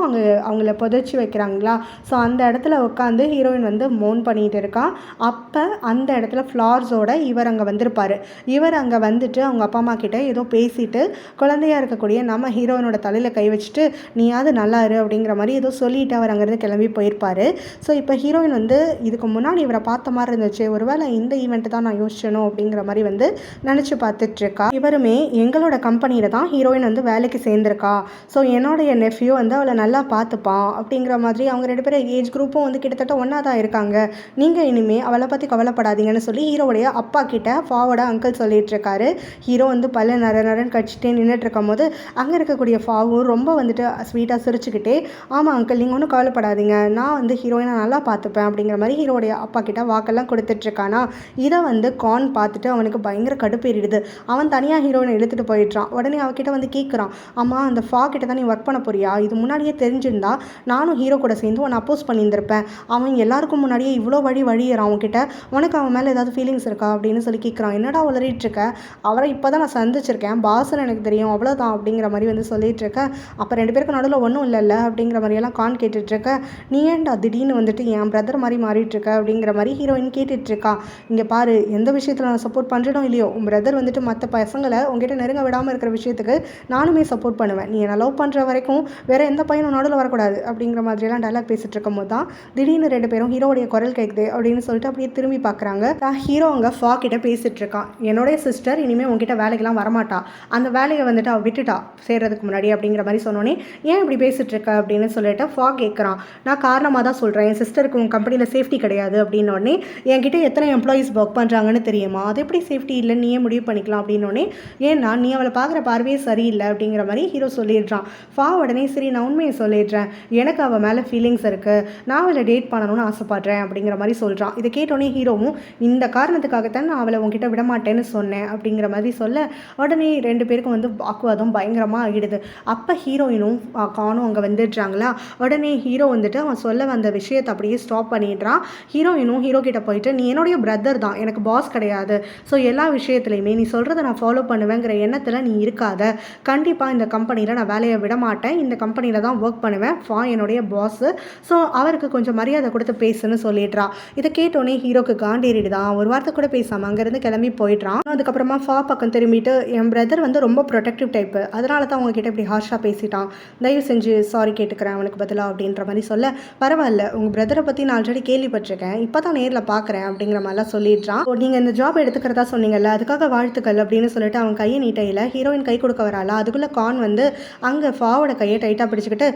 அவங்கள புதைச்சி வைக்கிறாங்களா. ஸோ அந்த இடத்துல உட்காந்து ஹீரோயின் வந்து மோன் பண்ணிகிட்டு இருக்கான். அப்போ அந்த இடத்துல ஃப்ளார்ஸோட இவர் அங்கே வந்திருப்பார். இவர் அங்கே வந்துட்டு அவங்க அப்பா அம்மா கிட்டே ஏதோ பேசிட்டு குழந்தையாக இருக்கக்கூடிய நம்ம ஹீரோயினோட தலையில் கை வச்சுட்டு நீயாவது நல்லா இரு அப்படிங்கிற மாதிரி ஏதோ சொல்லிட்டு அவர் அங்கேருந்து கிளம்பி போயிருப்பார். ஸோ இப்போ ஹீரோயின் வந்து இதுக்கு முன்னாடி இவரை பார்த்த மாதிரி இருந்துச்சு, ஒருவேளை இந்த ஈவெண்ட்டு தான் நான் யோசிச்சணும் அப்படிங்கிற மாதிரி வந்து நினச்சி பார்த்துட்ருக்கா. இவருமே எங்களோட கம்பெனியில் தான் ஹீரோயின் வந்து வேலைக்கு சேர்ந்துருக்கா, ஸோ என்னோடைய நெஃப்யூ வந்து அவளை நல்லா பார்த்துப்பான் அப்படிங்கிற மாதிரி அவங்க 2 பேரும் ஏஜ் குரூப்பும் வந்து கிட்டத்தட்ட ஒன்றா தான் இருக்காங்க, நீங்கள் இனிமேல் அவளை பற்றி கவலைப்படாதீங்கன்னு சொல்லி ஹீரோவுடைய அப்பா கிட்ட ஃபாவோட அங்கிள் சொல்லிட்டு இருக்காரு. ஹீரோ வந்து பல்ல நரன்னு கடிச்சிட்டே நின்றுட்டு இருக்கும் போது அங்கே இருக்கக்கூடிய ஃபாவும் ரொம்ப வந்துட்டு ஸ்வீட்டாக சிரிச்சுக்கிட்டே ஆமாம் அங்கிள் நீங்கள் ஒன்றும் கவலைப்படாதீங்க, நான் வந்து ஹீரோயினை நல்லா பார்த்துப்பேன் அப்படிங்கிற மாதிரி ஹீரோடைய அப்பா கிட்ட வாக்கெல்லாம் கொடுத்துட்ருக்கானா. இதை வந்து கான் பார்த்துட்டு அவனுக்கு பயங்கர கடுப்பேறிடுது. அவன் தனியாக ஹீரோயினை இழுத்துட்டு போயிடுறான். உடனே அவகிட்ட வந்து கேட்குறான், அம்மா அந்த ஃபா கிட்ட தான் நீ ஒர்க் பண்ண போறியா, இது முன்னாடியே தெரிஞ்சிருந்தா நானும் ஹீரோ கூட சேர்ந்து உன்னை அப்போஸ் பண்ணியிருந்திருப்பேன், அவன் எல்லாருக்கும் முன்னாடியே இவ்வளோ வழியிறான் அவன்கிட்ட, உனக்கு அவன் மேலே ஏதாவது ஃபீலிங்ஸ் இருக்கா அப்படின்னு சொல்லி கேட்குறான். என்னடா உளறிட்டு இருக்க, அவரை இப்போ தான் நான் சந்திச்சிருக்கேன், பாஸ்ன்னு எனக்கு தெரியும் அவ்வளோதான் அப்படிங்கிற மாதிரி வந்து சொல்லிட்டு இருக்க. அப்போ 2 பேருக்கு நடுவில் ஒன்றும் இல்லைல்ல அப்படிங்கிற மாதிரியெல்லாம் கான் கேட்டுட்ருக்க. நீ ஏன்டா திடீர்னு வந்துட்டு என் பிரதர் மாதிரி மாறிட்டுருக்க அப்படிங்கிற மாதிரி ஹீரோயின் கேட்டுட்ருக்கா. இங்கே பாரு, எந்த விஷயத்தில் நான் சப்போர்ட் பண்ணுறனோ இல்லையோ, உன் பிரதர் வந்துட்டு மற்ற பசங்களை உங்ககிட்ட நெருங்க விடாமல் இருக்கிற விஷயத்துக்கு நானுமே சப்போர்ட் பண்ணுவேன், நீ என்னை லவ் பண்ணுற வரைக்கும் வேறு எந்த பையனும் நடுவில் வரக்கூடாது அப்படிங்கிற மாதிரியெல்லாம் டைலாக் பேசிகிட்டு இருக்கும் போது தான் திடீர்னு 2 பேரும் ஹீரோடைய குரல் கேட்குது அப்படின்னு சொல்லிட்டு அப்படியே திரும்பி பார்க்குறாங்க. ஹீரோ அங்கே ஃபா கிட்ட பேசிகிட்டு இருக்கான். என்னுடைய சிஸ்டர் இனிமேல் உங்ககிட்ட வேலைக்கெல்லாம் வரமாட்டா, அந்த வேலையை வந்துட்டு அவள் விட்டுட்டா சேர்றதுக்கு முன்னாடி அப்படிங்கிற மாதிரி சொன்னோன்னே ஏன் இப்படி பேசிகிட்டு இருக்க அப்படின்னு சொல்லிட்டு ஃபா கேட்குறான். நான் காரணமாக தான் சொல்கிறேன், என் சிஸ்டருக்கு உங்கள் கம்பெனியில் சேஃப்டி கிடையாது அப்படின்னோடனே என்கிட்ட எத்தனை எம்ப்ளாயீஸ் ஒர்க் பண்ணுறாங்கன்னு தெரியுமா, அது எப்படி சேஃப்டி இல்லைன்னு நீயே முடிவு பண்ணிக்கலாம் அப்படின்னோடனே ஏன்னா நீ அவளை பார்க்குற பார்வையே சரியில்லை அப்படிங்கிற மாதிரி ஹீரோ சொல்லிடுறான். ஃபா உடனே சரி நான் உண்மையை சொல்லிடுறேன், எனக்கு அவள் மேலே ஃபீலிங்ஸ் இருக்குது, நான் அவளை டேட் பண்ணணும்னு ஆசைப்படுறேன் அப்படிங்கிற மாதிரி சொல்கிறான். இதை கேட்டோடனே ஹீரோவும் இந்த காரணத்துக்காகத்தான் நான் அவளை உங்ககிட்ட விடமாட்டேன்னு சொன்னேன் அப்படிங்கிற மாதிரி சொல்ல உடனே 2 பேருக்கும் வந்து வாக்குவாதம் பயங்கரமாக ஆகிடுது. அப்போ ஹீரோயினும் கானும் அங்கே வந்துடுறாங்களா. உடனே ஹீரோ வந்துட்டு அவன் சொல்ல வந்த விஷயத்தை அப்படியே ஸ்டாப் பண்ணிடுறான். ஹீரோயினும் ஹீரோ கிட்ட போயிட்டு நீ என்னுடைய பிரதர் தான், எனக்கு பாஸ் கிடையாது, ஸோ எல்லா விஷயத்துலையுமே நீ சொல்கிறத நான் ஃபாலோ பண்ணுவேங்கிற எண்ணத்தில் நீ இருக்காத, கண்டிப்பாக இந்த கம்பெனியில் நான் வேலையை விட மாட்டேன், இந்த கம்பெனியில் தான் ஒர்க் பண்ணுவேன், ஃபா என்னுடைய பாஸு, ஸோ அவருக்கு கொஞ்சம் மரியாதை கொடுத்து பேசுன்னு சொல்லிடுறா. இதை கேட்டோன்னே ஹீரோக்கு காண்டேறிடுதான். ஒரு வார்த்தை கூட பேசாமல் அங்கேருந்து கிளம்பி போயிடுறான். அதுக்கப்புறமா ஃபா பக்கம் திரும்பிட்டு என் பிரதர் வந்து ரொம்ப ப்ரொடெக்டிவ் டைப்பு, அதனால தான் உங்ககிட்ட இப்படி ஹார்ஷாக பேசிட்டான், தயவு செஞ்சு சாரி கேட்டுக்கிறேன் அவனுக்கு பதிலாக அப்படின்ற மாதிரி சொல்ல பரவாயில்ல உங்கள் பிரதரை பற்றி நான் ஆல்ரெடி கேள்விப்பட்டிருக்கேன், இப்போ தான் நேரில் பார்க்குறேன் அப்படிங்கிற மாதிரிலாம் சொல்லிடுறான். நீங்கள் இந்த ஜாப் எடுத்துக்கிறதா சொன்னீங்கல்ல, அதுக்காக வாழ்த்துக்கள் அப்படின்னு சொல்லிட்டு அவன் கையை நீட்டையில் ஹீரோயின் கை கொடுக்க வராளா. அதுக்குள்ளே கான் வந்து அங்கே ஃபாவோட கையை டைட்டாக பிடிச்சிக்கிட்டு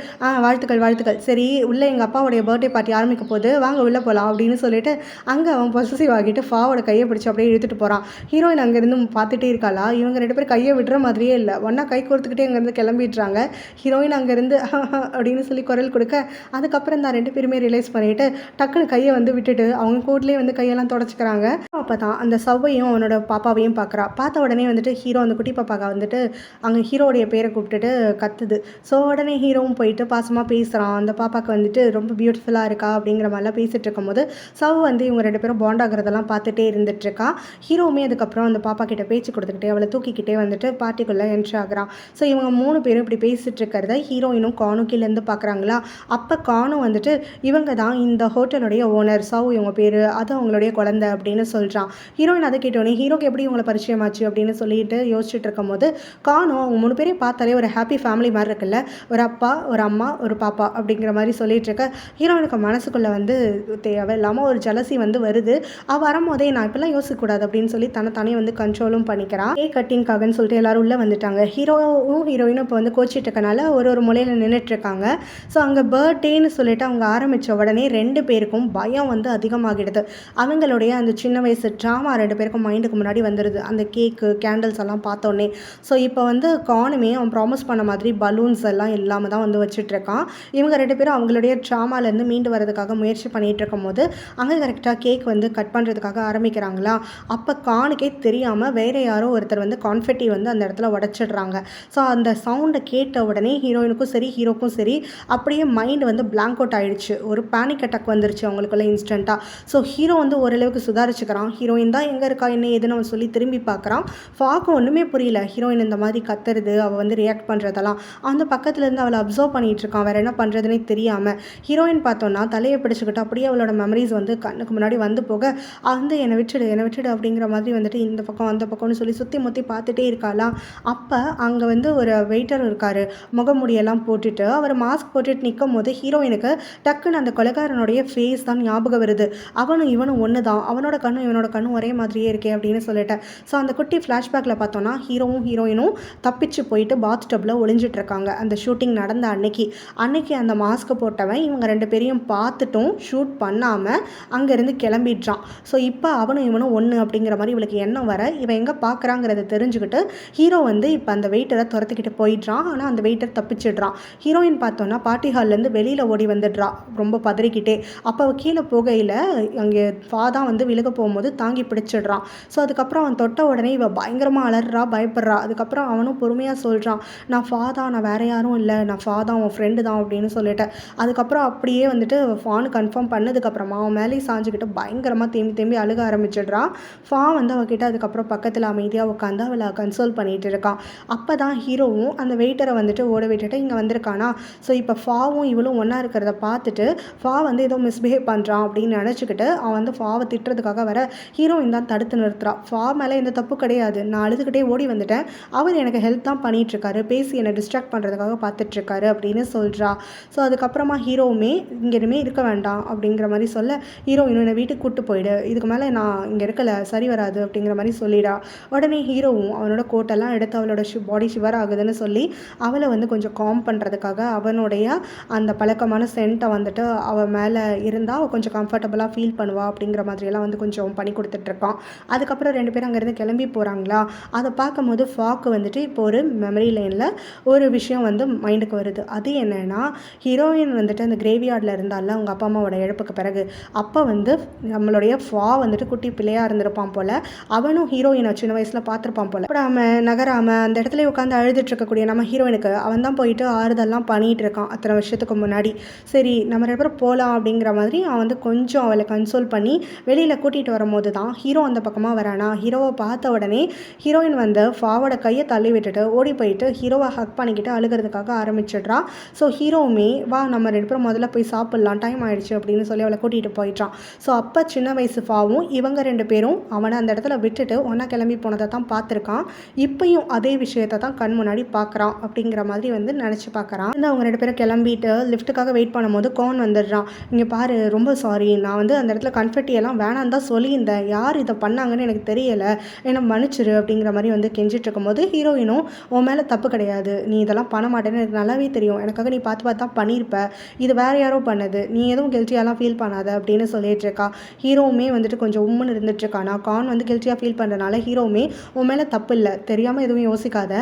வாழ்த்துக்கள் சரி உள்ளே எங்கள் அப்பாவுடைய பர்த்டே பார்ட்டி ஆரம்பிக்க போது வாங்க உள்ளே போகலாம் அப்படின்னு சொல்லிட்டு அங்கே அவன் பொசசிவ் ஆகிட்டு ஃபாவோட கையை பிடிச்சி அப்படியே இழுத்துட்டு போகிறான். ஹீரோயின் அங்கேருந்து பார்த்துட்டே இருக்காளா. இவங்க 2 பேர் கையை விடுற மாதிரியே இல்லை, ஒன்றா கை கொடுத்துக்கிட்டே அங்கேருந்து கிளம்பிடுறாங்க. ஹீரோயின் அங்கேருந்து அப்படின்னு சொல்லி குரல் கொடுக்க அதுக்கப்புறம் தான் 2 பேருமே ரிலைஸ் பண்ணிவிட்டு டக்குன்னு கையை வந்து விட்டுட்டு அவங்க கோட்லேயே வந்து கையெல்லாம் தொடச்சிக்கிறாங்க. அப்போ தான் அந்த சவ்வையும் அவனோட பாப்பாவையும் பார்க்குறா. பார்த்த உடனே வந்துட்டு ஹீரோ அந்த குட்டி பாப்பாவை வந்துட்டு அங்கே ஹீரோடைய பேரை கூப்பிட்டுட்டு கத்துது. ஸோ உடனே ஹீரோவும் போயிட்டு பாசமாக பேசுகிறான். அந்த பாப்பாவுக்கு வந்துட்டு ரொம்ப பியூட்டிஃபுல்லாக இருக்கா அப்படிங்கிற மாதிரிலாம் பேசிகிட்டு இருக்கும்போது சவ் வந்து இவங்க 2 பேரும் பாண்ட் ஆகிறதெல்லாம் அதெல்லாம் பார்த்துட்டே இருந்துட்டுருக்கா. ஹீரோவுமே அதுக்கப்புறம் அந்த பாப்பா கிட்ட பேச்சு கொடுத்துக்கிட்டே அவளை தூக்கிக்கிட்டே வந்துட்டு பார்ட்டிக்குள்ளே என்ட்ரி ஆகுறான். ஸோ இவங்க 3 பேரும் இப்படி பேசிகிட்டு இருக்கிறத ஹீரோயினும் கானும் கீழேருந்து பார்க்குறாங்களா. அப்போ கானும் வந்துட்டு இவங்க தான் இந்த ஹோட்டலுடைய ஓனர் சவு இவங்க பேர், அது அவங்களுடைய குழந்தை அப்படின்னு சொல்கிறான். ஹீரோயின் அதை கேட்டோன்னே ஹீரோக்கு எப்படி இவங்களை பரிச்சயமாச்சு அப்படின்னு சொல்லிட்டு யோசிச்சுட்டு இருக்கும் போது கானும் அவங்க 3 பேரையும் பார்த்தாலே ஒரு ஹாப்பி ஃபேமிலி மாதிரி இருக்குல்ல, ஒரு அப்பா ஒரு அம்மா ஒரு பாப்பா அப்படிங்கிற மாதிரி சொல்லிட்டு இருக்க ஹீரோயினுக்கு மனசுக்குள்ளே வந்து தேவையில்லாமல் ஒரு ஜலசி வந்து வருது. அவள் வரும்போதே நான் இப்பெல்லாம் யோசிக்கக்கூடாது அப்படின்னு சொல்லி தன்னை வந்து கண்ட்ரோலும் பண்ணிக்கிறான். கேக் கட்டிங்காகன்னு சொல்லிட்டு எல்லாரும் உள்ளே வந்துட்டாங்க. ஹீரோவும் ஹீரோயினும் இப்போ வந்து கோச்சிட்டு இருக்கனால ஒரு மூலையில் நின்றுட்டு இருக்காங்க. ஸோ அங்கே பர்த்டேன்னு சொல்லிட்டு அவங்க ஆரம்பித்த உடனே 2 பேருக்கும் பயம் வந்து அதிகமாகிடுது. அவங்களுடைய அந்த சின்ன வயசு ட்ராமா 2 பேருக்கும் மைண்டுக்கு முன்னாடி வந்துடுது. அந்த கேக்கு கேண்டில்ஸ் எல்லாம் பார்த்தோன்னே. ஸோ இப்போ வந்து கானுமே அவன் ப்ராமிஸ் பண்ண மாதிரி பலூன்ஸ் எல்லாம் இல்லாமல் தான் வந்து வச்சுட்ருக்கான். இவங்க 2 பேரும் அவங்களுடைய ட்ராமாலேருந்து மீண்டு வரதுக்காக முயற்சி பண்ணிகிட்டு இருக்கும் போது அங்கே கரெக்டாக கேக் வந்து கட் பண்ணுறதுக்காக ஆரம்பிக்கிறாங்களா. அப்போ கானுக்கே தெரியாமல் வேறு யாரோ ஒருத்தர் வந்து கான்ஃபெட்டி வந்து அந்த இடத்துல உடச்சிடுறாங்க. ஸோ அந்த சவுண்டை கேட்ட உடனே ஹீரோயினுக்கும் சரி ஹீரோக்கும் சரி அப்படியே மைண்ட் வந்து பிளாங்க் அவுட் ஆகிடுச்சு. ஒரு பேனிக் அட்டாக் வந்துருச்சு அவங்களுக்குள்ள இன்ஸ்டண்ட்டாக. ஸோ ஹீரோ வந்து ஓரளவுக்கு சுதாரிச்சுக்கிறான். ஹீரோயின் தான் எங்கே இருக்கா என்ன ஏதுன்னு அவன் சொல்லி திரும்பி பார்க்குறான். ஃபாக்கும் ஒன்றுமே புரியல. ஹீரோயின் இந்த மாதிரி கத்துறது அவள் வந்து ரியாக்ட் பண்ணுறதெல்லாம் அந்த பக்கத்துலேருந்து அவளை அப்சர்வ் பண்ணிகிட்டு இருக்கான். வேறு என்ன பண்ணுறதுனே தெரியாமல். ஹீரோயின் பார்த்தோன்னா தலையை பிடிச்சிக்கிட்டு அப்படியே அவளோட மெமரிஸ் வந்து கண்ணுக்கு முன்னாடி வந்து போக வந்து என்னை விட்டுடு அப்படிங்கிற மாதிரி வந்துட்டு இந்த பக்கம் அந்த பக்கம்னு சொல்லி சுற்றி முற்றி பார்த்துட்டே இருக்காளாம். அப்போ அங்கே வந்து ஒரு வெயிட்டர் இருக்கார். முகமுடியெல்லாம் போட்டுட்டு அவர் மாஸ்க் போட்டுட்டு நிற்கும் போது ஹீரோயினுக்கு டக்குன்னு அந்த கொலைகாரனுடைய ஃபேஸ் தான் ஞாபகம் வருது. அவனும் இவனும் ஒன்று தான், அவனோட கண்ணும் இவனோட கண்ணும் ஒரே மாதிரியே இருக்கே அப்படின்னு சொல்லிட்டேன். ஸோ அந்த குட்டி ஃப்ளாஷ்பேக்கில் பார்த்தோன்னா ஹீரோவும் ஹீரோயினும் தப்பிச்சு போயிட்டு பாத் டப்பில் ஒளிஞ்சிட்டு இருக்காங்க. அந்த ஷூட்டிங் நடந்த அன்னைக்கு அந்த மாஸ்க் போட்டவன் இவங்க 2 பேரையும் பார்த்துட்டும் ஷூட் பண்ணாமல் அங்கேருந்து கிளம்பிடுறான். ஸோ இப்போ அவனும் இவனும் ஒன்று அப்படிங்கிற மாதிரி இவளுக்கு எண்ணம் வர இவன் எங்கே பார்க்குறாங்கிறத தெரிஞ்சுக்கிட்டு ஹீரோ வந்து இப்போ அந்த வெயிட்டரை துரத்துக்கிட்டு போயிடுறான். ஆனால் அந்த வெயிட்டர் தப்பிச்சிடுறான். ஹீரோயின் பார்த்தோன்னா பார்ட்டி ஹால்லேருந்து வெளியில் ஓடி வந்துடுறா ரொம்ப பதறிக்கிட்டே. அப்போ அவள் கீழே போகையில் அங்கே தான் வந்து விலக போகும்போது தாங்கி பிடிச்சிடுறான். ஸோ அதுக்கப்புறம் அவன் தொட்ட உடனே இவள் பயங்கரமாக அலறா பயப்படுறா. அதுக்கப்புறம் அவனும் பொறுமையாக சொல்கிறான், நான் ஃபாதான், நான் வேறு யாரும் இல்லை, நான் ஃபாதான் உன் ஃப்ரெண்டு தான் அப்படின்னு சொல்லிட்டேன். அதுக்கப்புறம் அப்படியே வந்துட்டு ஃபான்னு கன்ஃபார்ம் பண்ணதுக்கப்புறமா அவன் மேலே சாஞ்சிக்கிட்டு பயங்கரமாக தேம்பி அழுக ஆரம்பிச்சிடுறான். ஃபா வந்து அவகிட்ட அதுக்கப்புறம் பக்கத்தில் அமைதியாக உட்காந்து அவளை கன்சோல் பண்ணிகிட்டு இருக்கான். அப்போ தான் ஹீரோவும் அந்த வெயிட்டரை வந்துட்டு ஓட விட்டுட்டு இங்கே வந்திருக்கானா. ஸோ இப்போ ஃபாவும் இவளும் ஒன்றா இருக்கிறத பார்த்துட்டு ஃபா வந்து ஏதோ மிஸ்பிஹேவ் பண்ணுறான் அப்படின்னு நினச்சிக்கிட்டு அவன் வந்து ஃபாவை திட்டுறதுக்காக வர ஹீரோயின் தான் தடுத்து நிறுத்துறான். ஃபா மேலே எந்த தப்பு கிடையாது, நான் அழுதுகிட்டே ஓடி வந்துட்டேன், அவர் எனக்கு ஹெல்ப் தான் பண்ணிகிட்ருக்காரு, பேசி என்னை டிஸ்ட்ராக்ட் பண்ணுறதுக்காக பார்த்துட்ருக்காரு அப்படின்னு சொல்கிறா. ஸோ அதுக்கப்புறமா ஹீரோவுமே இங்கே இனிமேல் இருக்க வேண்டாம் அப்படிங்கிற மாதிரி சொல்ல ஹீரோயின் என்னை வீட்டுக்கு கூப்பிட்டு போயிடு, இதுக்கு மேலே நான் இங்கே இருக்கலை, சரி வராது அப்படிங்கிற மாதிரி சொல்லிடா. உடனே ஹீரோவும் அவனோட கோட்டெல்லாம் எடுத்து அவளோட பாடி ஷிவர் ஆகுதுன்னு சொல்லி அவளை வந்து கொஞ்சம் காம் பண்ணுறதுக்காக அவனுடைய அந்த பழக்கமான சென்ட்டை வந்துட்டு அவள் மேலே இருந்தால் அவள் கொஞ்சம் கம்ஃபர்டபுளாக ஃபீல் பண்ணுவா அப்படிங்கிற மாதிரியெல்லாம் வந்து கொஞ்சம் பண்ணி கொடுத்துட்ருக்கான். அதுக்கப்புறம் 2 பேரும் அங்கேருந்து கிளம்பி போகிறாங்களா. அதை பார்க்கும்போது ஃபாக்கு வந்துட்டு இப்போ ஒரு மெமரி லைனில் ஒரு விஷயம் வந்து மைண்டுக்கு வருது. அது என்னென்னா ஹீரோயின் வந்துட்டு அந்த கிரேவியார்டில் இருந்தால அவங்க அப்பா அம்மாவோட இழப்புக்கு பிறகு அப்போ வந்து நம்மளுடைய ஃபா வந்துட்டு குட்டி பிள்ளையாக இருந்திருப்பான் போல். அவனும் ஹீரோயினை சின்ன வயசில் பார்த்துருப்பான் போல். நகராமல் அந்த இடத்துல உட்காந்து அழுதுட்டு இருக்கக்கூடிய நம்ம ஹீரோயினுக்கு அவன் தான் போயிட்டு ஆறுதல்லாம் பண்ணிகிட்டு இருக்கான் அத்தனை வருஷத்துக்கு முன்னாடி. சரி நம்ம 2 பேரும் போகலாம் அப்படிங்கிற மாதிரி அவன் வந்து கொஞ்சம் அவளை கன்சோல் பண்ணி வெளியில் கூட்டிகிட்டு வரும்போது தான் ஹீரோ அந்த பக்கமாக வரானா. ஹீரோவை பார்த்த உடனே ஹீரோயின் வந்து ஃபாவோட கையை தள்ளி விட்டுட்டு ஓடி போயிட்டு ஹீரோவை ஹக் பண்ணிக்கிட்டு அழுகிறதுக்காக ஆரம்பிச்சிடுறா. ஸோ ஹீரோவுமே வா நம்ம 2 பேரும் முதல்ல போய் சாப்பிட்லாம், டைம் ஆயிடுச்சு அப்படின்னு சொல்லி அவளை கூட்டிகிட்டு போயிட்டான். ஸோ அப்போ சின்ன வயசு ஃபாவும் இவங்க 2 பேரும் அவனை அந்த இடத்துல விட்டுட்டு ஒன்றா கிளம்பி போனதை தான் பார்த்துருக்கான். இப்பயும் அதே விஷயத்தை தான் கண் முன்னாடி பார்க்குறான் அப்படிங்கிற மாதிரி வந்து நினச்சி பார்க்குறான். வந்து அவங்க 2 பேரும் கிளம்பிட்டு லிஃப்ட்டுக்காக வெயிட் பண்ணும்போது கோன் வந்துடுறான். இங்கே பாரு ரொம்ப சாரி, நான் வந்து அந்த இடத்துல கன்ஃபெட்டியெல்லாம் வேணான்னு தான் சொல்லியிருந்தேன், யார் இதை பண்ணாங்கன்னு எனக்கு தெரியலை, என்னை மன்னிச்சிரு அப்படிங்கிற மாதிரி வந்து கெஞ்சிட்டு இருக்கும்போது ஹீரோயினும் உன் மேலே தப்பு கிடையாது, நீ இதெல்லாம் பண்ண மாட்டேன்னு எனக்கு நல்லாவே தெரியும், எனக்காக நீ பார்த்து தான் பண்ணியிருப்ப, இது வேறு யாரோ பண்ணது, நீ எதுவும் கில்ட்டியாலாம் ஃபீல் பண்ணாத அப்படின்னு சொல்லிட்டு இருக்கா. ஹீரோவுமே வந்துட்டு கொஞ்சம் உம்முன்னு இருந்துட்டுருக்கானா. கான் வந்து கில்ட்டியாக ஃபீல் பண்ணுறதுனால ஹீரோவுமே உன் மேலே தப்பு இல்லை, தெரியாமல் எதுவும் யோசிக்காத,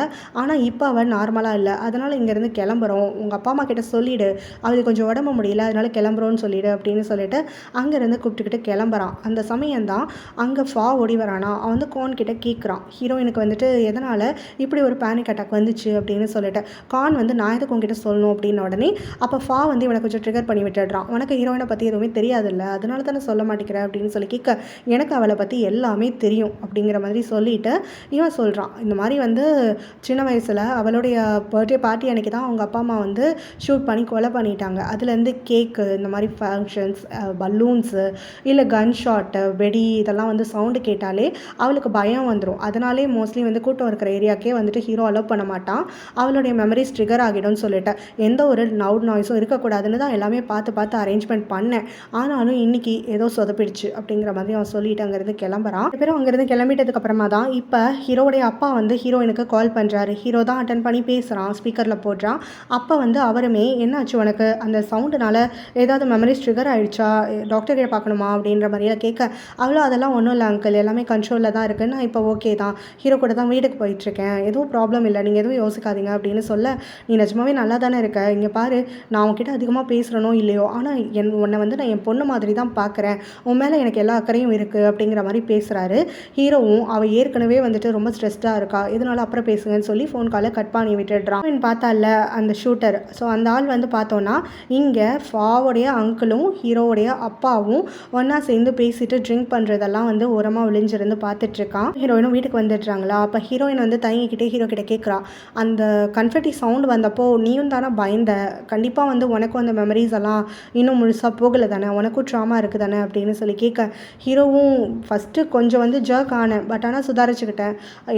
ஆனால் இப்போ அவன் நார்மலாக இல்லை, அதனால் இங்கேருந்து கிளம்புறோம், உங்கள் அப்பா அம்மா கிட்ட சொல்லிவிடு, அவளுக்கு கொஞ்சம் உடம்பு முடியல அதனால் கிளம்புறோன்னு சொல்லிவிடு அப்படின்னு சொல்லிட்டு அங்கேருந்து கூப்பிட்டுக்கிட்டு கிளம்புறான். அந்த சமயம்தான் அங்கே ஃபா ஓடி வரானா. அவன் வந்து கான் கிட்ட கேட்குறான் ஹீரோயினுக்கு வந்துட்டு எதனால் இப்படி ஒரு பேனிக் அட்டாக் வந்துச்சு அப்படின்னு சொல்லிட்டு. கான் வந்து நான் எதுக்கு உங்ககிட்ட சொல்லணும் அப்படின்னு உடனே அப்போ ஃபா வந்து இவனை கொஞ்சம் ட்ரிகர் பண்ணி விட்டுடுறான். உனக்கு ஹீரோயினை பற்றி எதுவுமே தெரியாதுல்ல, அதனால தானே சொல்ல மாட்டேங்கிற அப்படின்னு அப்படின்னு சொல்லி கேட்க, எனக்கு அவளை பற்றி எல்லாமே தெரியும் அப்படிங்கிற மாதிரி சொல்லிட்டு இவன் சொல்கிறான். இந்த மாதிரி வந்து சின்ன வயசில் அவளுடைய பர்த்டே பார்ட்டி அன்றைக்கி தான் அவங்க அப்பா அம்மா வந்து ஷூட் பண்ணி கொலை பண்ணிட்டாங்க. அதுலேருந்து கேக்கு, இந்த மாதிரி ஃபங்க்ஷன்ஸ், பலூன்ஸு, இல்லை கன் ஷாட்டு, வெடி இதெல்லாம் வந்து சவுண்டு கேட்டாலே அவளுக்கு பயம் வந்துடும். அதனாலே மோஸ்ட்லி வந்து கூட்டம் இருக்கிற ஏரியாக்கே வந்துட்டு ஹீரோ அலோவ் பண்ண மாட்டான். அவளுடைய மெமரிஸ் ட்ரிகர் ஆகிடும்னு சொல்லிட்டு எந்த ஒரு லவுட் நாய்ஸும் இருக்கக்கூடாதுன்னு தான் எல்லாமே பார்த்து அரேஞ்ச்மெண்ட் பண்ணேன். ஆனாலும் இன்னைக்கு ஏதோ சொதப்பிடுச்சு அப்படிங்கிற மாதிரி அவன் சொல்லிட்டு அங்கேருந்து கிளம்புறான். பேரும் அங்கேருந்து கிளம்பிட்டதுக்கு அப்புறமா தான் இப்போ ஹீரோடைய அப்பா வந்து ஹீரோயினுக்கு கால் பண்ணுறாரு. ஹீரோ தான் அட்டன் பண்ணி பேசுகிறான், ஸ்பீக்கரில் போடுறான். அப்போ வந்து அவருமே என்னாச்சு உனக்கு, அந்த சவுண்டுனால ஏதாவது மெமரிஸ் ட்ரிகர் ஆகிடுச்சா, டாக்டரை பார்க்கணுமா அப்படின்ற மாதிரியாக கேட்க, அவ்வளோ அதெல்லாம் ஒன்றும் இல்லை அங்கிள், எல்லாமே கண்ட்ரோலில் தான் இருக்குது, நான் இப்போ ஓகே தான், ஹீரோ கூட தான் வீட்டுக்கு போயிட்டுருக்கேன், எதுவும் ப்ராப்ளம் இல்லை, நீங்கள் எதுவும் யோசிக்காதீங்க அப்படின்னு சொல்ல, நீ நிஜமாவே நல்லா தானே இருக்க, இங்கே பாரு நான் உன்கிட்ட அதிகமாக பேசுகிறனோ இல்லையோ, ஆனால் உன்னை வந்து நான் என் பொண்ணு மாதிரி தான் பார்க்குறேன், உன் மேலே எனக்கு எல்லா அக்கறையும் இருக்குது அப்படிங்கிற மாதிரி பேசுகிறாரு. ஹீரோவும் அவள் ஏற்கனவே வந்துட்டு ரொம்ப ஸ்ட்ரெஸ்டாக இருக்கா, இதனால அப்புறம் பேசுங்கன்னு சொல்லி ஃபோன் காலை கட் பண்ணி விட்டுடுறான். பார்த்தால அந்த ஷூட்டர், ஸோ அந்த ஆள் வந்து பார்த்தோன்னா இங்கே ஃபாவோடைய அங்கிளும் ஹீரோவுடைய அப்பாவும் ஒன்றா சேர்ந்து பேசிட்டு ட்ரிங்க் பண்ணுறதெல்லாம் வந்து ஓரமாக விழிஞ்சிருந்து பார்த்துட்ருக்கான். ஹீரோயினும் வீட்டுக்கு வந்துடுறாங்களா. அப்போ ஹீரோயின் வந்து தயங்கிக்கிட்டே ஹீரோ கிட்ட கேட்குறா, அந்த கன்ஃபெட்டி சவுண்டு வந்தப்போ நீயும் தானே பயந்த, கண்டிப்பாக வந்து உனக்கும் அந்த மெமரிஸ் எல்லாம் இன்னும் முழுசாக போகலை தானே, உனக்கும் ட்ராமா இருக்குது தானே அப்படின்னு சொல்லி கேட்க, ஹீரோவும் ஃபஸ்ட்டு கொஞ்சம் வந்து ஜர்க் ஆனேன், பட் ஆனால் சுதாரிச்சுக்கிட்டேன்,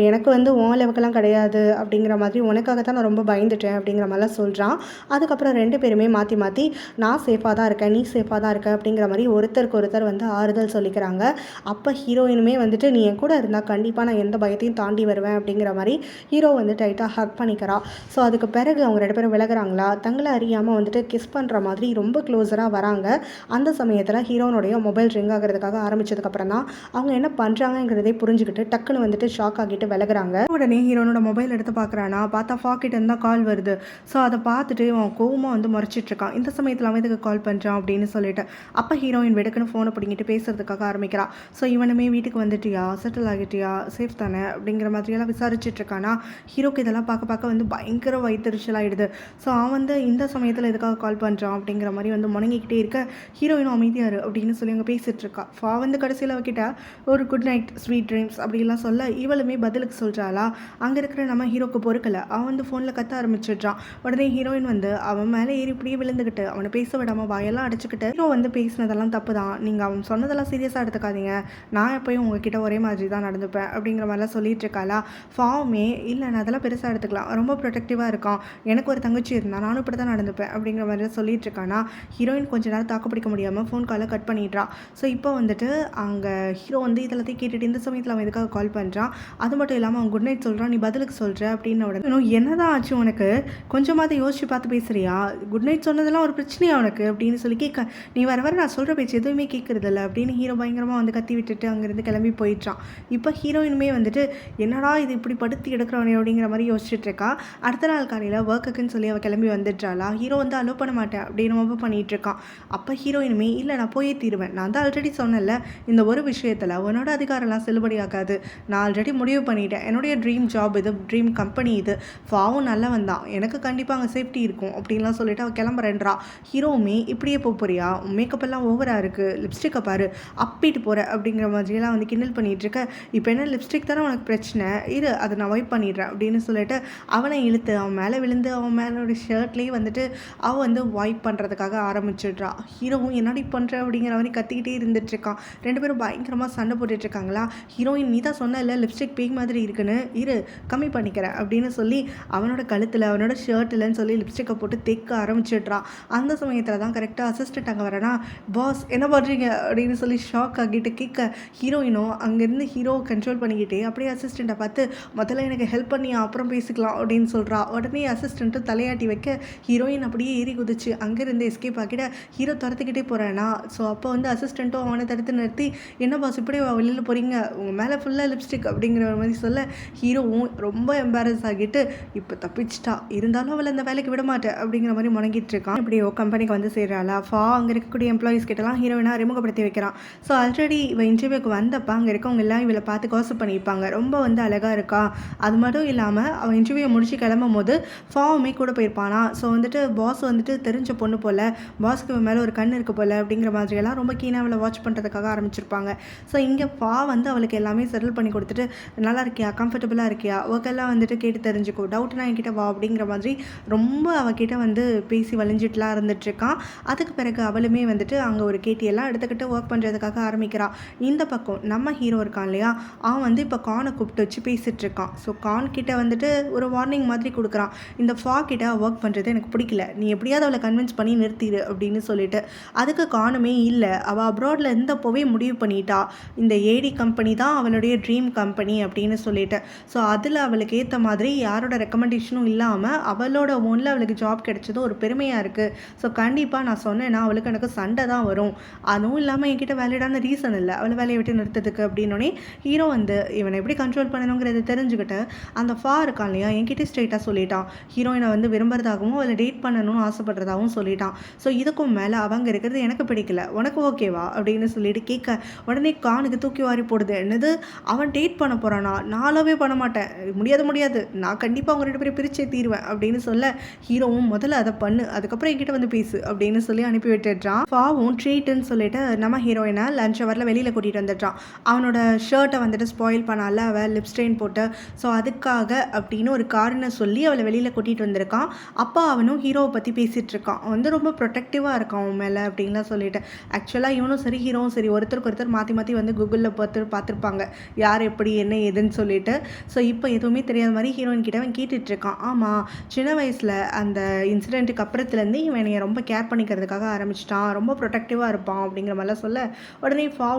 எனக்கு வந்து உன் லெவக்கெல்லாம் கிடையாது அப்படிங்கிற மாதிரி, உனக்காகத்தான் நான் ரொம்ப பயந்துட்டேன் அப்படிங்கிற மாதிரிலாம் சொல்கிறான். அதுக்கப்புறம் ரெண்டு பேருமே மாற்றி மாற்றி நான் சேஃபாக தான் இருக்கேன், நீ சேஃபாக தான் இருக்க அப்படிங்கிற மாதிரி ஒருத்தருக்கு ஒருத்தர் வந்து ஆறுதல் சொல்லிக்கிறாங்க. அப்போ ஹீரோயினுமே வந்துட்டு நீ என் கூட இருந்தால் கண்டிப்பாக நான் எந்த பயத்தையும் தாண்டி வருவேன் அப்படிங்கிற மாதிரி ஹீரோ வந்து டைட்டாக ஹக் பண்ணிக்கிறா. ஸோ அதுக்கு பிறகு அவங்க ரெண்டு பேரும் விலகுறாங்களா, தங்களை அறியாமல் வந்துட்டு கிஸ் பண்ணுற மாதிரி ரொம்ப க்ளோஸராக வராங்க. அந்த சமயத்தில் ஹீரோனுடைய மொபைல் ரிங் ஆகிறதுக்காக ஆரம்பித்ததுக்கப்புறம் தான் அவங்க என்ன பண்ணுறாங்கிறதே புரிஞ்சுக்கிட்டு டக்குன்னு வந்துட்டு ஷாக் ஆகிட்டு விலகுறாங்க. உடனே ஹீரோனோட மொபைல் எடுத்து பார்க்குறானா, பார்த்தா ஃபாக்கிட்ட இருந்தால் கால் வருது. ஸோ அதை பார்த்துட்டு அவன் கோவமாக வந்து முறைச்சிட்ருக்கான். இந்த சமயத்தில் அவன் இதுக்கு கால் பண்ணுறான் அப்படின்னு சொல்லிட்டு அப்போ ஹீரோயின் வெடுக்குன்னு ஃபோனை பிடிங்கிட்டு பேசுறதுக்காக ஆரம்பிக்கிறான். ஸோ இவனுமே வீட்டுக்கு வந்துட்டியா, செட்டில் ஆகிட்டியா, சேஃப் தானே அப்படிங்கிற மாதிரியெல்லாம் விசாரிச்சுட்ருக்கானா. ஹீரோக்கு இதெல்லாம் பார்க்க வந்து பயங்கர வயிற்றுச்சல் ஆகிடுது. ஸோ அவன் வந்து இந்த சமயத்தில் எதுக்காக கால் பண்ணுறான் அப்படிங்கிற மாதிரி வந்து முணங்கிக்கிட்டே இருக்க, ஹீரோயினும் அமைதியாரு அப்படின்னு சொல்லி அங்கே பேசிகிட்ருக்கா. ஃபா வந்து கடைசியில் அவகிட்ட ஒரு குட் நைட் ஸ்வீட் ட்ரீம்ஸ் அப்படிலாம் சொல்ல, இவளுமே பதிலுக்கு சொல்கிறாளா. அங்கே இருக்கிற நம்ம ஹீரோக்கு பொறுக்கலை, அவன் வந்து ஃபோனில் கத்த ஆரம்பிச்சிடுறான். உடனே ஹீரோயின் வந்து அவன் மேலே ஏறி இப்படியே விழுந்துக்கிட்டு அவனை பேச விடாமல் வாயெல்லாம் அடிச்சுக்கிட்டு, ஹீரோ வந்து பேசினதெல்லாம் தப்பு தான், நீங்கள் அவன் சொன்னதெல்லாம் சீரியஸாக எடுத்துக்காதீங்க, நான் எப்போயும் உங்ககிட்ட ஒரே மாதிரி தான் நடந்துப்பேன் அப்படிங்கிற மாதிரிலாம் சொல்லிட்டு இருக்காளா. ஃபாவுமே இல்லை நான் அதெல்லாம் பெருசாக எடுத்துக்கலாம், ரொம்ப ப்ரொடெக்டிவாக இருக்கான், எனக்கு ஒரு தங்கச்சி இருந்தால் நானும் இப்படி தான் நடந்துப்பேன் அப்படிங்கிற மாதிரி சொல்லிட்டு இருக்கானா. ஹீரோயின் கொஞ்ச நேரம் தாக்கு பிடிக்க முடியாமல் ஃபோன் காலை கட் பண்ணிடுறா. ஸோ இப்போ வந்துட்டு அங்கே ஹீரோ வந்து இதெல்லாத்தையும் கேட்டுட்டு இந்த சமயத்தில் அவன் எதுக்காக கால் பண்ணுறான், அது மட்டும் இல்லாமல் அவன் குட் நைட் சொல்கிறான், நீ பதிலுக்கு சொல்கிற அப்படின்னு உடனே என்னதான் ஆச்சு உனக்கு, கொஞ்சமாவது யோசிச்சு பார்த்து பேசுறியா, குட் நைட் சொன்னதெல்லாம் ஒரு பிரச்சனையா உனக்கு அப்படின்னு சொல்லி கேட்க, நீ வர நான் சொல்கிற பேச்சு எதுவுமே கேட்குறதில்ல அப்படின்னு ஹீரோ பயங்கரமாக வந்து கத்தி விட்டுட்டு அங்கேருந்து கிளம்பி போயிட்டான். இப்போ ஹீரோயினுமே வந்துட்டு என்னடா இது இப்படி படுத்தி எடுக்கிறவனே அப்படிங்கிற மாதிரி யோசிச்சுட்டு இருக்கா. அடுத்த நாள் காலையில் ஒர்க்குன்னு சொல்லி அவள் கிளம்பி வந்துடுறாளா. ஹீரோ வந்து அலோவ் பண்ண மாட்டேன் அப்படின்னு ரொம்ப பண்ணிகிட்டு இருக்கான். அப்போ ஹீரோயினுமே இல்லை நான் போயே தீருவேன், நான் தான் ஆல்ரெடி சொன்னேன்ல இந்த ஒரு விஷயத்தில் உன்னோட அதிகாரம்லாம் செல்லுபடியாகாது, நான் ஆல்ரெடி முடிவு பண்ணிட்டேன், என்னுடைய ட்ரீம் ஜாப் இது, ட்ரீம் கம்பெனி இது, ஃபாவும் நல்லா வந்தான், எனக்கு கண்டிப்பாக அங்கே சேஃப்டி இருக்கும் அப்படின்லாம் சொல்லிட்டு அவள் கிளம்புறேன்றா. ஹீரோவுமே இப்படியே போறியா, மேக்கப் எல்லாம் ஓவராக இருக்குது, லிப்ஸ்டிக்கை பாரு அப்பிட்டு போகிற அப்படிங்கிற மாதிரியெல்லாம் வந்து கிண்டல் பண்ணிகிட்டு இருக்க. இப்போ என்ன லிப்ஸ்டிக் தானே உனக்கு பிரச்சனை, இரு அதை நான் வைப் பண்ணிடுறேன் அப்படின்னு சொல்லிட்டு அவனை இழுத்து அவன் மேலே விழுந்து அவன் மேலோட ஷர்ட்லேயே வந்துட்டு அவன் வந்து வைப் பண்ணுறதுக்காக ஆரம்பிச்சிடுறா. ஹீரோவும் என்னடி பண்ணுற அப்படிங்கிற மாதிரி கத்திக்கிட்டே இருந்துட்டுருக்கான். ரெண்டு பேரும் பயங்கரமாக சண்டை போட்டுட்ருக்காங்களா. ஹீரோயின் நீ தான் சொன்ன இல்லை லிப்ஸ்டிக் பேக் மாதிரி இருக்குன்னு, இரு கம்மி பண்ணிக்கிறேன் அப்படின்னு சொல்லி அவனோட கழுத்தில் அவனோட ஷர்ட்டில்னு சொல்லி லிப்ஸ்டிக்கை போட்டு தேக்க ஆரம்பிச்சிடுறான். அந்த சமயத்தில் தான் கரெக்டாக அசிஸ்டண்ட் அங்கே வரனா, பாஸ் என்ன பண்ணுறீங்க அப்படின்னு சொல்லி ஷாக் ஆகிட்டு கேட்க, ஹீரோயினும் அங்கேருந்து ஹீரோ கண்ட்ரோல் பண்ணிக்கிட்டே அப்படியே அசிஸ்டண்ட்டை பார்த்து முதல்ல எனக்கு ஹெல்ப் பண்ணி அப்புறம் பேசிக்கலாம் அப்படின்னு சொல்கிறா. உடனே அசிஸ்டண்ட்டும் தலையாட்டி வைக்க ஹீரோயின் அப்படியே ஏறி குதிச்சு அங்கேருந்து எஸ்கேப் ஆகிட ஹீரோ துரத்துக்கிட்டே போகிறானா. ஸோ அப்போ வந்து அசிஸ்டண்ட்டும் அவனை தடுத்து நிறுத்தி, என்ன பாஸ் இப்படி வெளியில் போகிறீங்க, உங்கள் மேலே ஃபுல்லாக லிப்ஸ்டிக் அப்படிங்கிற மாதிரி சொல்ல, ஹீரோவும் ரொம்ப எம்பாரஸ் ஆகிட்டு இப்போ தப்பிச்சிட்டா, இருந்தாலும் அவளை அந்த வேலைக்கு விட மாட்டேன் அப்படிங்கிற மாதிரி முணங்கிட்டு இருக்கான். இப்படியோ கம்பெனிக்கு வந்து சேர்றாளா. ஃபா அங்கே இருக்கக்கூடிய எம்ப்ளாயிஸ் கிட்டலாம் ஹீரோயினாக அறிமுகப்படுத்தி வைக்கிறான். ஸோ ஆல்ரெடி இவன் இன்டர்வியூக்கு வந்தப்போ அங்கே இருக்கவங்க எல்லாம் இவளை பார்த்து காசப் பண்ணியிருப்பாங்க, ரொம்ப வந்து அழகாக இருக்கா. அது மட்டும் இல்லாமல் அவன் இன்டர்வியூ முடிச்சு கிளம்பும் போது ஃபாவுமே கூட போயிருப்பானா. ஸோ வந்துட்டு பாஸ் வந்துட்டு தெரிஞ்ச பொண்ணு போல், பாஸ்க்கு மேலே ஒரு கண் இருக்குது போல் அப்படிங்கிற மாதிரியெல்லாம் ரொம்ப கீனாக அவளை வாட்ச் பண்ணுறதுக்காக ஆரம்பிச்சிருப்பாங்க. ஸோ இங்கே வந்து அவளுக்கு எல்லாமே செட்டில் பண்ணி கொடுத்துட்டு, நல்லா இருக்கியா, கம்ஃபர்டபுளாக இருக்கியா, ஒர்க் எல்லாம் வந்துட்டு கேட்டு தெரிஞ்சுக்கோ, டவுட்னா என்கிட்ட வா அப்படிங்கிற மாதிரி ரொம்ப அவகிட்ட வந்து பேசி வலிஞ்சிட்டுலாம் இருந்துட்டுருக்கான். அதுக்கு பிறகு அவளுமே வந்துட்டு அங்கே ஒரு கேட்டியெல்லாம் எடுத்துக்கிட்டு ஒர்க் பண்ணுறதுக்காக ஆரம்பிக்கிறான். இந்த பக்கம் நம்ம ஹீரோ இருக்கான் இல்லையா, அவன் வந்து இப்போ கானை கூப்பிட்டு வச்சு பேசிகிட்டு இருக்கான். ஸோ கான் கிட்ட வந்துட்டு ஒரு வார்னிங் மாதிரி கொடுக்குறான். இந்த கிட்ட ஒர்க் பண்ணுறது எனக்கு பிடிக்கல, நீ எப்படியாவது அவளை கன்வின்ஸ் பண்ணி நிறுத்திடு அப்படின்னு சொல்லிட்டு. அதுக்கு காணுமே இல்லை, அவள் அப்ராடில் இருந்தப்போவே முடிவு பண்ணிட்டா இந்த ஏடி கம்பெனி தான் அவளுடைய ட்ரீம் கம்பெனி அப்படின்னு சொல்லிட்டு. ஸோ அதில் அவளுக்கு ஏற்ற மாதிரி யாரோட ரெக்கமெண்டேஷனும் இல்லாமல் அவளோட ஓனில் அவளுக்கு ஜாப் கிடைச்சது ஒரு பெருமையாக இருக்குது. ஸோ கண்டிப்பாக நான் சொன்னேன்னா அவளுக்கு எனக்கு சண்டை தான் வரும், அதுவும் இல்லாமல் என்கிட்ட வேலிடான ரீசன் இல்லை அவளை வேலையை விட்டு நிறுத்ததுக்கு அப்படின்னோடனே ஹீரோ வந்து இவனை எப்படி கண்ட்ரோல் பண்ணணுங்கிறத தெரிஞ்சுக்கிட்டு அந்த இருக்கான் இல்லையா என்கிட்ட ஸ்ட்ரெயிட்டாக சொல்லிட்டான். ஹீரோயினை வந்து விரும்புறதாகவும் அவளை டேட் பண்ணணும்னு ஆசைப்படுறதாகவும் சொல்லிட்டான். ஸோ இதுக்கும் மேலே அவங்க இருக்கிறது எனக்கு பிடிக்கல, உனக்கு ஓகேவா அப்படின்னு சொல்லிட்டு கேட்க உடனே கானுக்கு தூக்கி வாரி போடுது. என்னது, அவன் டேட் பண்ண போகிறானா, நாளாவே பண்ண மாட்டேன், முடியாது, நான் கண்டிப்பாக அவங்க 2 பேரும் பிரிச்சே தீருவேன் அப்படின்னு சொல்ல ஹீரோவும் முதல்ல அதை பண்ணு, அதுக்கப்புறம் என்கிட்ட வந்து பேசு அப்படின்னு சொல்லி அனுப்பி விட்டுடுறான். ஃபாவும் ட்ரீட்டுன்னு சொல்லிட்டு நம்ம ஹீரோயினை லஞ்ச் ஹவரில் வெளியில் கூட்டிகிட்டு வந்துடுறான். அவனோட ஷர்ட்டை வந்துட்டு ஸ்பாயில் பண்ணால அவள் லிப்ஸ்டெயின் போட்டு, ஸோ அதுக்காக அப்படின்னு ஒரு காரணம் சொல்லி அவளை வெளியில் கூட்டிகிட்டு வந்திருக்கான். அப்போ அவனும் ஹீரோவை பற்றி பேசிகிட்டு இருக்கான். வந்து ரொம்ப ப்ரொடெக்டிவாக இருக்கான் அவன் மேலே அப்படின்லாம் சொல்லிட்டு. ஆக்சுவலாக இவனும் சரி ஹீரோவும் சரி ஒருத்தருக்கு ஒருத்தர் மாற்றி வந்து கூகுளில் பார்த்துருப்பாங்க யார் எப்படி என்ன ஏதுன்னு சொல்லிட்டு. ஸோ இப்போ எதுவுமே தெரியாத மாதிரி ஹீரோயின் கிட்ட அவன் கேட்டுட்ருக்கான். ஆமாம், சின்ன வயசில் அந்த இன்சிடெண்ட்டுக்கு அப்புறத்துலேருந்து இவன் என்னை ரொம்ப கேர் பண்ணிக்கிறதுக்காக ஆரம்பிச்சிட்டான், ரொம்ப ப்ரொடெக்டிவாக இருப்பான் அப்படிங்கிற மாதிரிலாம் சொல்ல உடனே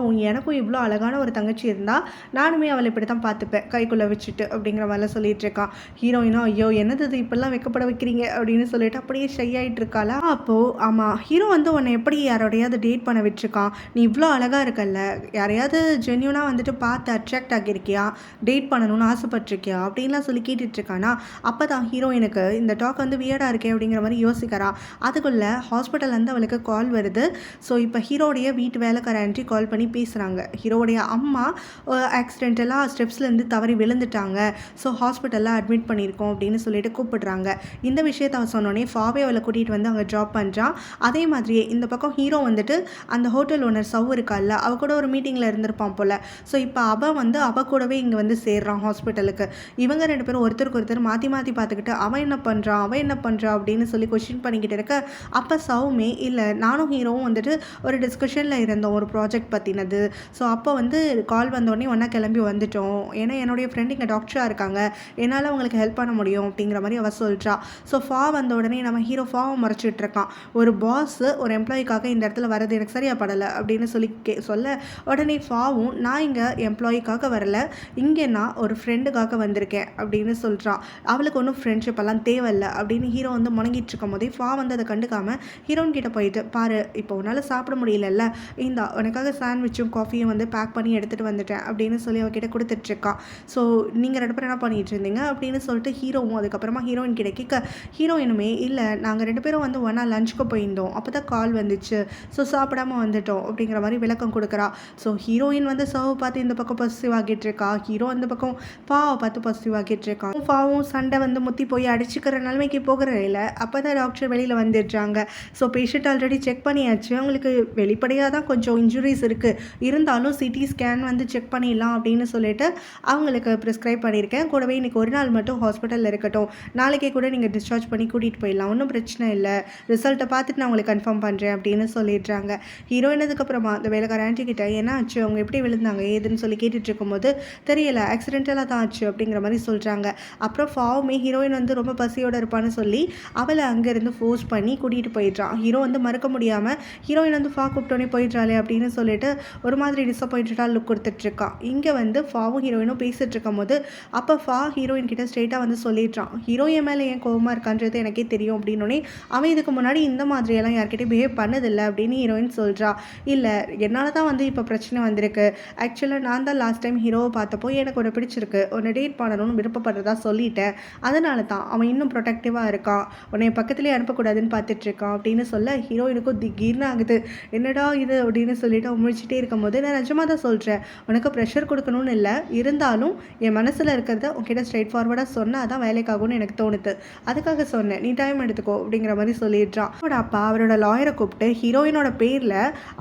எனக்கும் இவ்வளோ அழகான ஒரு தங்கச்சி இருந்தால் நானுமே அவளை இப்படி தான் பார்த்துப்பேன் கைக்குள்ளே வச்சுட்டு அப்படிங்கிற மாதிரிலாம் சொல்லிட்டு இருக்கான். ஹீரோயினோ ஐயோ என்னது இது இப்பெல்லாம் வைக்கப்பட வைக்கிறீங்க அப்படின்னு சொல்லிட்டு அப்படியே ஷை ஆகிட்டு இருக்காளா. அப்போது ஆமாம், ஹீரோ வந்து உன்னை எப்படி யாரோடையாவது டேட் பண்ண வச்சுருக்கான், நீ இவ்வளோ அழகாக இருக்கல்ல, யாரையாவது ஜென்யூனாக வந்துட்டு பார்த்து அட்ராக்ட் ஆகியிருக்கியா, டேட் பண்ணணும்னு ஆசைப்பட்டிருக்கியா அப்படின்லாம் சொல்லி கேட்டுட்ருக்கானா. அப்போ தான் ஹீரோயினுக்கு இந்த டாக் வந்து வியர்டாக இருக்கே அப்படிங்கிற மாதிரி யோசிக்கிறான். அதுக்குள்ளே ஹாஸ்பிட்டல்லேருந்து அவளுக்கு கால் வருது. ஸோ இப்போ ஹீரோடைய வீட்டு வேலைக்கார ஆண்டி கால் பண்ணி பேசுகிறாங்க. ஹீரோடைய அம்மா ஆக்சிடென்டலாக ஸ்டெப்ஸ்லேருந்து தவறி விழுந்துட்டாங்க, ஸோ ஹாஸ்பிட்டலில் அட்மிட் பண்ணியிருக்கோம் அப்படின்னு சொல்லிட்டு கூப்பிடுறாங்க. இந்த விஷயத்தை அவன் சொன்னோடனே ஃபாவே அவளை கூட்டிகிட்டு வந்து அங்கே ட்ராப் பண்ணுறான். அதே மாதிரியே இந்த பக்கம் ஹீரோ வந்துட்டு அந்த ஹோட்டல் ஓனர் சவ் இருக்கால, அவ கூட ஒரு மீட்டிங்கில் இருந்திருப்பான் போல். ஸோ இப்போ அவ கூடவே இங்கே வந்து சேர்றான் ஹாஸ்பிட்டலுக்கு. இவங்க 2 பேரும் ஒருத்தருக்கு ஒருத்தர் மாற்றி பார்த்துக்கிட்டு அவன் என்ன பண்ணுறா அப்படின்னு சொல்லி கொஸ்டின் பண்ணிக்கிட்டு இருக்க, அப்போ சவுமே இல்லை நானும் ஹீரோவும் வந்துட்டு ஒரு டிஸ்கஷனில் இருந்தோம் ஒரு ப்ராஜெக்ட் பற்றினது. ஸோ அப்போ வந்து கால் வந்தோடனே ஒன்றா கிளம்பி வந்துட்டோம், ஏன்னா என்னுடைய ஃப்ரெண்ட் இங்கே டாக்டராக இருக்காங்க, என்னால் அவங்களுக்கு ஹெல்ப் பண்ண முடியும் அப்படிங்கிற மாதிரி அவள் சொல்கிறா. ஸோ வந்த உடனே நம்ம ஹீரோ மறைச்சிட்டு இருக்கான். ஒரு பாஸ் ஒரு எம்ப்ளாயிக்காக இந்த இடத்துல வரது எனக்கு சரியா படலை அப்படின்னு சொல்லி சொல்ல உடனே நான் இங்கே எம்ப்ளாயிக்காக வரல, இங்கே நான் ஒரு ஃப்ரெண்டுக்காக வந்திருக்கேன் அப்படின்னு சொல்கிறான். அவளுக்கு ஒன்றும் ஃப்ரெண்ட்ஷிப் எல்லாம் தேவையில்லை அப்படின்னு ஹீரோ வந்து முணங்கிட்டு இருக்கும் போதே வந்து அதை கண்டுக்காமல் ஹீரோன் கிட்ட போயிட்டு, பாரு இப்போ உன்னால் சாப்பிட முடியலல்ல, இந்த உனக்காக சாண்ட்விச்சும் காஃபியும் வந்து பேக் பண்ணி எடுத்துகிட்டு வந்துட்டேன் அப்படின்னு சொல்லி அவகிட்ட கொடுத்துட்ருக்கான். ஸோ நீங்கள் 2 பேரும் என்ன பண்ணிட்டு இருந்தீங்க அப்படின்னு சொல்லிட்டு ஹீரோவும் அதுக்கப்புறமா ஹீரோயின் கிட்ட கேட்க, ஹீரோயினுமே இல்லை நாங்கள் 2 பேரும் வந்து ஒன்றா லஞ்சுக்கு போயிருந்தோம், அப்போ தான் கால் வந்துச்சு, ஸோ சாப்பிடாமல் வந்துட்டோம் அப்படிங்கிற மாதிரி விளக்கம் கொடுக்குறா. ஸோ ஹீரோயின் வந்து பார்த்து இந்த பக்கம் பாசிட்டிவ் ஆகிட்டு இருக்கா, ஹீரோ அந்த பக்கம் பார்த்து பாசிட்டிவ் ஆகிட்டு இருக்கான். சண்டை வந்து முத்தி போய் அடிச்சுக்கிற நிலைமைக்கு போகிற இல்லை. அப்போ தான் டாக்டர் வெளியில் வந்துடுறாங்க. ஸோ பேஷண்ட் ஆல்ரெடி செக் பண்ணியாச்சு, அவங்களுக்கு வெளிப்படையாக தான் கொஞ்சம் இன்ஜுரிஸ் இருக்குது, இருந்தாலும் சிடி ஸ்கேன் வந்து செக் பண்ணிடலாம் அப்படின்னு சொல்லிட்டு அவங்களுக்கு ப்ரிஸ்கிரைப் பண்ணியிருக்கேன். கூடவே இன்றைக்கி ஒரு நாள் மட்டும் ஹாஸ்பிட்டலில் இருக்கட்டும், நாளைக்கே கூட நீங்கள் டிஸ்சார்ஜ் பண்ணி கூட்டிகிட்டு போயிடலாம், ஒன்றும் பிரச்சனை இல்லை, ரிசல்ட்டை பார்த்துட்டு நான் உங்களுக்கு கன்ஃபார்ம் பண்ணுறேன் அப்படின்னு சொல்லிடுறாங்க. ஹீரோயினதுக்கப்புறமா அந்த வேலைக்கார ஆண்டி கிட்ட என்ன ஆச்சு, அவங்க எப்படி விழுந்தாங்க ஏதுன்னு சொல்லி கேட்டுட்டு இருக்கும்போது தெரியல, ஆக்சிடென்டலாக தான் ஆச்சு அப்படிங்கிற மாதிரி சொல்கிறாங்க. அப்புறம் ஹீரோயின் வந்து ரொம்ப பசியோடு இருப்பான்னு சொல்லி அவளை அங்கேருந்து ஃபோர்ஸ் பண்ணி கூட்டிகிட்டு போயிடுறான். ஹீரோ வந்து மறக்க முடியாமல் ஹீரோயின் வந்து கூப்பிட்டோன்னே போயிடுறாளே அப்படின்னு சொல்லிட்டு ஒரு மாதிரி டிசப்பாயிண்டடாக லுக் கொடுத்துட்ருக்கான். இங்கே வந்து ஹீரோயினும் பேசிகிட்டு இருக்கும் போது அப்போ ஹீரோயின் கிட்ட ஸ்ட்ரெயிட்டாக வந்து சொல்லிடுறான், ஹீரோயின் மேலே ஏன் கோவமாக இருக்கான்றது எனக்கே தெரியும் அப்படின்னோடனே அவன் இதுக்கு முன்னாடி இந்த மாதிரியெல்லாம் யார்கிட்டையும் பிஹேவ் பண்ணதில்லை அப்படின்னு ஹீரோயின் சொல்கிறா. இல்லை என்னால் தான் வந்து இப்போ பிரச்சனை வந்திருக்கு, ஆக்சுவலாக நான் தான் லாஸ்ட் டைம் ஹீரோவை பார்த்தப்போ எனக்கு ஒன்று பிடிச்சிருக்கு, ஒன்று டேட் பண்ணணும்னு விருப்பப்படுறதா சொல்லிட்டேன், அதனால தான் அவன் இன்னும் ப்ரொடெக்டிவாக இருக்கான், உன்னை பக்கத்துலேயே அனுப்பக்கூடாதுன்னு பார்த்துட்ருக்கான் அப்படின்னு சொல்ல ஹீரோயினுக்கும் திடீர்னு ஆகுது. என்னடா இது அப்படின்னு சொல்லிட்டு முழிச்சிட்டே இருக்கும் போது, நான் நிஜமாக தான் சொல்கிறேன், உனக்கு ப்ரெஷர் கொடுக்கணும்னு இல்லை, இருந்தாலும் என் மனசில் இருக்கிறத உன்கிட்ட ஸ்ட்ரெயிட் ஃபார்வர்டாக சொன்னால் தான் வேலைக்காகும்னு எனக்கு தோணுது, அதுக்காக சொன்னேன், நீ டைம் எடுத்துக்கோ அப்படிங்கிற மாதிரி சொல்லிடுறான். அவரோட அப்பா அவரோட லாயரை கூப்பிட்டு ஹீரோயினோட பேரில்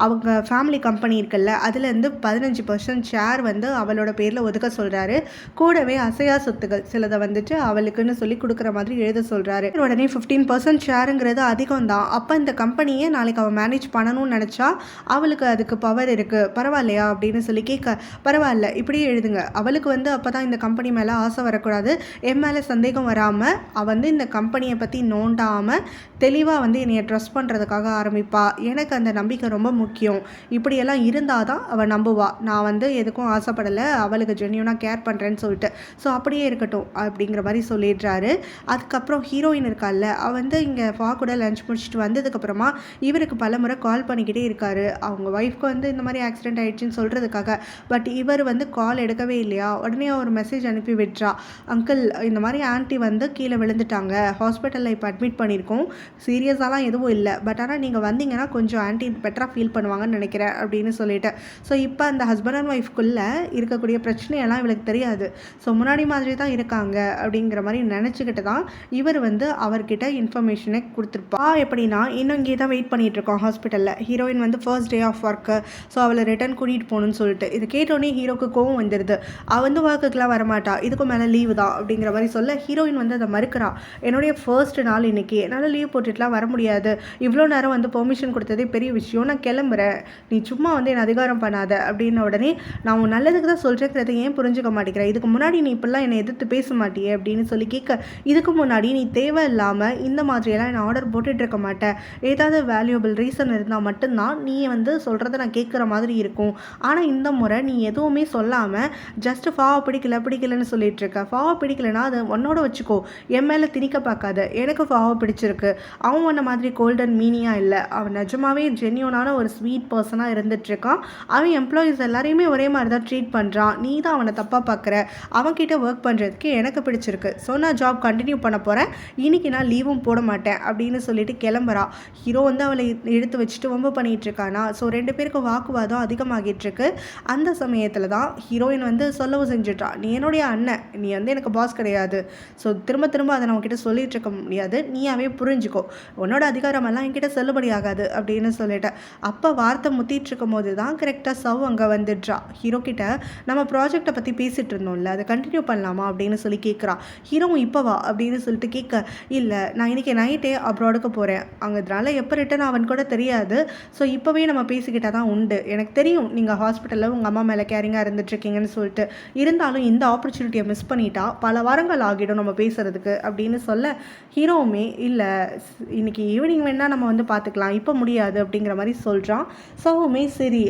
அவங்க ஃபேமிலி கம்பெனி இருக்குல்ல, அதுலேருந்து 15% ஷேர் வந்து அவளோட பேரில் ஒதுக்க சொல்கிறாரு. கூடவே அசையா சொத்துக்கள் சிலதை வந்துட்டு அவளுக்குன்னு சொல்லி கொடுக்குற மாதிரி எழுத சொல்கிறாரு. உடனே 15% ஷேருங்கிறது அதிகம் தான். அப்போ இந்த கம்பெனியை நாளைக்கு அவள் மேனேஜ் பண்ணணும்னு நினச்சா அவளுக்கு அதுக்கு பவர் இருக்குது, பரவாயில்லையா அப்படின்னு சொல்லி கேட்க, பரவாயில்ல இப்படியே எழுதுங்க. அவளுக்கு வந்து அப்போ தான் இந்த கம்பெனி மேலே ஆசை வரக்கூடாது, என் மேலே சந்தேகம் வராமல் அவள் வந்து இந்த கம்பெனியை பற்றி நோண்டாமல் தெளிவாக வந்து என்னைய ட்ரஸ்ட் பண்ணுறதுக்காக ஆரம்பிப்பா. எனக்கு அந்த நம்பிக்கை ரொம்ப முக்கியம். இப்படியெல்லாம் இருந்தால் தான் அவள் நம்புவா. நான் வந்து எதுக்கும் ஆசைப்படலை, அவளுக்கு ஜென்யூனாக கேர் பண்ணுறேன்னு சொல்லிட்டு. ஸோ அப்படியே இருக்கட்டும் அப்படிங்கிற மாதிரி சொல்லிடுறாரு. அதுக்கப்புறம் ஹீரோயின் இருக்கால்ல, அவள் வந்து இங்கே கூட லஞ்ச் முடிச்சுட்டு வந்ததுக்கப்புறமா இவருக்கு பல முறை கால் பண்ணிக்கிட்டே இருக்காரு. அவங்க ஒய்ஃப்க்கு வந்து இந்த மாதிரி ஆக்சிடென்ட் ஆகிடுச்சின்னு சொல்கிறதுக்காக. பட் இவர் வந்து கால் எடுக்கவே இல்லையா. உடனே ஒரு மெசேஜ் அனுப்பி விட்றா, அங்கிள் இந்த மாதிரி ஆன்ட்டி வந்து கீழே விழுந்துட்டாங்க, ஹாஸ்பிட்டலில் இப்போ அட்மிட் பண்ணியிருக்கோம், சீரியஸாலாம் எதுவும் இல்லை, பட் ஆனால் நீங்கள் வந்தீங்கன்னா கொஞ்சம் ஆன்ட்டி பெட்டராக ஃபீல் பண்ணுவாங்கன்னு நினைக்கிறேன் அப்படின்னு சொல்லிட்டு. ஸோ இப்போ அந்த ஹஸ்பண்ட் அண்ட் ஒய்ஃப்குள்ளே இருக்கக்கூடிய பிரச்சனையெல்லாம் இவளுக்கு தெரியாது. ஸோ முன்னாடி மாதிரி தான் இருக்காங்க அப்படிங்கிற மாதிரி நினச்சிக்கிட்டு தான் இவர் வந்து அவர்கிட்ட இன்ஃபர்மேஷனை கொடுத்துருப்பா. எப்படின்னா இன்னும் இங்கே தான் வெயிட் பண்ணிகிட்டு இருக்கோம் ஹாஸ்பிட்டலில். ஹீரோயின் வந்து first day of work, so அவளை ரிட்டர்ன் கூட்டிகிட்டு போகணுன்னு சொல்லிட்டு. இது கேட்டோன்னே ஹீரோக்கு கோவம் வந்துடுது. அவள் வந்து ஒர்க்குக்கெலாம் வரமாட்டா, இதுக்கும் மேலே லீவு தான் அப்படிங்கிற மாதிரி சொல்ல ஹீரோயின் வந்து அதை மறுக்கிறா. என்னுடைய ஃபர்ஸ்ட் நாள் இன்றைக்கி, என்னால் லீவ் போட்டுட்டுலாம் வர முடியாது, இவ்வளோ நேரம் வந்து பெர்மிஷன் கொடுத்ததே பெரிய விஷயம், நான் கிளம்புறேன், நீ சும்மா வந்து என்னை அதிகாரம் பண்ணாத அப்படின்ன உடனே, நான் உன் நல்லதுக்கு தான் சொல்கிறேங்கிறத ஏன் புரிஞ்சுக்க மாட்டேங்கிறேன், இதுக்கு முன்னாடி நீ இப்படிலாம் என்னை எதிர்த்து பேச மாட்டியே அப்படின்னு சொல்லி கேட்க, இதுக்கு முன்னாடி நீ தேவையில்லாமல் இந்த மாதிரியெல்லாம் என்னை ஆர்டர் போட்டுட்ருக்க மாட்டேன், ஏதாவது வேல்யூபிள் ரீசன் இருந்தால் மட்டும்தான் நீ வந்து சொல்கிறத நான் கேட்குற மாதிரி இருக்கும், ஆனால் இந்த முறை நீ எதுவுமே சொல்லாமல் ஜஸ்ட் ஃபாவை பிடிக்கலன்னு சொல்லிட்டு இருக்க. ஃபாவை பிடிக்கலன்னா அது உன்னோட வச்சுக்கோ, என் மேலே திணிக்க பார்க்காத. எனக்கு ஃபாவை பிடிச்சிருக்கு, அவன் உன்ன மாதிரி கோல்டன் மீனியாக இல்லை, அவன் நிஜமாவே ஜென்யூனான ஒரு ஸ்வீட் பர்சனாக இருந்துகிட்ருக்கான், அவன் எம்ப்ளாயீஸ் எல்லாரையுமே ஒரே மாதிரி தான் ட்ரீட் பண்ணுறான், நீ தான் அவனை தப்பாக பார்க்குற, அவன்கிட்ட ஒர்க் பண்ணுறதுக்கு எனக்கு பிடிச்சிருக்கு, ஸோ நான் ஜாப் கண்டினியூ பண்ண போகிறேன், இன்றைக்கி நான் லீவும் போட மாட்டேன் அப்படின்னு சொல்லிட்டு கிளம்புறா. ஹீரோ வந்து அவளை எடுத்து வச்சுட்டு வம்பு பண்ணிகிட்டு இருக்கானா. ஸோ ரெண்டு பேருக்கும் வாக்குவாதம் அதிகமாகிட்டுருக்கு. அந்த சமயத்தில் தான் ஹீரோயின் வந்து சொல்லவும் செஞ்சுட்டா, நீ என்னுடைய அண்ணன், நீ வந்து எனக்கு பாஸ் கிடையாது, ஸோ திரும்ப திரும்ப அதை நான் உன்கிட்ட சொல்லிட்டு இருக்க முடியாது, நீயாவே புரிஞ்சுக்கோ, உன்னோட அதிகாரமெல்லாம் என்கிட்ட செல்லுபடி ஆகாது அப்படின்னு சொல்லிட்டேன். அப்போ வார்த்தை முத்திட்டு இருக்கும் போது தான் கரெக்டாக சவ் அங்கே வந்துடுறா. ஹீரோ கிட்ட நம்ம ப்ராஜெக்டை பற்றி பேசிகிட்டு இருந்தோம்ல, அதை கண்டினியூ பண்ணலாமா அப்படின்னு சொல்லி கேட்குறா. ஹீரோவும் இப்போ வா அப்படின்னு சொல்லிட்டு கேட்க, இல்லை நான் இன்றைக்கி நைட்டே அப்ராடுக்கு போகிறேன், அங்கேனால எப்போ ரிட்டர்ன் அவன் கூட தெரியாது, ஸோ இப்போவே நம்ம பேசிக்கிட்டால் தான் உண்டு, எனக்கு தெரியும் நீங்கள் ஹாஸ்பிட்டலில் உங்கள் அம்மா மேலே கேரிங்காக இருந்துட்டுருக்கீங்கன்னு சொல்லிட்டு, இருந்தாலும் இந்த ஆப்பர்ச்சுனிட்டியை மிஸ் பண்ணிட்டா பல வாரங்கள் ஆகிடும் நம்ம பேசுகிறதுக்கு அப்படின்னு சொல்ல, ஹீரோவுமே இல்லை இன்றைக்கி ஈவினிங் வேணால் நம்ம வந்து பார்த்துக்கலாம், இப்போ முடியாது அப்படிங்கிற மாதிரி சொல்கிறான். ஸோவுமே சரி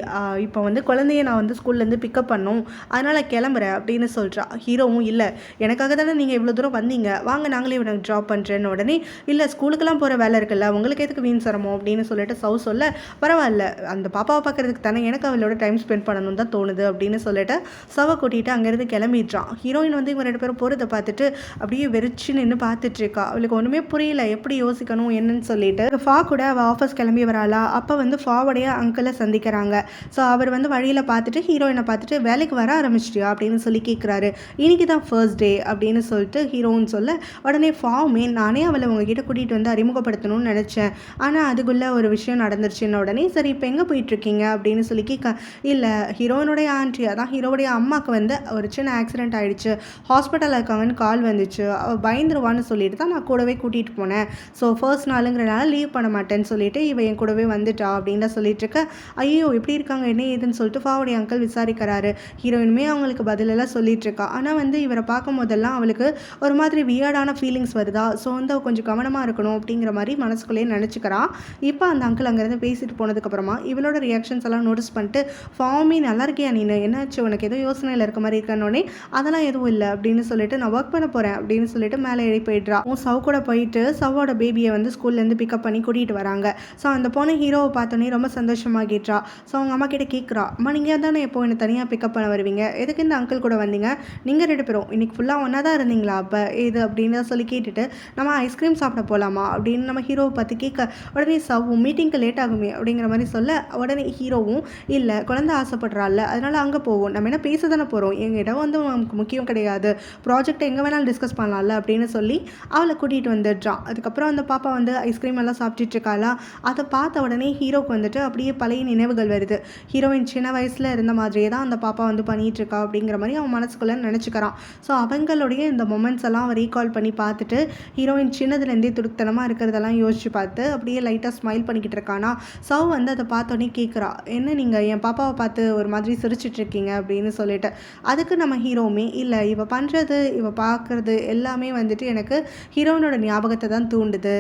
இப்போ வந்து குழந்தைய நான் வந்து ஸ்கூல்லேருந்து பிக்கப் பண்ணோம், அதனால் கிளம்புறேன் அப்படின்னு சொல்கிறா. ஹீரோவும் இல்லை எனக்காக தானே நீங்கள் இவ்வளோ தூரம் வந்தீங்க, வாங்க நாங்களே இவனுக்கு ட்ராப் பண்ணுறேன்னு உடனே, இல்லை ஸ்கூலுக்கெல்லாம் போகிற வேலை இருக்குல்ல, உங்களுக்கு எதுக்கு வீண் சிரமம் அப்படின்னு சொல்லிட்டு சவு சொல்ல, பரவாயில்ல அந்த பாப்பாவை பார்க்குறதுக்கு தானே எனக்கு அவளோட டைம் ஸ்பெண்ட் பண்ணணும்னு தான் தோணுது அப்படின்னு சொல்லிட்டு சவை கூட்டிகிட்டு அங்கேருந்து கிளம்பிடுறான். ஹீரோயின் வந்து இவங்க ரெண்டு பேரும் போகிறத பார்த்துட்டு அப்படியே வெறிச்சு நின்று பார்த்துட்ருக்கா. அவளுக்கு ஒன்றுமே புரியல எப்படி யோசிக்கணும் என்னன்னு சொல்லிட்டு. ஃபா கூட அவள் ஆஃபீஸ் கிளம்பி வராளா, அப்போ வந்து ஃபாவுடைய அங்கிளை சந்திக்கிறாங்க. ஸோ அவர் வந்து வழியில் பார்த்துட்டு ஹீரோயினை பார்த்துட்டு வேலைக்கு வர ஆரம்பிச்சிட்டியா அப்படின்னு சொல்லி கேட்குறாரு. இன்றைக்கி தான் ஃபர்ஸ்ட் டே அப்படின்னு சொல்லிட்டு ஹீரோன்னு சொல்ல, உடனே ஃபாவுமே நானே அவளை உங்ககிட்ட கூட்டிகிட்டு வந்து அறிமுகப்படுத்தணும்னு நினச்சேன், ஆனால் அதுக்குள்ளே ஒரு விஷயம் நடந்துருச்சுன்னு உடனே, சரி இப்போ எங்கே போயிட்டுருக்கீங்க அப்படின்னு சொல்லி கேட்க, இல்லை ஹீரோயினுடைய ஆண்டி அதான் ஹீரோடைய அம்மாவுக்கு வந்து ஒரு சின்ன ஆக்சிடென்ட் ஆகிடுச்சு, ஹாஸ்பிட்டலில் இருக்காங்கன்னு கால் வந்துச்சு, அவள் பயந்துருவான்னு சொல்லிட்டு தான் நான் கூடவே கூட்டிகிட்டு போனேன், ஸோ ஃபர்ஸ்ட் நாளுங்கிறனால லீவ் பண்ண மாட்டேன்னு சொல்லிட்டு இவன் என் கூடவே வந்துட்டா அப்படின்னு தான் சொல்லிட்டு இருக்க. ஐயோ எப்படி இருக்காங்க என்ன ஏதுன்னு சொல்லிட்டு ஃபாவுடைய அங்கிள் விசாரிக்கிறாரு. ஹீரோயினுமே அவங்களுக்கு பதிலெல்லாம் சொல்லிட்டு இருக்கா. ஆனால் வந்து இவரை பார்க்கும் போதெல்லாம் அவளுக்கு ஒரு மாதிரி வியர்டான ஃபீலிங்ஸ் வருதா, ஸோ வந்து அவள் கொஞ்சம் கவனமாக இருக்கணும் அப்படிங்கிற மாதிரி மனசுக்குள்ளேயே நினச்சிக்கிறான். இப்போ அந்த அங்கிள் அங்கேருந்து பேசிட்டு போனதுக்கப்புறமா இவளோட ரியாக்ஷன்ஸ் எல்லாம் நோட்டீஸ் பண்ணிட்டு, ஃபார்மே நல்லா இருக்கியா நீ, என்னாச்சு உனக்கு ஏதோ யோசனையில் இருக்க மாதிரி இருக்கனோடனே, அதெல்லாம் எதுவும் இல்லை அப்படின்னு சொல்லிட்டு நான் ஒர்க் பண்ண போகிறேன் அப்படின்னு சொல்லிட்டு மேலே ஏறி போயிடுறா. சவ் கூட போயிட்டு சவ்வோட பேபியை வந்து ஸ்கூல்லேருந்து பிக்கப் பண்ணி கூட்டிகிட்டு வராங்க. ஸோ அந்த பொண்ணு ஹீரோவை பார்த்தோன்னே ரொம்ப சந்தோஷமாகிடுறா. ஸோ அவங்க அம்மா கிட்ட கேட்குறா, அம்மா நீங்கள் தானே எப்போ என்னை தனியாக பிக்கப் பண்ண வருவீங்க, எதுக்கு இந்த அங்கிள் கூட வந்தீங்க, நீங்கள் ரெண்டு பேரும் இன்றைக்கி ஃபுல்லாக ஒன்றா தான் இருந்தீங்களா அப்போ இது அப்படின்னு சொல்லி கேட்டுட்டு, நம்ம ஐஸ்கிரீம் சாப்பிட போகலாமா அப்படின்னு நம்ம ஹீரோவை பார்த்து கேட்க, உடனே சவ்வும் மீட்டிங்க்கு லேட் ஆகுமே அப்படிங்கிற மாதிரி சொல்ல, உடனே ஹீரோவும் இல்லை குழந்தை ஆசைப்படுறாள் அதனால் அங்கே போவோம், நம்ம என்ன பேச தானே போகிறோம், எங்கள் இடம் வந்து நமக்கு முக்கியம் கிடையாது, ப்ராஜெக்டை எங்கே வேணாலும் டிஸ்கஸ் பண்ணலாம்ல அப்படின்னு சொல்லி அவளை கூட்டிகிட்டு வந்துடுறான். அதுக்கப்புறம் அந்த பாப்பா வந்து ஐஸ்கிரீம் எல்லாம் சாப்பிட்டுட்டு இருக்காளா, அதை பார்த்த உடனே ஹீரோக்கு வந்துட்டு அப்படியே பழைய நினைவுகள் வருது. ஹீரோயின் சின்ன வயசில் இருந்த மாதிரியே தான் அந்த பாப்பா வந்து பண்ணிகிட்ருக்கா அப்படிங்கிற மாதிரி அவன் மனசுக்குள்ளே நினச்சிக்கிறான். ஸோ அவங்களுடைய இந்த மொமெண்ட்ஸ் எல்லாம் அவன் ரீகால் பண்ணி பார்த்துட்டு ஹீரோயின் சின்னதுலேருந்தே துடுத்தனமாக இருக்கிறதெல்லாம் யோசிச்சு பார்த்து அப்படியே லைட்டாக ஸ்மைல் பண்ணிக்கிட்டு இருக்கானா. சவ் வந்து அதை பார்த்தோன்னே கேட்குறா, என்ன நீங்கள் என் பாப்பாவை பார்த்து ஒரு மாதிரி சிரிச்சிட்ருக்கீங்க அப்படின்னு சொல்லிட்டு. அதுக்கு நம்ம ஹீரோவுமே இல்லை, இவ பண்ணுறது இவ பார்க்குறது எல்லாமே வந்துட்டு எனக்கு ஹீரோயினோட ஞாபகத்தை தான் தூண்டுது.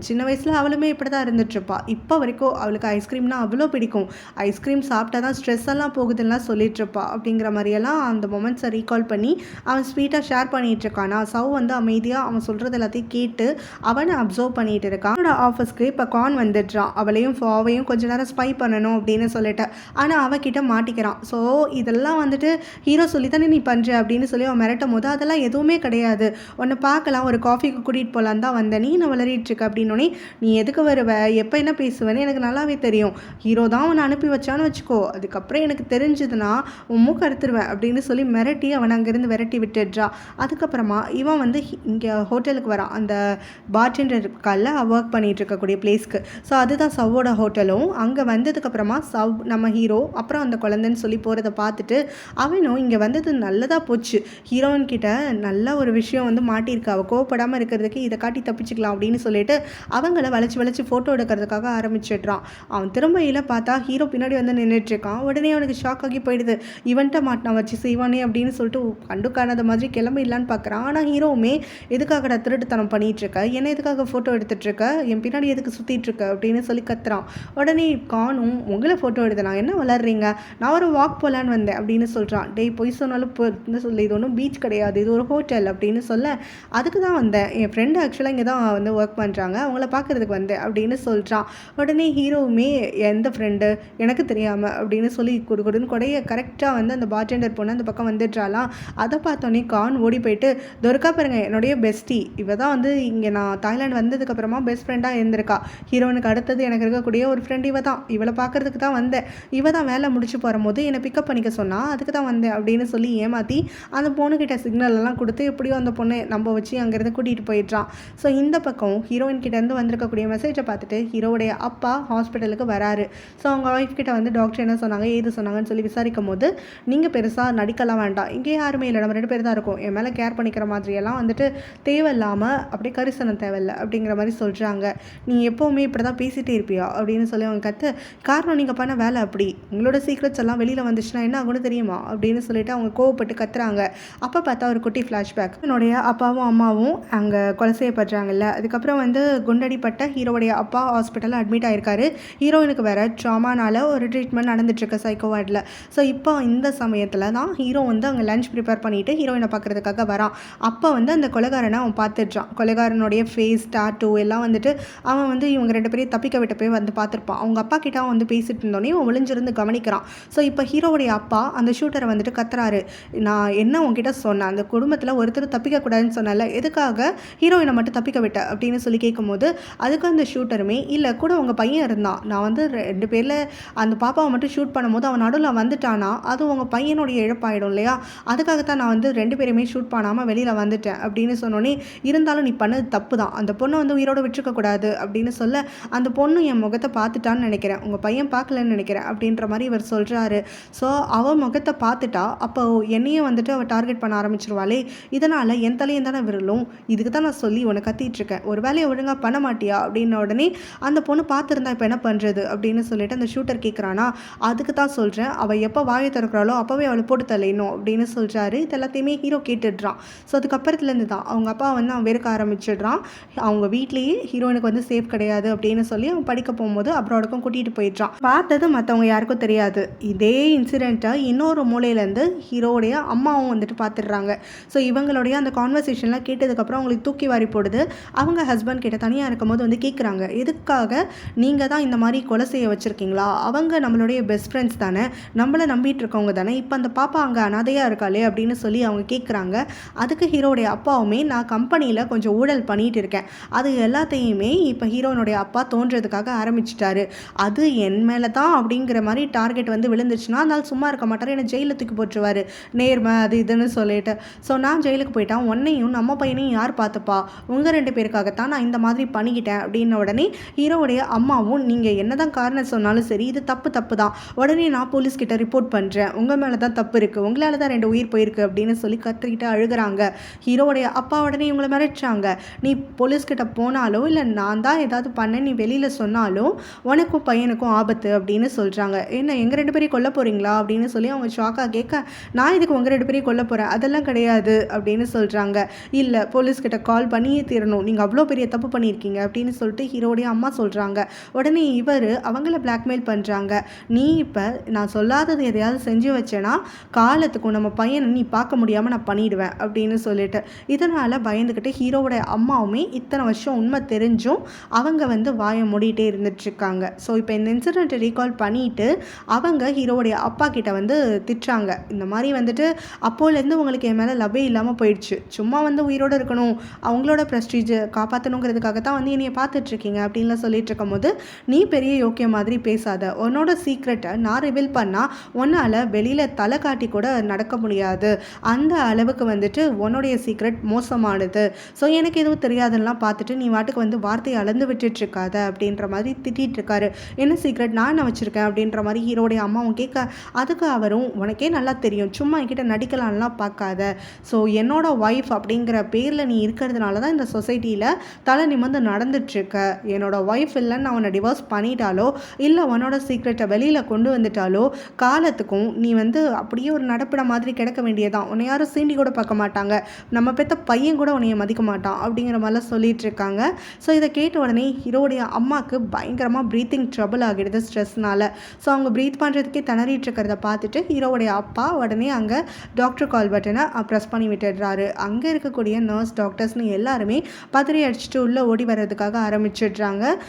சின்ன வயசில் அவளுமே இப்படி தான் இருந்துட்டுருப்பா. இப்போ வரைக்கும் அவளுக்கு ஐஸ்கிரீம்னா அவ்வளோ பிடிக்கும். ஐஸ்கிரீம் சாப்பிட்டா தான் ஸ்ட்ரெஸ் எல்லாம் போகுதுன்னா சொல்லிட்டுருப்பா அப்படிங்கிற மாதிரியெல்லாம் அந்த மொமெண்ட்ஸை ரீகால் பண்ணி அவன் ஸ்வீட்டாக ஷேர் பண்ணிகிட்ருக்கானா. சவ் வந்து அமைதியாக அவன் சொல்கிறது எல்லாத்தையும் கேட்டு அவனை அப்சர்வ் பண்ணிகிட்டு இருக்கான். அவனோட ஆஃபீஸ்க்கு இப்போ கான் வந்துடுறான். அவளையும் ஃபாவையும் கொஞ்ச நேரம் ஸ்பை பண்ணணும் அப்படின்னு சொல்லிட்டு. ஆனால் அவகிட்ட மாட்டிக்கிறான். ஸோ இதெல்லாம் வந்துட்டு ஹீரோ சொல்லி தானே நீ பண்ணுற அப்படின்னு சொல்லி அவன் மிரட்டும் போது அதெல்லாம் எதுவுமே கிடையாது, உன்னை பார்க்கலாம் ஒரு காஃபிக்கு கூட்டிகிட்டு போகலான்னு தான் வந்தேன், நீ நான் விளையாடிட்டுருக்க அப்படின்னோடனே நீ எதுக்கு வருவ எப்போ என்ன பேசுவேன்னு எனக்கு நல்லாவே தெரியும். ஹீரோ தான் அவனை அனுப்பி வச்சான்னு வச்சுக்கோ, அதுக்கப்புறம் எனக்கு தெரிஞ்சதுன்னா உன் மூக்கு அறுத்துருவேன் அப்படின்னு சொல்லி மிரட்டி அவனை அங்கேருந்து விரட்டி விட்டுடுறா. அதுக்கப்புறமா இவன் வந்து இங்கே ஹோட்டலுக்கு வரான். அந்த பார்டெண்டர் இருக்கால ஒர்க் பண்ணிகிட்டு இருக்கக்கூடிய பிளேஸ்க்கு. ஸோ அதுதான் சவ்வோட ஹோட்டலும். அங்கே வந்ததுக்கப்புறமா சவ் நம்ம ஹீரோ அப்புறம் அந்த குழந்தைன்னு சொல்லி போகிறத பார்த்துட்டு அவனும் இங்கே வந்தது நல்லதாக போச்சு, ஹீரோயின் கிட்ட நல்ல ஒரு விஷயம் வந்து மாட்டியிருக்கா, அவள் கோவப்படாமல் இருக்கிறதுக்கு இதை காட்டி தப்பிச்சுக்கலாம் அப்படின்னு சொல்லிட்டு அவங்கள வளைச்சி ஃபோட்டோ எடுக்கிறதுக்காக ஆரம்பிச்சிடுறான். அவன் திரும்பியில் பார்த்தா ஹீரோ பின்னாடி வந்து நின்றுட்டுருக்கான். உடனே அவனுக்கு ஷாக் ஆகி போயிடுது, இவன்ட்ட மாட்டினா வச்சு செய்வானே அப்படின்னு சொல்லிட்டு கண்டு காணாத மாதிரி கிளம்பிடலான்னு பார்க்குறான். ஆனால் ஹீரோவுமே எதுக்காக திருட்டுத்தனம் பண்ணிகிட்ருக்க, என்ன எதுக்காக ஃபோட்டோ எடுத்துகிட்ருக்க, என் பின்னாடி எதுக்கு சுற்றிட்டுருக்க அப்படின்னு சொல்லி கத்துறான். உடனே காணும் உங்களை ஃபோட்டோ எடுத்தேன், என்ன வளர்றீங்க, நான் ஒரு வாக் போகலான்னு வந்தேன் அப்படின்னு சொல்கிறான். டேய் பொய் சொன்னாலும் என்ன சொல்லி, இது ஒன்றும் பீச் கிடையாது, இது ஒரு ஹோட்டல் அப்படின்னு சொல்ல, அதுக்கு தான் வந்தேன், என் ஃப்ரெண்டு ஆக்சுவலாக இங்கே தான் வந்து ஒர்க் பண்ணுறாங்க, அவங்கள பார்க்குறதுக்கு வந்தேன் அப்படின்னு சொல்கிறான். உடனே ஹீரோவுமே எந்த ஃப்ரெண்டு எனக்கு தெரியாமல் அப்படின்னு சொல்லி கொடுன்னு கொடைய கரெக்டாக வந்து அந்த பார்டெண்டர் பொண்ணு அந்த பக்கம் வந்துடுறாலாம். அதை பார்த்தோன்னே கான் ஓடி போயிட்டு, துர்கா பாருங்க என்னுடைய பெஸ்டி, இவ தான் வந்து இங்கே நான் தாய்லாந்து வந்ததுக்கப்புறமா பெஸ்ட் ஃப்ரெண்டாக இருந்திருக்கா, ஹீரோனுக்கு அடுத்தது எனக்கு இருக்கக்கூடிய ஒரு ஃப்ரெண்ட் இவ தான், இவளை பார்க்குறதுக்கு தான் வந்தேன், இவ தான் வேலை முடிச்சு போகும்போது என்னை பிக்கப் பண்ணிக்க சொன்னால் அதுக்கு தான் வந்தேன் அப்படின்னு சொல்லி ஏமாற்றி அந்த பொண்ணுக்கிட்ட சிக்னல் எல்லாம் கொடுத்து எப்படியோ அந்த பொண்ணை நம்ப வச்சு அங்கேருந்து கூட்டிகிட்டு போயிடுறான். ஸோ இந்த பக்கம் ஹீரோயின் கிட்டேருந்து வந்திருக்கக்கூடிய மெசேஜை பார்த்துட்டு ஹீரோடைய அப்பா ஹாஸ்பிட்டலுக்கு வராரு. ஸோ அவங்க ஒய்ஃப் கிட்ட வந்து டாக்டர் என்ன சொன்னாங்க ஏது சொன்னாங்கன்னு சொல்லி விசாரிக்கும் போது, நீங்கள் பெருசாக நடிக்கலாம் வேண்டாம், இங்கே யாருமே இல்லை, நம்ம 2 பேர் தான் இருக்கோம், என் மேலே கேர் பண்ணிக்கிற மாதிரியெல்லாம் வந்துட்டு தேவையில்லாமல் அப்படியே கரிசனம் தேவையில்லை அப்படிங்கிற மாதிரி சொல்கிறாங்க. நீ எப்போவுமே இப்படி தான் பேசிகிட்டே இருப்பியா அப்படின்னு சொல்லி அவங்க கற்று, காரணம் நீங்கள் பண்ண வேலை அப்படி, உங்களோட சீக்ரெட்ஸ் எல்லாம் வெளியில் வந்துச்சுன்னா என்ன ஆகும்னு தெரியுமா அப்படின்னு சொல்லிட்டு அவங்க கோவப்பட்டு கத்துறாங்க. அப்போ பார்த்தா ஒரு குட்டி ஃப்ளாஷ்பேக், என்னுடைய அப்பாவும் அம்மாவும் அங்கே கொலை செய்யப்படுறாங்கல்ல, அதுக்கப்புறம் வந்து குண்டடிப்பட்ட ஹீரோடைய அப்பா ஹாஸ்பிட்டலில் அட்மிட் ஆகிருக்காரு. ஹீரோயினுக்கு வேறு ட்ராமானால ஒரு ட்ரீட்மெண்ட் நடந்துட்டுருக்கு சைக்கோ வார்டில். ஸோ இப்போ இந்த சமயத்தில் தான் ஹீரோ வந்து அங்கே லஞ்ச் ப்ரிப்பேர் பண்ணிவிட்டு ஹீரோயினை பார்க்குறதுக்காக வரான். அப்போ வந்து அந்த கொலைகாரனை அவன் பார்த்துட்றான். கொலைகாரனுடைய ஃபேஸ் டாட்டூ எல்லாம் வந்துட்டு அவன் வந்து இவங்க 2 பேரையும் தப்பிக்க விட்டு போய் வந்து பார்த்துருப்பான். அவங்க அப்பா கிட்ட அவன் வந்து பேசிட்டு இருந்தோடனே அவன் ஒளிஞ்சிருந்து கவனிக்கிறான். ஸோ இப்போ ஹீரோவுடைய அப்பா அந்த ஷூட்டரை வந்துட்டு கத்துறாரு, நான் என்ன உங்ககிட்ட சொன்னேன், அந்த குடும்பத்தில் ஒருத்தர் தப்பிக்கக்கூடாதுன்னு சொன்னல, எதுக்காக ஹீரோயினை மட்டும் தப்பிக்க விட்ட அப்படின்னு சொல்லி கேட்கும்போது, அதுக்கு அந்த ஷூட்டருமே இல்லை கூட உங்கள் பையன் இருந்தான், நான் வந்து 2 பேரில் அந்த பாப்பாவை மட்டும் ஷூட் பண்ணும்போது அவன் நடுவில் வந்துட்டானா அது உங்கள் பையனுடைய இழப்பாயிடும் இல்லையா, அதுக்காகத்தான் நான் வந்து 2 பேருமே ஷூட் பண்ணாமல் வெளியில் வந்துட்டேன் அப்படின்னு சொன்னோன்னே, இருந்தாலும் நீ பண்ணது தப்பு தான், அந்த பொண்ணை வந்து உயிரோடு விட்டுருக்கக்கூடாது அப்படின்னு சொல்ல, அந்த பொண்ணு என் முகத்தை பார்த்துட்டான்னு நினைக்கிறேன், உங்கள் பையன் பார்க்கலன்னு நினைக்கிறேன் அப்படின்ற மாதிரி இவர் சொல்கிறாரு. ஸோ அவள் முகத்தை பார்த்துட்டா அப்போ என்னையும் வந்துட்டு அவள் டார்கெட் பண்ண ஆரம்பிச்சிருவாளே, இதனால் என் தலையும் தானே விரலும், இதுக்கு தான் நான் சொல்லி உன்னை கத்திட்டுருக்கேன், ஒரு வேலையை ஒழுங்காக பண்ண மாட்டியா அப்படின்ன உடனே அந்த பொண்ணு பார்த்துருந்தா இப்போ என்ன பண்ணுறது அப்படின்னு சொல்லிட்டு அந்த ஷூட்டர் கேட்குறானா, அதுக்கு தான் சொல்கிறேன், அவள் எப்போ வாயை திறக்கிறாளோ அப்போவே அவளை போட்டு தலையணும் அப்படின்னு சொல்கிறாரு. இது எல்லாத்தையுமே ஹீரோ கேட்டுடுறான். ஸோ அதுக்கப்புறத்துலேருந்து தான் அவங்க அப்பா வந்து அவன் வெறுக்க ஆரம்பிச்சிடுறான். அவங்க வீட்லேயே ஹீரோயினுக்கு வந்து சேஃப் கிடையாது அப்படின்னு சொல்லி அவன் படிக்க போகும்போது அப்ராடுக்கும் கூட்டிகிட்டு போயிடுறான். பார்த்தது மற்றவங்க யாருக்கும் தெரியாது. இதே இன்சிடெண்ட்டை இன்னொரு மூலையிலேருந்து ஹீரோடைய அம்மாவும் வந்துட்டு பார்த்துடுறாங்க. ஸோ இவங்களுடைய அந்த கான்வர்சேஷன்லாம் கேட்டதுக்கப்புறம் அவங்களுக்கு தூக்கி வாரி போடுது. அவங்க ஹஸ்பண்ட் கிட்ட தனியாக இருக்கும்போது வந்து கேட்குறாங்க, எதுக்காக நீங்கள் தான் இந்த மாதிரி கொலை செய்ய வச்சுருக்கீங்களா, அவங்க நம்மளுடைய பெஸ்ட் ஃப்ரெண்ட்ஸ் தானே, நம்மளை நம்பிட்டு இருக்கவங்க தானே, இப்போ அந்த பாப்பா அங்கே அனாதையாக இருக்காளே அப்படின்னு சொல்லி அவங்க கேட்குறாங்க. அதுக்கு ஹீரோடைய அப்பாவுமே நான் கம்பெனியில் கொஞ்சம் ஊழல் பண்ணிகிட்டு இருக்கேன், அது எல்லாத்தையுமே இப்போ ஹீரோனுடைய அப்பா தோன்றதுக்காக ஆரம்பிச்சிட்டாரு, அது என் மேலே தான் அப்படிங்கிற மாதிரி டார்கெட் வந்து விழுந்துச்சுன்னா அதனால் சும்மா இருக்க மாட்டார், என்னை ஜெயிலில் தூக்கி போட்டுருவார், நேர்மை அது இதுன்னு சொல்லிட்டு. ஸோ நான் ஜெயிலுக்கு போயிட்டான், உன்னையும் நம்ம பையனையும் யார் பார்த்துப்பா, உங்கள் 2 பேருக்காகத்தான் நான் இந்த மாதிரி பண்ணிக்கிட்டேன் அப்படின்ன உடனே ஹீரோவுடைய அம்மாவும் நீங்கள் என்ன தான் காரணம் சொன்னாலும் சரி, இது தப்பு தான். உடனே நான் போலீஸ்கிட்ட ரிப்போர்ட் பண்ணுறேன். உங்கள் மேலே தான் தப்பு இருக்குது. உங்களால் தான் 2 உயிர் போயிருக்கு அப்படின்னு சொல்லி கத்திக்கிட்டு அழுகுறாங்க. ஹீரோவுடைய அப்பா உடனே இவங்கள மிரட்டுறாங்க. நீ போலீஸ்கிட்ட போனாலோ இல்லை நான் தான் ஏதாவது பண்ணேன் நீ வெளியில் சொன்னாலும் உனக்கும் பையனுக்கும் ஆபத்து அப்படின்னு சொல்கிறாங்க. என்ன எங்கள் 2 பேரையும் கொல்ல போகிறீங்களா அப்படின்னு சொல்லி அவங்க ஷாக்காக கேட்க, நான் இதுக்கு உங்கள் 2 பேரையும் கொல்ல போகிறேன் அதெல்லாம் கிடையாது அப்படின்னு சொல்கிறாங்க. இல்லை போலீஸ்கிட்ட கால் பண்ணியே தீரணும், நீங்கள் அவ்வளோ பெரிய தப்பு பண்ணியிருக்கீங்க அப்படின்னு சொல்லிட்டு ஹீரோடைய அம்மா சொல்கிறாங்க. உடனே இவர் அவங்கள பிளாக்மெயில் பண்ணுறாங்க. நீ இப்போ நான் சொல்லாதது எதையாவது செஞ்சு வச்சேன்னா காலத்துக்கும் நம்ம பையனை நீ பார்க்க முடியாமல் நான் பண்ணிடுவேன் அப்படின்னு சொல்லிட்டு, இதனால் பயந்துக்கிட்டு ஹீரோவோட அம்மாவுமே இத்தனை வருஷம் உண்மை தெரிஞ்சும் அவங்க வந்து வாயை மூடிட்டே இருந்துட்டுருக்காங்க. ஸோ இப்போ இந்த இன்சிடென்ட்டை ரீகால் பண்ணிவிட்டு அவங்க ஹீரோவுடைய அப்பா கிட்ட வந்து திட்டுறாங்க. இந்த மாதிரி வந்துட்டு அப்போலேருந்து உங்களுக்கு என் மேலே லவ்வே இல்லாமல் போயிடுச்சு, சும்மா வந்து உயிரோடு இருக்கணும் அவங்களோட ப்ரெஸ்டீஜை காப்பாற்றணுங்கிறதுக்காக தான் வந்து என்னையை பார்த்துட்ருக்கீங்க அப்படின்லாம் சொல்லிட்டு இருக்கும்போது, நீ பெரிய யோக்கிய மாதிரி பேசாத, உன்னோட சீக்ரெட்டை நான் ரிவீல் பண்ணால் உன்னால் வெளியில் தலை காட்டி கூட நடக்க முடியாது, அந்த அளவுக்கு வந்துட்டு உன்னுடைய சீக்ரெட் மோசமானது, ஸோ எனக்கு எதுவும் தெரியாதுன்னெலாம் பார்த்துட்டு நீ வாட்டுக்கு வந்து வார்த்தையை அளந்து விட்டுட்ருக்காத அப்படின்ற மாதிரி திட்டிகிட்டு இருக்காரு. என்ன சீக்ரெட் நான் என்ன வச்சுருக்கேன் அப்படின்ற மாதிரி ஹீரோடைய அம்மாவும் கேட்க, அதுக்கு அவரும் உனக்கே நல்லா தெரியும், சும்மா என்கிட்ட நடிக்கலாம்லாம் பார்க்காத, ஸோ என்னோட ஒய்ஃப் அப்படிங்கிற பேரில் நீ இருக்கிறதுனால தான் இந்த சொசைட்டியில் தலை நிமிர்ந்து நடந்துட்டுருக்க, என்னோட ஒய்ஃப் இல்லைன்னு நான் உன்னை டிவோர்ஸ் பண்ணிட்டாலோ இல்லை உன்னோட சீக்ரெட்டை வெளியில் கொண்டு வந்துட்டாலோ காலத்துக்கும் நீ வந்து அப்படியே ஒரு நடப்பிட மாதிரி கிடக்க வேண்டியதான், உன்னை யாரும் சீண்டி கூட பார்க்க மாட்டாங்க, நம்ம பெற்ற பையன் கூட உன்னைய மதிக்க மாட்டான் அப்படிங்கிற மாதிரிலாம் சொல்லிட்டு இருக்காங்க. ஸோ இதை கேட்ட உடனே ஹீரோடைய அம்மாவுக்கு பயங்கரமாக ப்ரீத்திங் ட்ரபிள் ஆகிடுது ஸ்ட்ரெஸ்னால. ஸோ அவங்க ப்ரீத் பண்ணுறதுக்கே திணறிட்டு இருக்கிறத பார்த்துட்டு ஹீரோவுடைய அப்பா உடனே அங்கே டாக்டர் கால் பட்டனை ப்ரெஸ் பண்ணி விட்டுடுறாரு. அங்கே இருக்கக்கூடிய நர்ஸ் டாக்டர்ஸ்னு எல்லாருமே பதறி அடிச்சுட்டு உள்ளே ஓடி வர்றதுக்காக ஆரம்பிச்சிடுறாங்க.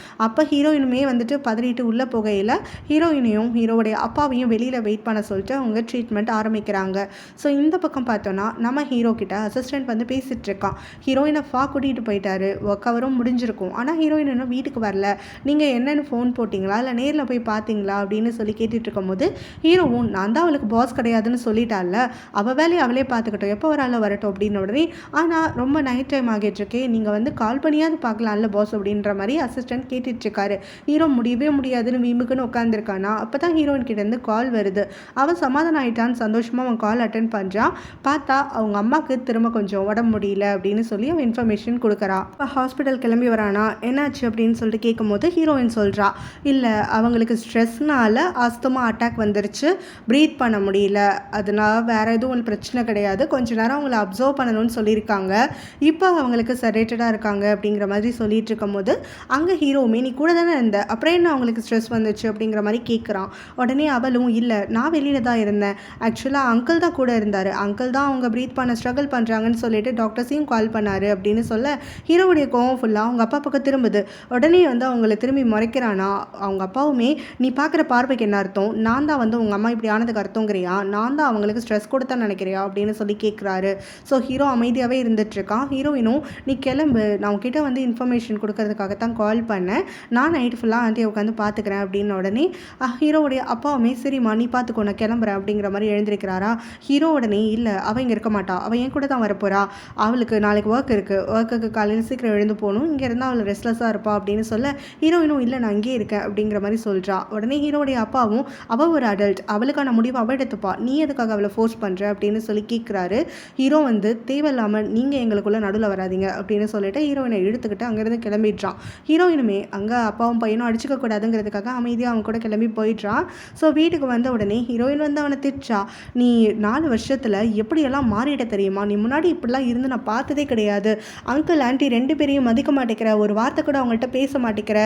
அப்போ ஹீரோயினுமே வந்துட்டு பதறிட்டு உள்ளே போகையில் ஹீரோயினையும் ஹீரோவுடைய அப்பாவையும் வெளியில் வெயிட் பண்ண சொல்லிட்டு அவங்க ட்ரீட்மெண்ட் ஆரம்பிக்கிறாங்க. ஸோ இந்த பக்கம் பார்த்தோன்னா நம்ம ஹீரோ கிட்ட அசிஸ்டன்ட் வந்து பேசிகிட்டு இருக்கான். ஹீரோயினை கூட்டிகிட்டு போயிட்டாரு, ஒர்க் ஹவரும் முடிஞ்சிருக்கும், ஆனால் ஹீரோயின் இன்னும் வீட்டுக்கு வரல, நீங்கள் என்னென்னு ஃபோன் போட்டிங்களா இல்லை நேரில் போய் பார்த்தீங்களா அப்படின்னு சொல்லி கேட்டுட்டு இருக்கும்போது ஹீரோவும் நான் தான் அவளுக்கு பாஸ் கிடையாதுன்னு சொல்லிட்டால, அவள் வேலையை அவளே பார்த்துக்கிட்டோம், எப்போ வரால வரட்டும் அப்படின்னு உடனே, ஆனால் ரொம்ப நைட் டைம் ஆகிட்டுருக்கே நீங்கள் வந்து கால் பண்ணியாவது பார்க்கலாம்ல பாஸ் அப்படின்ற மாதிரி அசிஸ்டன்ட் கேட்டுட்ருக்காரு. ஹீரோ முடியவே முடியாதுன்னு வீம்புக்குன்னு உட்காந்துருக்கானா. அப்போ தான் ஹீரோயின் கிட்டேருந்து கால் வருது. அவன் சமாதானம் ஆகிட்டான்னு சந்தோஷமாக அவன் கால் அட்டன் பண்ணுறான். பார்த்தா அவங்க அம்மாவுக்கு திரும்ப கொஞ்சம் உடம்பு முடியல அப்படின்னு சொல்லி அவன் இன்ஃபர்மேஷன் கொடுக்குறா. இப்போ ஹாஸ்பிட்டல் கிளம்பி வரானா, என்னாச்சு அப்படின்னு சொல்லிட்டு கேட்கும்போது ஹீரோயின் சொல்கிறா, இல்லை அவங்களுக்கு ஸ்ட்ரெஸ்னால் ஆஸ்துமா அட்டாக் வந்துருச்சு, ப்ரீத் பண்ண முடியல, அதனால் வேறு எதுவும் பிரச்சனை கிடையாது, கொஞ்ச நேரம் அவங்கள அப்சர்வ் பண்ணணும்னு சொல்லியிருக்காங்க, இப்போ அவங்களுக்கு செடேட்டடாக இருக்காங்க அப்படிங்கிற மாதிரி சொல்லிட்டு இருக்கும்போது அங்கே ஹீரோவுமே நீ கூட தானே இருந்த, அப்புறம் என்ன அவங்களுக்கு ஸ்ட்ரெஸ் வந்துச்சு அப்படிங்கிற மாதிரி கேட்குறான். உடனே அவளும் இல்லை நான் வெளியில் தான் இருந்தேன், ஆக்சுவலாக அங்கிள் தான் கூட இருந்தார், அங்கிள் தான் அவங்க ப்ரீத் பண்ண ஸ்ட்ரகிள் பண்ணுறாங்கன்னு சொல்லிட்டு டாக்டர்ஸையும் கால் பண்ணார் அப்படின்னு சொல்ல ஹீரோவுடைய கோவம் ஃபுல்லாக அவங்க அப்பா பக்கம் திரும்புது. உடனே வந்து அவங்கள திரும்பி முறைக்கிறானா. அவங்க அப்பாவுமே நீ பார்க்குற பார்வைக்கு என்ன அர்த்தம், நான் தான் வந்து உங்கள் அம்மா இப்படி ஆனதுக்கு அர்த்தங்கிறியா, நான் தான் அவங்களுக்கு ஸ்ட்ரெஸ் கொடுத்தேன்னு நினைக்கிறியா அப்படின்னு சொல்லி கேட்குறாரு. ஸோ ஹீரோ அமைதியாகவே இருந்துகிட்ருக்கான். ஹீரோயினும் நீ கிளம்பு, நான் உங்ககிட்ட வந்து இன்ஃபர்மேஷன் கொடுக்கறதுக்காகத்தான் கால் பண்ணேன், நான் நைட்டு ஃபுல்லாக ஆண்டியை உட்காந்து பார்த்துக்கிறேன் அப்படின்னு உடனே ஹீரோவுடைய அப்பாவுமே சரிம்மா நீ பார்த்துக்கோ நான் கிளம்புறேன் அப்படிங்கிற மாதிரி எழுந்திருக்கிறாரா. ஹீரோ உடனே இல்லை அவள் இங்கே இருக்க மாட்டா, அவள் என் கூட தான் வரப்போறா, அவளுக்கு நாளைக்கு ஒர்க் இருக்குது, ஒர்க்குக்கு காலையில் சீக்கிரம் எழுந்து போகணும், இங்கே இருந்தால் அவள் ரெஸ்ட்லெஸ்ஸாக இருப்பா அப்படின்னு சொல்ல ஹீரோயினும் இல்லை நான் இங்கே இருக்கேன் அப்படிங்கிற மாதிரி சொல்கிறா. உடனே ஹீரோடைய அப்பாவும் அவள் ஒரு அடல்ட், அவளுக்கான முடிவு அவள் எடுத்துப்பா, நீ எதுக்காக அவளை ஃபோர்ஸ் பண்ணுற அப்படின்னு சொல்லி கேட்குறாரு. ஹீரோ வந்து தேவையில்லாமல் நீங்கள் எங்களுக்குள்ளே நடுவில் வராதிங்க அப்படின்னு சொல்லிட்டு ஹீரோயினை இழுத்துக்கிட்டு அங்கேருந்து கிளம்பிடுறான். ஹீரோயினுமே அங்கே அப்பாவும் பையனும் அடிச்சுக்க கூடாதுங்கிறதுக்காக அமைதியாக அவன் கூட கிளம்பி போயிடுறான். ஸோ வீட்டுக்கு வந்த உடனே ஹீரோயின் வந்து அவனை திட்டா, நீ 4 வருஷத்தில் எப்படியெல்லாம் மாறிட தெரியுமா, நீ முன்னாடி இப்படிலாம் இருந்து நான் பார்த்ததே கிடையாது, அங்கிள் ஆண்டி 2 பேரையும் மதிக்க மாட்டேங்கிற, ஒரு வார்த்தை கூட அவங்கள்ட்ட பேச மாட்டேங்கிற,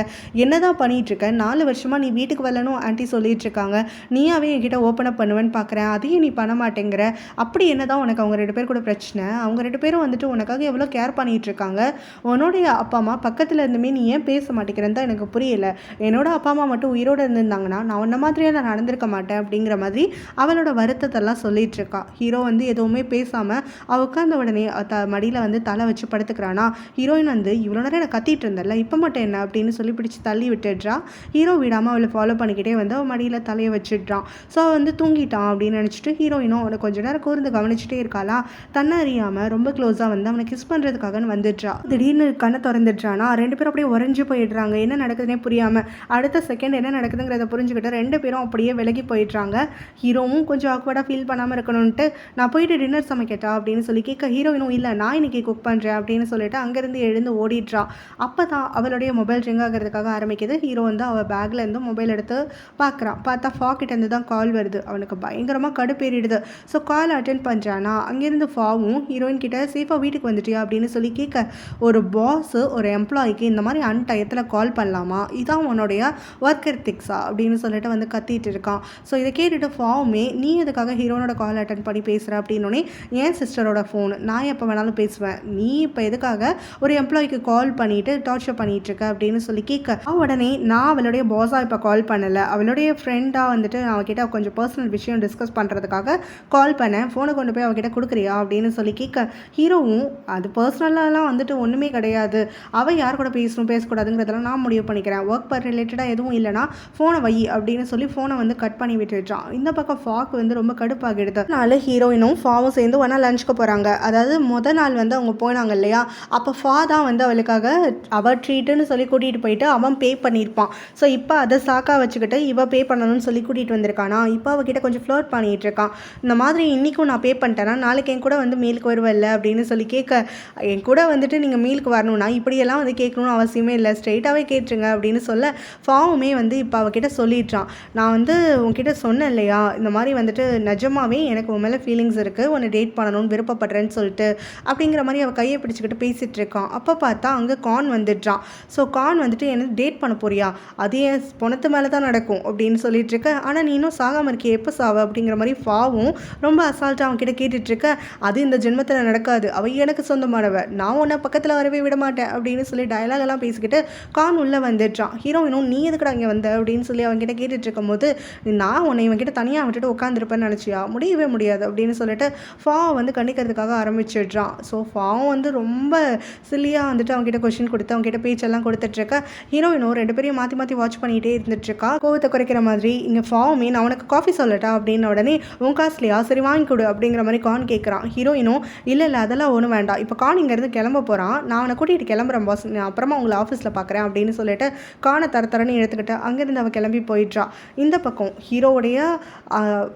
என்னதான் பண்ணிகிட்ருக்க, 4 வருஷமாக நீ வீட்டுக்கு வரலனும் ஆண்டி சொல்லிட்டு இருக்காங்க, நீயாவே என்கிட்ட ஓப்பன் அப் பண்ணுவேன்னு பார்க்குறேன், அதையும் நீ பண்ண மாட்டேங்கிற, அப்படி என்னதான் உனக்கு அவங்க 2 பேர் கூட பிரச்சனை, அவங்க 2 பேரும் வந்துட்டு உனக்காக எவ்வளோ கேர் பண்ணிகிட்டு இருக்காங்க, உன்னுடைய அப்பா அம்மா பக்கத்தில் இருந்துமே நீ ஏன் பேச மாட்டேங்கிறன்னு தான் எனக்கு புரியல, என்னோட அப்பா அம்மா மட்டும் உயிரோடு இருந்திருந்தாங்கன்னா நான் உன்ன மாதிரியே நான் நடந்திருக்க மாட்டேன் அப்படிங்கிற மாதிரி அவளோட வருத்தத்தெல்லாம் சொல்லிட்டு இருக்கா. ஹீரோ வந்து எதுவுமே பேசாமல் அவ உட்கார்ந்த உடனே மடியில் வந்து தலை வச்சு படுத்துக்கிறானா. ஹீரோயின் வந்து இவ்வளோ நேரம் நான் கத்திட்டு இருந்தேன்ல இப்போ மட்டும் என்ன அப்படின்னு சொல்லி பிடிச்சி தள்ளி விட்டுடுறா. ஹீரோ விடாமல் அவளை ஃபாலோ பண்ணிக்கிட்டே வந்து அவள் மடியில் தலையை வச்சிடுறான். ஸோ அவள் வந்து தூங்கிட்டான் அப்படின்னு நினச்சிட்டு ஹீரோயினும் அவனை கொஞ்சம் நேரம் கூர்ந்து கவனிச்சுட்டே இருக்காளா. தன்னை அறியாமல் ரொம்ப க்ளோஸாக வந்து அவனை கிஸ் பண்ணுறதுக்காக வந்துடுறா. திடீர்னு கண்ணை திறந்துடுறானா. 2 பேரும் அப்படியே உறைஞ்சு போயிடுறாங்க. என்ன நடக்குதுன்னே புரியாமல் அடுத்த அடுத்த செகண்ட் என்ன நடக்குதுங்கிறத புரிஞ்சுக்கிட்டு 2 பேரும் அப்படியே விலகி போயிடுறாங்க. ஹீரோவும் கொஞ்சம் ஆக்வர்டாக ஃபீல் பண்ணாமல் இருக்கணும்ன்ட்டு நான் போயிட்டு டின்னர் சமைக்கட்டா அப்படின்னு சொல்லி கேட்க ஹீரோயினும் இல்லை நான் இன்னைக்கு குக் பண்ணுறேன் அப்படின்னு சொல்லிட்டு அங்கேருந்து எழுந்து ஓடிடுறா. அப்போ தான் அவளுடைய மொபைல் ரிங் ஆகிறதுக்காக ஆரம்பிக்குது. ஹீரோ வந்து அவள் பேக்லேருந்து மொபைல் எடுத்து பார்க்குறான். பார்த்தா ஃபாக்கிட்டேருந்து தான் கால் வருது. அவனுக்கு பயங்கரமாக கடுப்பேறிடுது. ஸோ கால் அட்டென்ட் பண்ணுறானா அங்கேருந்து ஃபாவும் ஹீரோயின் கிட்ட சேஃபாக வீட்டுக்கு வந்துட்டியா அப்படின்னு சொல்லி கேட்க ஒரு பாஸு ஒரு எம்ப்ளாய்க்கு இந்த மாதிரி அன்டயத்தில் கால் பண்ணலாமா, இதான் உன்னுடைய ஒர்க் எத்திக்ஸா அப்படின்னு சொல்லிட்டு வந்து கத்திட்டு இருக்கான். ஸோ இதை கேட்டுட்டு ஃபாவுமே நீ எதுக்காக ஹீரோனோட கால் அட்டன் பண்ணி பேசுகிற அப்படின்னோடனே என் சிஸ்டரோட ஃபோன் நான் எப்போ வேணாலும் பேசுவேன், நீ இப்போ எதுக்காக ஒரு எம்ப்ளாய்க்கு கால் பண்ணிவிட்டு டார்ச்சர் பண்ணிகிட்ருக்க அப்படின்னு சொல்லி கேட்க உடனே நான் அவளுடைய பாஸாக இப்போ கால் பண்ணலை, அவளுடைய ஃப்ரெண்டாக வந்துட்டு நான் அவகிட்ட கொஞ்சம் பர்சனல் விஷயம் டிஸ்கஸ் பண்ணுறதுக்காக கால் பண்ணேன், ஃபோனை கொண்டு போய் அவகிட்ட கொடுக்குறியா அப்படின்னு சொல்லி கேட்க ஹீரோவும் அது பர்சனலாலாம் வந்துட்டு ஒன்றுமே கிடையாது, அவள் யார் கூட பேசணும் பேசக்கூடாதுங்கிறதெல்லாம் நான் முடிவு பண்ணிக்கிறேன், ஒர்க் பர் ரிலேட்டடாக எதுவும் இல்லைனா ஃபோனை வை அப்படின்னு சொல்லி ஃபோனை வந்து கட் பண்ணி விட்டுடுறான். இந்த பக்கம் ஃபாக்கு வந்து ரொம்ப கடுப்பாகிடுது. அதனால ஹீரோயினும் ஃபாவும் சேர்ந்து ஒன்றா லஞ்சுக்கு போகிறாங்க. அதாவது முதல் நாள் வந்து அவங்க போனாங்க இல்லையா, அப்போ ஃபா தான் வந்து அவளுக்காக அவள் ட்ரீட்டுன்னு சொல்லி கூட்டிகிட்டு போயிட்டு அவன் பே பண்ணியிருப்பான். ஸோ இப்போ அதை சாக்காக வச்சுக்கிட்டு இவள் பே பண்ணணும்னு சொல்லி கூட்டிகிட்டு வந்திருக்கானா. இப்போ அவகிட்ட கொஞ்சம் ஃப்ளோட் பண்ணிகிட்டு இருக்கான். இந்த மாதிரி இன்றைக்கும் நான் பே பண்ணிட்டேன்னா நாளைக்கு என் கூட வந்து மீலுக்கு வருவல்ல அப்படின்னு சொல்லி கேட்க என் கூட வந்துட்டு நீங்கள் மீலுக்கு வரணும்னா இப்படியெல்லாம் வந்து கேட்கணும்னு அவசியமே இல்லை, ஸ்ட்ரெயிட்டாகவே கேட்டுருங்க அப்படின்னு சொல்ல ஃபாவுமே வந்து இப்போ அவகிட்ட சொல்லிடுறான். நான் வந்து உன்கிட்ட சொன்னேன் இல்லையா இந்த மாதிரி வந்துட்டு நிஜமாவே எனக்கு உன் மேலே ஃபீலிங்ஸ் இருக்குது, உன்னை டேட் பண்ணணும்னு விருப்பப்படுறேன்னு சொல்லிட்டு அப்படிங்கிற மாதிரி அவள் கையை பிடிச்சிக்கிட்டு பேசிகிட்டு இருக்கான். அப்போ பார்த்தா அங்கே கான் வந்துடுறான். ஸோ கான் வந்துட்டு என்ன டேட் பண்ண போறியா, அது என் பொணத்து மேலே தான் நடக்கும் அப்படின்னு சொல்லிட்டு இருக்க. ஆனால் நீ இன்னும் சாகாமல் இருக்கே, எப்போ சாவ அப்படிங்கிற மாதிரி ஃபாவும் ரொம்ப அசால்ட்டாக அவன் கிட்ட கேட்டுட்ருக்க. அது இந்த ஜென்மத்தில் நடக்காது, அவள் எனக்கு சொந்தமானவ, நான் உன்னை பக்கத்தில் வரவே விட மாட்டேன் அப்படின்னு சொல்லி டயலாகெல்லாம் பேசிக்கிட்டு கான் உள்ளே வந்துடுறான். ஹீரோயினும் நீ எதுக்கடா இங்கே வந்த அப்படின்னு சொல்லி அவன்கிட்ட கேட்டுட்டு இருக்கும் போது நான் உன்னை இவன்கிட்ட தனியாக விட்டுட்டு உட்காந்துருப்பேன்னு நினச்சியா, முடியவே முடியாது அப்படின்னு சொல்லிட்டு ஃபா வந்து கண்டிக்கிறதுக்காக ஆரம்பிச்சிடுறான். ஸோ ஃபாவும் வந்து ரொம்ப சில்லியாக வந்துட்டு அவங்ககிட்ட கொஷின் கொடுத்து அவங்ககிட்ட பேச்செல்லாம் கொடுத்துட்ருக்க. ஹீரோயினும் 2 பேரையும் மாற்றி மாற்றி வாட்ச் பண்ணிகிட்டே இருந்துட்டுருக்கா. கோவத்தை குறைக்கிற மாதிரி இங்கே ஃபாவுமே நான் உனக்கு காஃபி சொல்லட்டா அப்படின்ன உடனே உன் காஸ்ட்லியா சரி வாங்கி கொடு அப்படிங்கிற மாதிரி கான் கேட்குறான். ஹீரோயினும் இல்லை அதெல்லாம் ஒன்றும் வேண்டாம், இப்போ கான் இங்கேருந்து கிளம்ப போகிறான், நான் அவனை கூட்டிகிட்டு கிளம்புறேன் பாஸ், நான் அப்புறமா உங்களை ஆஃபீஸில் பார்க்குறேன் அப்படின்னு சொல்லிட்டு கானை தரன்னு எடுத்துக்கிட்டு அங்கேருந்து அவள் கிளம்பி போயிடுறா. இந்த பக்கம் ஹீரோவுடைய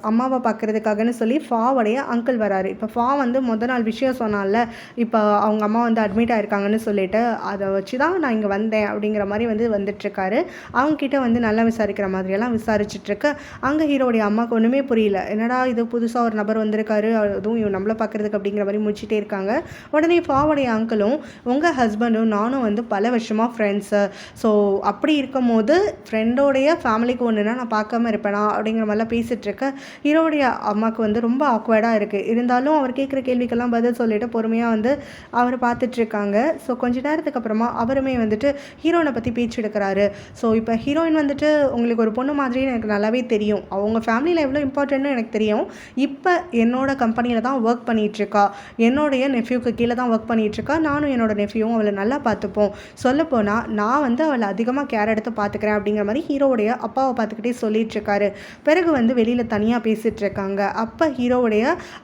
அம்மாவை பார்க்குறதுக்காகன்னு சொல்லி ஃபாவுடைய அங்கிள் வராரு. இப்போ ஃபா வந்து முதல் நாள் விஷயம் சொன்னால இப்போ அவங்க அம்மா வந்து அட்மிட் ஆகிருக்காங்கன்னு சொல்லிட்டு அதை வச்சு தான் நான் இங்கே வந்தேன் அப்படிங்கிற மாதிரி வந்து வந்துட்டுருக்காரு. அவங்கக்கிட்ட வந்து நல்லா விசாரிக்கிற மாதிரியெல்லாம் விசாரிச்சுட்ருக்க. அங்கே ஹீரோடைய அம்மாவுக்கு ஒன்றுமே புரியல, என்னடா இது புதுசாக ஒரு நபர் வந்திருக்காரு, அதுவும் இவன் நம்மளை பார்க்குறதுக்கு அப்படிங்கிற மாதிரி முடிச்சுட்டே இருக்காங்க. உடனே ஃபாவுடைய அங்கிளும் உங்கள் ஹஸ்பண்டும் நானும் வந்து பல வருஷமாக ஃப்ரெண்ட்ஸு, ஸோ அப்படி இருக்கும் போது ஃப்ரெண்டோடைய ஃபேமிலிக்கு ஒன்றுனா நான் பார்க்காம இருப்பேனா அப்படிங்கிற மாதிரிலாம் பேசிகிட்ருக்க. ஹீரோடைய அம்மாவுக்கு வந்து ரொம்ப ஆக்வர்டாக இருக்குது. இருந்தாலும் அவர் கேட்குற கேள்விக்கெல்லாம் பதில் சொல்லிவிட்டு பொறுமையாக வந்து அவரை பார்த்துட்ருக்காங்க. ஸோ கொஞ்ச நேரத்துக்கு அப்புறமா அவருமே வந்துட்டு ஹீரோயினை பற்றி பேச்சு எடுக்கிறாரு. ஸோ இப்போ ஹீரோயின் வந்துட்டு உங்களுக்கு ஒரு பொண்ணு மாதிரி எனக்கு நல்லாவே தெரியும், அவங்க ஃபேமிலியில் எவ்வளோ இம்பார்ட்டன்ட்னு எனக்கு தெரியும், இப்போ என்னோட கம்பெனியில் தான் ஒர்க் பண்ணிகிட்ருக்கா, என்னுடைய நெஃப்யூக்கு கீழே தான் ஒர்க் பண்ணிகிட்ருக்கா, நானும் என்னோட நெஃப்யூவும் அவளை நல்லா பார்த்துப்போம், சொல்லப்போனால் நான் வந்து அவளை அதிகமாக கேர் எடுத்து பார்த்துக்கிறேன் அப்படிங்கிற மாதிரி ஹீரோவுடைய அப்பாவை பார்த்துக்கிட்டே சொல்லிகிட்ருக்காரு. பிறகு வந்து வெளியில் தனியாக பேசிகிட்டு இருக்காங்க. அப்போ ஹீரோவுடைய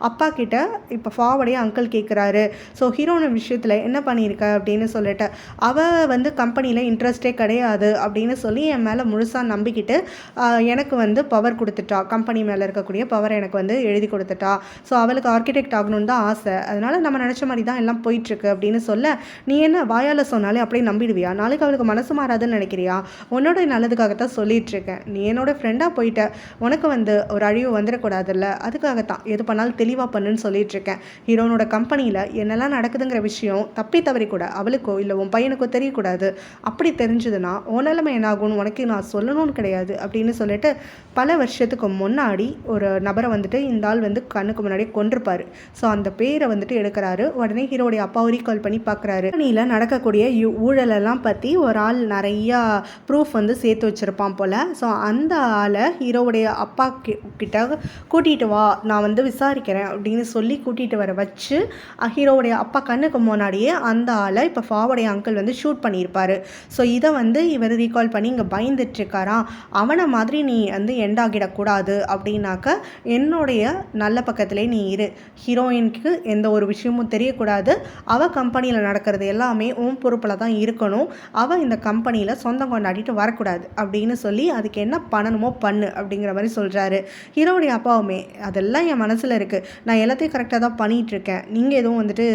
அப்பா கிட்ட இப்போ ஃபாவுடைய அங்கிள் கேட்குறாரு, ஸோ ஹீரோன விஷயத்தில் என்ன பண்ணியிருக்க அப்படின்னு சொல்லிட்டு, அவள் வந்து கம்பெனியில் இன்ட்ரெஸ்டே கிடையாது அப்படின்னு சொல்லி என் மேலே முழுசாக நம்பிக்கிட்டு எனக்கு வந்து பவர் கொடுத்துட்டா, கம்பெனி மேலே இருக்கக்கூடிய பவர் எனக்கு வந்து எழுதி கொடுத்துட்டா, ஸோ அவளுக்கு ஆர்கிடெக்ட் ஆகணும்னு தான் ஆசை, அதனால் நம்ம நினச்ச மாதிரி தான் எல்லாம் போயிட்டுருக்கு அப்படின்னு சொல்ல, நீ என்ன வாயால் சொன்னாலே அப்படியே நம்பிடுவியா, நாளைக்கு அவளுக்கு மனசு மாறாதுன்னு நினைக்கிறியா, உன்னோட நல்லதுக்காகத்தான் சொல்லிகிட்ருக்கேன், நீ என்னோட ஃப்ரெண்டாக போயிட்ட, உனக்கு வந்து ஒரு அழிவு வந்துடக்கூடாதுல்ல, அதுக்காகத்தான் எது பண்ணாலும் தெளிவாக பண்ணுன்னு சொல்லிகிட்ருக்கேன், ஹீரோனோட கம்பெனியில் என்னெல்லாம் நடக்குதுங்கிற விஷயம் தப்பி தவறி கூட அவளுக்கோ இல்லை உன் பையனுக்கோ தெரியக்கூடாது, அப்படி தெரிஞ்சதுன்னா உன் நிலைமை என்ன ஆகும்னு உனக்கு நான் சொல்லணும்னு கிடையாது அப்படின்னு சொல்லிட்டு பல வருஷத்துக்கு முன்னாடி ஒரு நபரை வந்துட்டு இந்த ஆள் வந்து கண்ணுக்கு முன்னாடி கொண்டிருப்பார். ஸோ அந்த பேரை வந்துட்டு எடுக்கிறாரு. உடனே ஹீரோடைய அப்பாவை ரீகால் பண்ணி பார்க்குறாரு. கம்பெனியில் நடக்கக்கூடிய ஊழலெல்லாம் பற்றி ஒரு ஆள் நிறையா ப்ரூஃப் வந்து சேர்த்து வச்சுருப்பான் போல். ஸோ அந்த ஆளை ஹீரோவுடைய அப்பா கிட்ட கூட்டிகிட்டு வா, நான் வந்து விசாரிக்கிறேன் அப்படின்னு சொல்லி கூட்டிகிட்டு வர வச்சு ஹீரோவுடைய அப்பா கண்ணுக்கு முன்னாடியே அந்த ஆளை இப்போ ஃபாவுடைய அங்கிள் வந்து ஷூட் பண்ணியிருப்பார். ஸோ இதை வந்து இவர் ரீகால் பண்ணி இங்கே பயந்துட்டுருக்காராம். அவனை மாதிரி நீ வந்து எண்டாகிடக்கூடாது அப்படின்னாக்க என்னுடைய நல்ல பக்கத்திலே நீ இரு, ஹீரோயினுக்கு எந்த ஒரு விஷயமும் தெரியக்கூடாது, அவள் கம்பெனியில் நடக்கிறது எல்லாமே உன் பொறுப்பில் தான் இருக்கணும், அவள் இந்த கம்பெனியில் சொந்தம் கொண்டாடிட்டு வரக்கூடாது அப்படின்னு சொல்லி அதுக்கு என்ன பண்ணணுமோ பண்ணு அப்படிங்கிற மாதிரி சொல்கிறாரு. ஹீரோவுடைய அப்பாவுமே அதெல்லாம் என் மனசில் இருக்குது, நான் எல்லாத்தையும் கரெக்டாக தான் பண்ணிகிட்ருக்கேன், நீங்கள் எதுவும் வந்துட்டு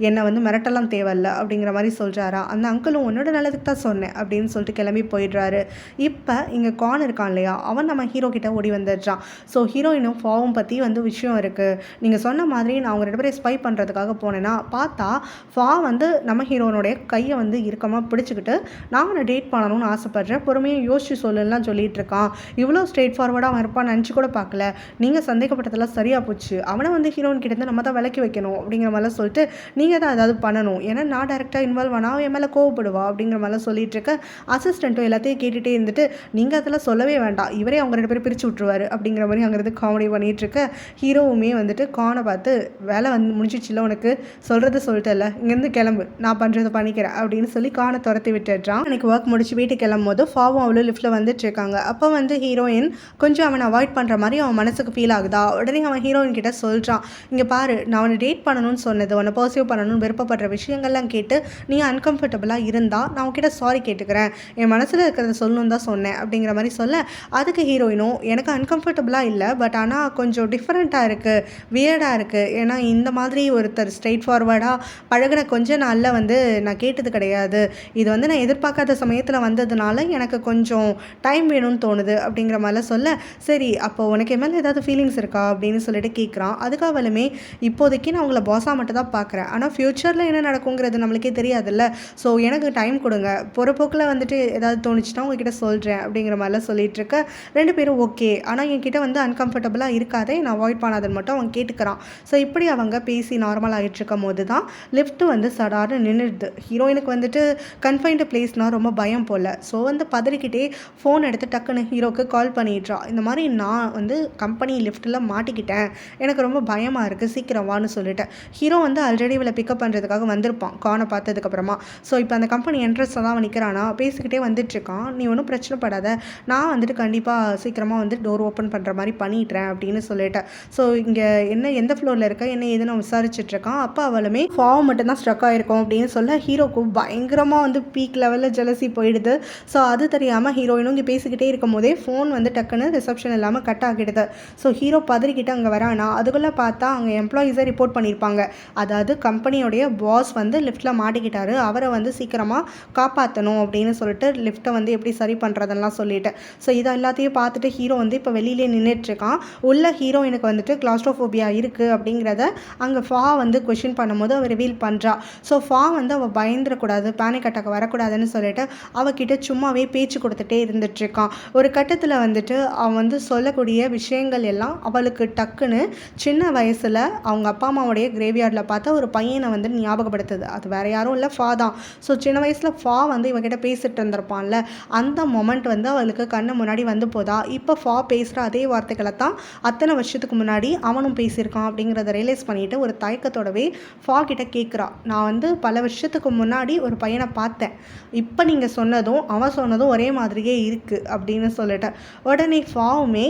என்னை வந்து மிரட்டலாம் தேவையில்ல அப்படிங்கிற மாதிரி சொல்கிறாரா. அந்த அங்கிளும் உன்னோட நல்லதுக்கு தான் சொன்னேன் அப்படின்னு சொல்லிட்டு கிளம்பி போயிடுறாரு. இப்போ இங்கே கான் இருக்கான் இல்லையா, அவன் நம்ம ஹீரோ கிட்ட ஓடி வந்துடுறான். ஸோ ஹீரோயினும் ஃபாவும் பற்றி வந்து விஷயம் இருக்குது, நீங்கள் சொன்ன மாதிரி நான் அவங்க 2 பேரையும் ஸ்பை பண்ணுறதுக்காக போனேன்னா பார்த்தா ஃபா வந்து நம்ம ஹீரோனுடைய கையை வந்து இறுக்கமாக பிடிச்சிக்கிட்டு நான் அவனை டேட் பண்ணணும்னு ஆசைப்படுறேன், பொறுமையாக யோசிச்சு சொல்லுலாம் சொல்லிட்டு இருக்கான். இவ்வளோ ஸ்ட்ரெயிட் ஃபார்வர்டாக அவன் இருப்பான்னு நினச்சி கூட பார்க்கல, நீங்கள் சந்தேகப்பட்டதெல்லாம் சரியாக போச்சு, அவனை வந்து ஹீரோயின் கிட்டேருந்து நம்ம தான் விலக்கி வைக்கணும் அப்படிங்கிற மாதிரிலாம் சொல்லிட்டு நீங்கள் தான் ஏதாவது பண்ணணும், ஏன்னா நான் டேரெக்டாக இன்வால்வ் ஆனால் என் மேலே கோவப்படுவா அப்படிங்கிற மாதிரிலாம் சொல்லிட்டு இருக்க. அசிஸ்டண்ட்டும் எல்லாத்தையும் கேட்டுகிட்டே இருந்துட்டு நீங்கள் அதெல்லாம் சொல்லவே வேண்டாம், இவரே அவங்க 2 பேரும் பிரித்து விட்ருவார் அப்படிங்கிற மாதிரி அங்கேருந்து காமெடி பண்ணிகிட்டு இருக்க. ஹீரோவுமே வந்துட்டு கானை பார்த்து வேலை வந்து முடிஞ்சிச்சுல, உனக்கு சொல்கிறது சொல்லிட்டல, இங்கேருந்து கிளம்பு, நான் பண்ணுறதை பண்ணிக்கிறேன் அப்படின்னு சொல்லி கானை துரத்தி விட்டுடுறான். எனக்கு ஒர்க் முடிச்சு வீட்டுக்கு கிளம்பும் போது ஃபாவும் அவ்வளோ லிஃப்ட்டில் வந்துட்டு இருக்காங்க. அப்போ வந்து ஹீரோயின் கொஞ்சம் அவனை அவாய்ட் பண்ணுற மாதிரி அவன் மனசுக்கு ஃபீல் ஆகுதா. உடனே அவன் ஹீரோயின் கிட்ட சொல்கிறான், இங்கே பாரு, நான் அவனை டேட் பண்ணணும்னு சொன்னது, உன்னை பர்சீவ் பண்ணணும்னு விருப்பப்படுற விஷயங்கள்லாம் கேட்டு நீ அன்கம்ஃபர்டபுளாக இருந்தால் நான் உன்கிட்ட சாரி கேட்டுக்கிறேன், என் மனசில் இருக்கிறத சொல்லணும்னு தான் சொன்னேன் அப்படிங்கிற மாதிரி சொல்ல, அதுக்கு ஹீரோயினும் எனக்கு அன்கம்ஃபர்டபுளாக இல்லை, பட் ஆனால் கொஞ்சம் டிஃப்ரெண்ட்டாக இருக்குது, வியர்டாக இருக்குது, ஏன்னா இந்த மாதிரி ஒருத்தர் ஸ்ட்ரெயிட் ஃபார்வர்டாக பழகின கொஞ்ச நாளில் வந்து நான் கேட்டது கிடையாது, இது வந்து நான் எதிர்பார்க்காத சமயத்தில் வந்ததுனால எனக்கு கொஞ்சம் டைம் வேணும்னு தோணுது அப்படிங்கிற மாதிரிலாம் சொல்ல, சரி அப்போ உனக்கு என் மேலே ஏதாவது ஃபீலிங்ஸ் இருக்கா அப்படின்னு சொல்லிட்டு கேட்குறான். அதுக்காகலுமே இப்போதைக்கு நான் உங்களை பாஸாக மட்டும் தான் பார்க்குறேன், ஆனால் ஃப்யூச்சரில் என்ன நடக்குங்கிறது நம்மளுக்கே தெரியாதுல்ல, ஸோ எனக்கு டைம் கொடுங்க, பொறுப்போக்கில் வந்துட்டு ஏதாவது தோணுச்சுன்னா உங்ககிட்ட சொல்கிறேன் அப்படிங்கிற மாதிரிலாம் சொல்லிட்டு இருக்க. 2 பேரும் ஓகே, ஆனால் என்கிட்ட வந்து அன்கம்ஃபர்டபுளாக இருக்காதே, நான் அவாய்ட் பண்ணாதுன்னு மட்டும் அவன் கேட்டுக்கிறான். ஸோ இப்படி அவங்க பேசி நார்மல் ஆகிட்டு இருக்கும் போது தான் லிஃப்ட்டு வந்து சடார்னு நின்றுடுது. ஹீரோயினுக்கு வந்துட்டு கன்ஃபைன்டு பிளேஸ்னால் ரொம்ப பயம் போல். ஸோ வந்து பதறிக்கிட்டே ஃபோன் எடுத்து டக்குன்னு ஹீரோக்கு கால் பண்ணிடுறா. இந்த மாதிரி நான் வந்து கம்பெனி லிஃப்ட்டில் மாட்டிக்கிட்டேன், எனக்கு ரொம்ப பயமாக இருக்குது, சீக்கிரம் வான்னு சொல்லிட்டேன். ஹீரோ வந்து ஆல்ரெடி இவளை பிக்கப் பண்ணுறதுக்காக வந்திருப்பான் கானை பார்த்ததுக்கப்புறமா. ஸோ இப்போ அந்த கம்பெனி என்ட்ரன்ஸில் தான் அவன் நிற்கிறானா, பேசிக்கிட்டே வந்துட்டுருக்கான். நீ ஒன்றும் பிரச்சனை படாத, நான் வந்துட்டு கண்டிப்பாக சீக்கிரமாக வந்து டோர் ஓப்பன் பண்ணுற மாதிரி பண்ணிடுறேன் அப்படின்னு சொல்லிட்டேன். ஸோ இங்கே என்ன எந்த ஃப்ளோரில் இருக்க என்ன ஏதுன்னு விசாரிச்சுட்ருக்கான். அப்போ அவளுமே ஃபாவ் மட்டும்தான் ஸ்ட்ரக் ஆகிருக்கும் அப்படின்னு சொல்ல ஹீரோக்கு பயங்கரமாக வந்து பீக் லெவலில் ஜெலசி போயிடுது. ஸோ அது தெரியாமல் ஹீரோயினும் இங்கே பேசிக்கிட்டே இருக்கும் போதே ஃபோன் வந்து டக்குன்னு ரிசப்ஷன் இல்லாமல் கட் ஆகிடுது. ஸோ ஹீரோ பதறிக்கிட்டு அங்கே வரானா, அதுக்குள்ளே பார்த்தா அங்கே எம்ப்ளாயீஸை ரிப்போர்ட் பண்ணியிருப்பாங்க, அதாவது கம்பெனியோடைய பாஸ் வந்து லிஃப்ட்டில் மாட்டிக்கிட்டாரு, அவரை வந்து சீக்கிரமாக காப்பாற்றணும் அப்படின்னு சொல்லிட்டு லிஃப்ட்டை வந்து எப்படி சரி பண்ணுறதெல்லாம் சொல்லிட்டு. ஸோ இதை எல்லாத்தையும் பார்த்துட்டு ஹீரோ வந்து இப்போ வெளியிலே நின்றுட்டுருக்கான். உள்ள ஹீரோயினுக்கு வந்துட்டு கிளாஸ்ட்ரோஃபோபியா இருக்குது அப்படிங்கிறத அங்கே ஃபா வந்து கொஷின் பண்ணும்போது அவள் ரிவீல் பண்ணுறா. ஸோ ஃபா வந்து அவள் பயந்துடக்கூடாது, பேனிக் அட்டாக் வரக்கூடாதுன்னு சொல்லிட்டு அவகிட்ட சும்மாவே பேச்சு கொடுத்துட்டே இருந்துகிட்ருக்கான். ஒரு கட்டத்தில் வந்துட்டு அவன் வந்து சொல்லக்கூடிய விஷயங்கள் எல்லாம் அவளுக்கு டக்குன்னு சின்ன வயசில் அவங்க அப்பா அம்மாவுடைய கிரேவியார்டில் பார்த்தா ஒரு பையனை வந்து ஞாபகப்படுத்துது. அது வேறு யாரும் இல்லை, ஃபா தான். ஸோ சின்ன வயசில் ஃபா வந்து இவகிட்ட பேசிகிட்டு இருந்திருப்பான்ல, அந்த மொமெண்ட் வந்து அவளுக்கு கண்ணு முன்னாடி வந்து போதா. இப்போ ஃபா பேசுகிற அதே வார்த்தைகளை தான் அத்தனை வருஷத்துக்கு முன்னாடி அவனும் பேசியிருக்கான் அப்படிங்கிறத ரியலைஸ் பண்ணிவிட்டு ஒரு தயக்கத்தோடவே ஃபா கிட்ட கேட்குறா, நான் வந்து பல வருஷத்துக்கு முன்னாடி ஒரு பையனை பார்த்தேன், இப்போ நீங்கள் சொன்னதும் அவன் சொன்னதும் ஒரே மாதிரியே இருக்குது அப்படின்னு சொல்லிட்டேன். உடனே ஃபாவுமே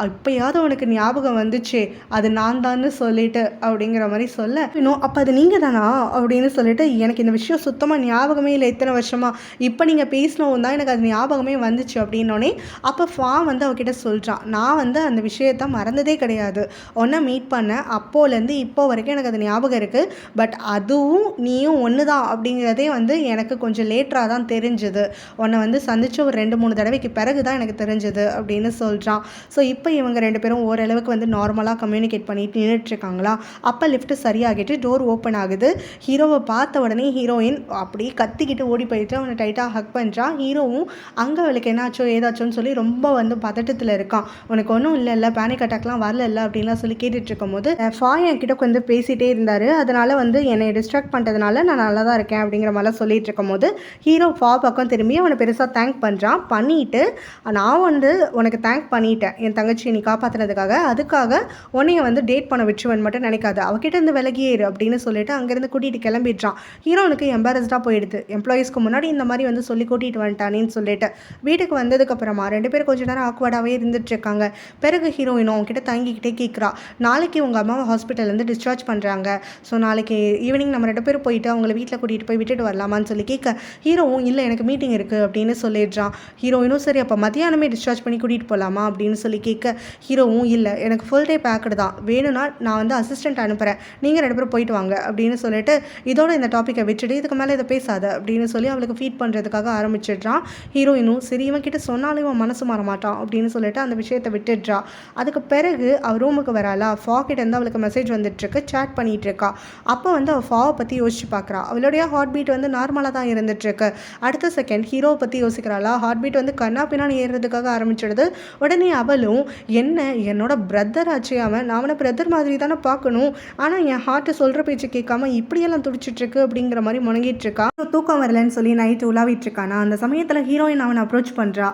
இப்போயாவது உனக்கு ஞாபகம் வந்துச்சு, அது நான் தான்னு சொல்லிட்டு அப்படிங்கிற மாதிரி சொல்ல, இன்னும் அப்போ அது நீங்கள் தானா அப்படின்னு சொல்லிட்டு, எனக்கு இந்த விஷயம் சுத்தமாக ஞாபகமே இல்லை இத்தனை வருஷமாக, இப்போ நீங்கள் பேசினவும் தான் எனக்கு அது ஞாபகமே வந்துச்சு அப்படின்னோடனே அப்போ ஃபா வந்து அவகிட்ட சொல்கிறான், நான் வந்து அந்த விஷயத்த மறந்ததே கிடையாது, உன்னை மீட் பண்ண அப்போலேருந்து இப்போ வரைக்கும் எனக்கு அது ஞாபகம் இருக்குது, பட் அதுவும் நீயும் ஒன்று தான் அப்படிங்கிறதே வந்து எனக்கு கொஞ்சம் லேட்டராக தான் தெரிஞ்சுது, உன்னை வந்து சந்தித்த ஒரு 2-3 தடவைக்கு பிறகு தான் எனக்கு தெரிஞ்சுது அப்படின்னு சொல்கிறான். ஸோ இப்போ இவங்க 2 பேரும் ஓரளவுக்கு வந்து நார்மலாக கம்யூனிகேட் பண்ணிட்டு நின்றுட்டுருக்காங்களா. அப்போ லிஃப்ட்டு சரியாகிட்டு டோர் ஓப்பன் ஆகுது. ஹீரோவை பார்த்த உடனே ஹீரோயின் அப்படியே கத்திக்கிட்டு ஓடி போயிட்டு அவனை டைட்டாக ஹக் பண்ணுறான். ஹீரோவும் அங்கே அவளுக்கு என்னாச்சோ ஏதாச்சோன்னு சொல்லி ரொம்ப வந்து பதட்டத்தில் இருக்கான். உனக்கு ஒன்றும் இல்லை பேனிக் அட்டாக்லாம் வரல அப்படின்லாம் சொல்லி கேட்டுட்டு இருக்கும் போது ஃபா என்கிட்ட வந்து பேசிகிட்டே இருந்தார், அதனால் வந்து என்னை டிஸ்ட்ராக்ட் பண்ணுறதுனால நான் நல்லா தான் இருக்கேன் அப்படிங்கிற மாதிரிலாம் சொல்லிட்டு இருக்கும் போது ஹீரோ ஃபா பக்கம் திரும்பி அவனை பெருசாக தேங்க் பண்ணுறான். பண்ணிவிட்டு நான் வந்து உனக்கு தேங்க் பண்ணிட்டேன் என் தங்கச்சியை நீ காப்பாற்றுனதுக்காக, அதுக்காக உன்னைய வந்து டேட் பண்ண விட்டுருவன் மட்டும் நினைக்காத, அவகிட்ட இருந்து விலகியேரு அப்படின்னு சொல்லிட்டு அங்கேருந்து கூட்டிகிட்டு கிளம்பிடுறான். ஹீரோனுக்கு எம்பாரஸ்டாக போயிடுது, எம்ப்ளாயீஸ்க்கு முன்னாடி இந்த மாதிரி வந்து சொல்லி கூட்டிகிட்டு வந்துட்டானேன்னு சொல்லிட்டு. வீட்டுக்கு வந்ததுக்கப்புறமா 2 பேரும் கொஞ்சம் நேரம் ஆக்வர்டாகவே இருந்துட்டு இருக்காங்க. பிறகு ஹீரோயினும் அவங்ககிட்ட தங்கிக்கிட்டே கேட்குறா, நாளைக்கு உங்கள் அம்மாவை ஹாஸ்பிட்டல்லேருந்து டிஸ்சார்ஜ் பண்ணுறாங்க, ஸோ நாளைக்கு ஈவினிங் நம்ம 2 பேரும் போயிட்டு அவங்கள வீட்டில் கூட்டிகிட்டு போய் விட்டுட்டு வரலாமான்னு சொல்லி கேட்க, ஹீரோவும் இல்லை எனக்கு மீட்டிங் இருக்குது அப்படின்னு சொல்லி சொல்லிடுறான். ஹீரோயினும் சரி அப்போ மதியானமே டிஸ்சார்ஜ் பண்ணி கூட்டிகிட்டு போகலாமா அப்படின்னு சொல்லி கேட்க, ஹீரோவும் இல்லை எனக்கு ஃபுல் டே பேக்கடு தான், வேணும்னா நான் வந்து அசிஸ்டன்ட் அனுப்புகிறேன், நீங்கள் 2 பேரும் போயிட்டு வாங்க அப்படின்னு சொல்லிட்டு இதோட இந்த டாப்பிக்கை விட்டுட்டு இதுக்கு மேலே இதை பேசாத அப்படின்னு சொல்லி அவளுக்கு ஃபீட் பண்ணுறதுக்காக ஆரம்பிச்சிடுறான். ஹீரோயினும் சரி இவன் கிட்ட சொன்னாலும் இவன் மனசு மாற மாட்டான் அப்படின்னு சொல்லிட்டு அந்த விஷயத்தை விட்டுடுறா. அதுக்கு பிறகு அவள் ரூமுக்கு வராளா, ஃபா கிட்டேருந்து அவளுக்கு மெசேஜ் வந்துட்டுருக்கு, சேட் பண்ணிகிட்டு இருக்கா. அப்போ வந்து அவள் ஃபாவை பற்றி யோசிச்சு பார்க்குறா. அவளுடைய ஹார்ட் பீட் வந்து நார்மலாக தான் இருந்துட்டுருக்கு. அடுத்த செகண்ட் ஹீரோவை பற்றி யோசிக்கிறாளா, ஹார்ட் பீட் வந்து கண்ணா பின்னாடி ஏறுறதுக்காக ஆரம்பிச்சிடுது. உடனே அவளும் என்ன என்னோட பிரதர் ஆச்சு அவன், நான் அவனை பிரதர் மாதிரி தானே பார்க்கணும், ஆனால் என் ஹார்ட்டு சொல்கிற பேச்சு கேட்காம இப்படியெல்லாம் துடிச்சிட்ருக்கு அப்படிங்கிற மாதிரி முணங்கிட்டு இருக்கா. தூக்கம் வரலன்னு சொல்லி நைட்டு உலாவிட்டு இருக்கானா. அந்த சமயத்தில் ஹீரோயின் அவனை அப்ரோச் பண்ணுறா.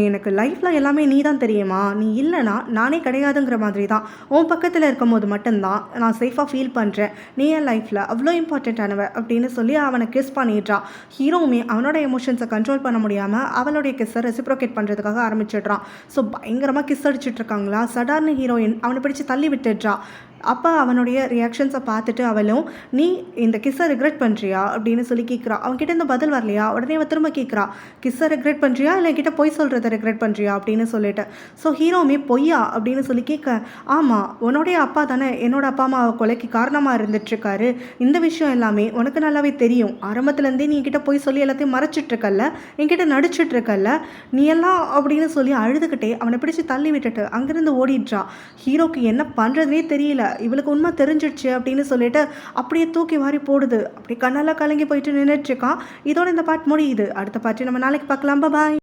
எனக்கு லைஃப்பில் எல்லாமே நீ தான் தெரியுமா, நீ இல்லைனா நானே கிடையாதுங்கிற மாதிரி தான், உன் பக்கத்தில் இருக்கும் போது மட்டும்தான் நான் சேஃபாக ஃபீல் பண்ணுறேன், நீ என் லைஃப்பில் அவ்வளோ இம்பார்ட்டண்ட்டானவ அப்படின்னு சொல்லி அவனை கிஸ் பண்ணிடுறான். ஹீரோவுமே அவனோட எமோஷன்ஸை கண்ட்ரோல் பண்ண முடியாமல் அவளுடைய கிஸ்ஸை ரெசிப்ரோகேட் பண்ணுறதுக்காக ஆரம்பிச்சிடுறான். ஸோ பயங்கரமாக கிஸ் அடிச்சுட்டு இருக்காங்களா, சடார்னு ஹீரோயின் அவனை பிடிச்சி தள்ளி விட்டுடுறா. அப்போ அவனுடைய ரியாக்ஷன்ஸை பார்த்துட்டு அவளும் நீ இந்த கிஸ்ஸை ரிக்ரெட் பண்ணுறியா அப்படின்னு சொல்லி கேட்குறா. அவன்கிட்ட இந்த பதில் வரலையா. உடனே அவன் திரும்ப கேட்குறா, கிஸ்ஸை ரிக்ரெட் பண்ணுறியா இல்லை என்கிட்ட பொய் சொல்கிறத ரிக்ரெட் பண்ணுறியா அப்படின்னு சொல்லிட்டு. ஸோ ஹீரோவுமே பொய்யா அப்படின்னு சொல்லி கேட்க, ஆமாம் உன்னுடைய அப்பா தானே என்னோட அப்பா அம்மா கொலைக்கு காரணமாக இருந்துட்டுருக்காரு, இந்த விஷயம் எல்லாமே உனக்கு நல்லாவே தெரியும், ஆரம்பத்துலேருந்தே நீ என்கிட்ட பொய் சொல்லி எல்லாத்தையும் மறைச்சிட்ருக்கல்ல, என்கிட்ட நடிச்சிட்ருக்கல்ல நீ எல்லாம் அப்படின்னு சொல்லி அழுதுகிட்டே அவனை பிடிச்சி தள்ளி விட்டுட்டு அங்கேருந்து ஓடிடுறா. ஹீரோக்கு என்ன பண்ணுறதுனே தெரியல, இவளுக்கு உண்மை தெரிஞ்சிடுச்சு அப்படின்னு சொல்லிட்டு அப்படியே தூக்கி வாரி போடுது. அப்படி கண்ணெல்லாம் கலங்கி போயிட்டு நின்றுட்டுருக்கான். இதோட இந்த பாட்டு முடியுது. அடுத்த பாட்டு நம்ம நாளைக்கு பார்க்கலாம். பாய்.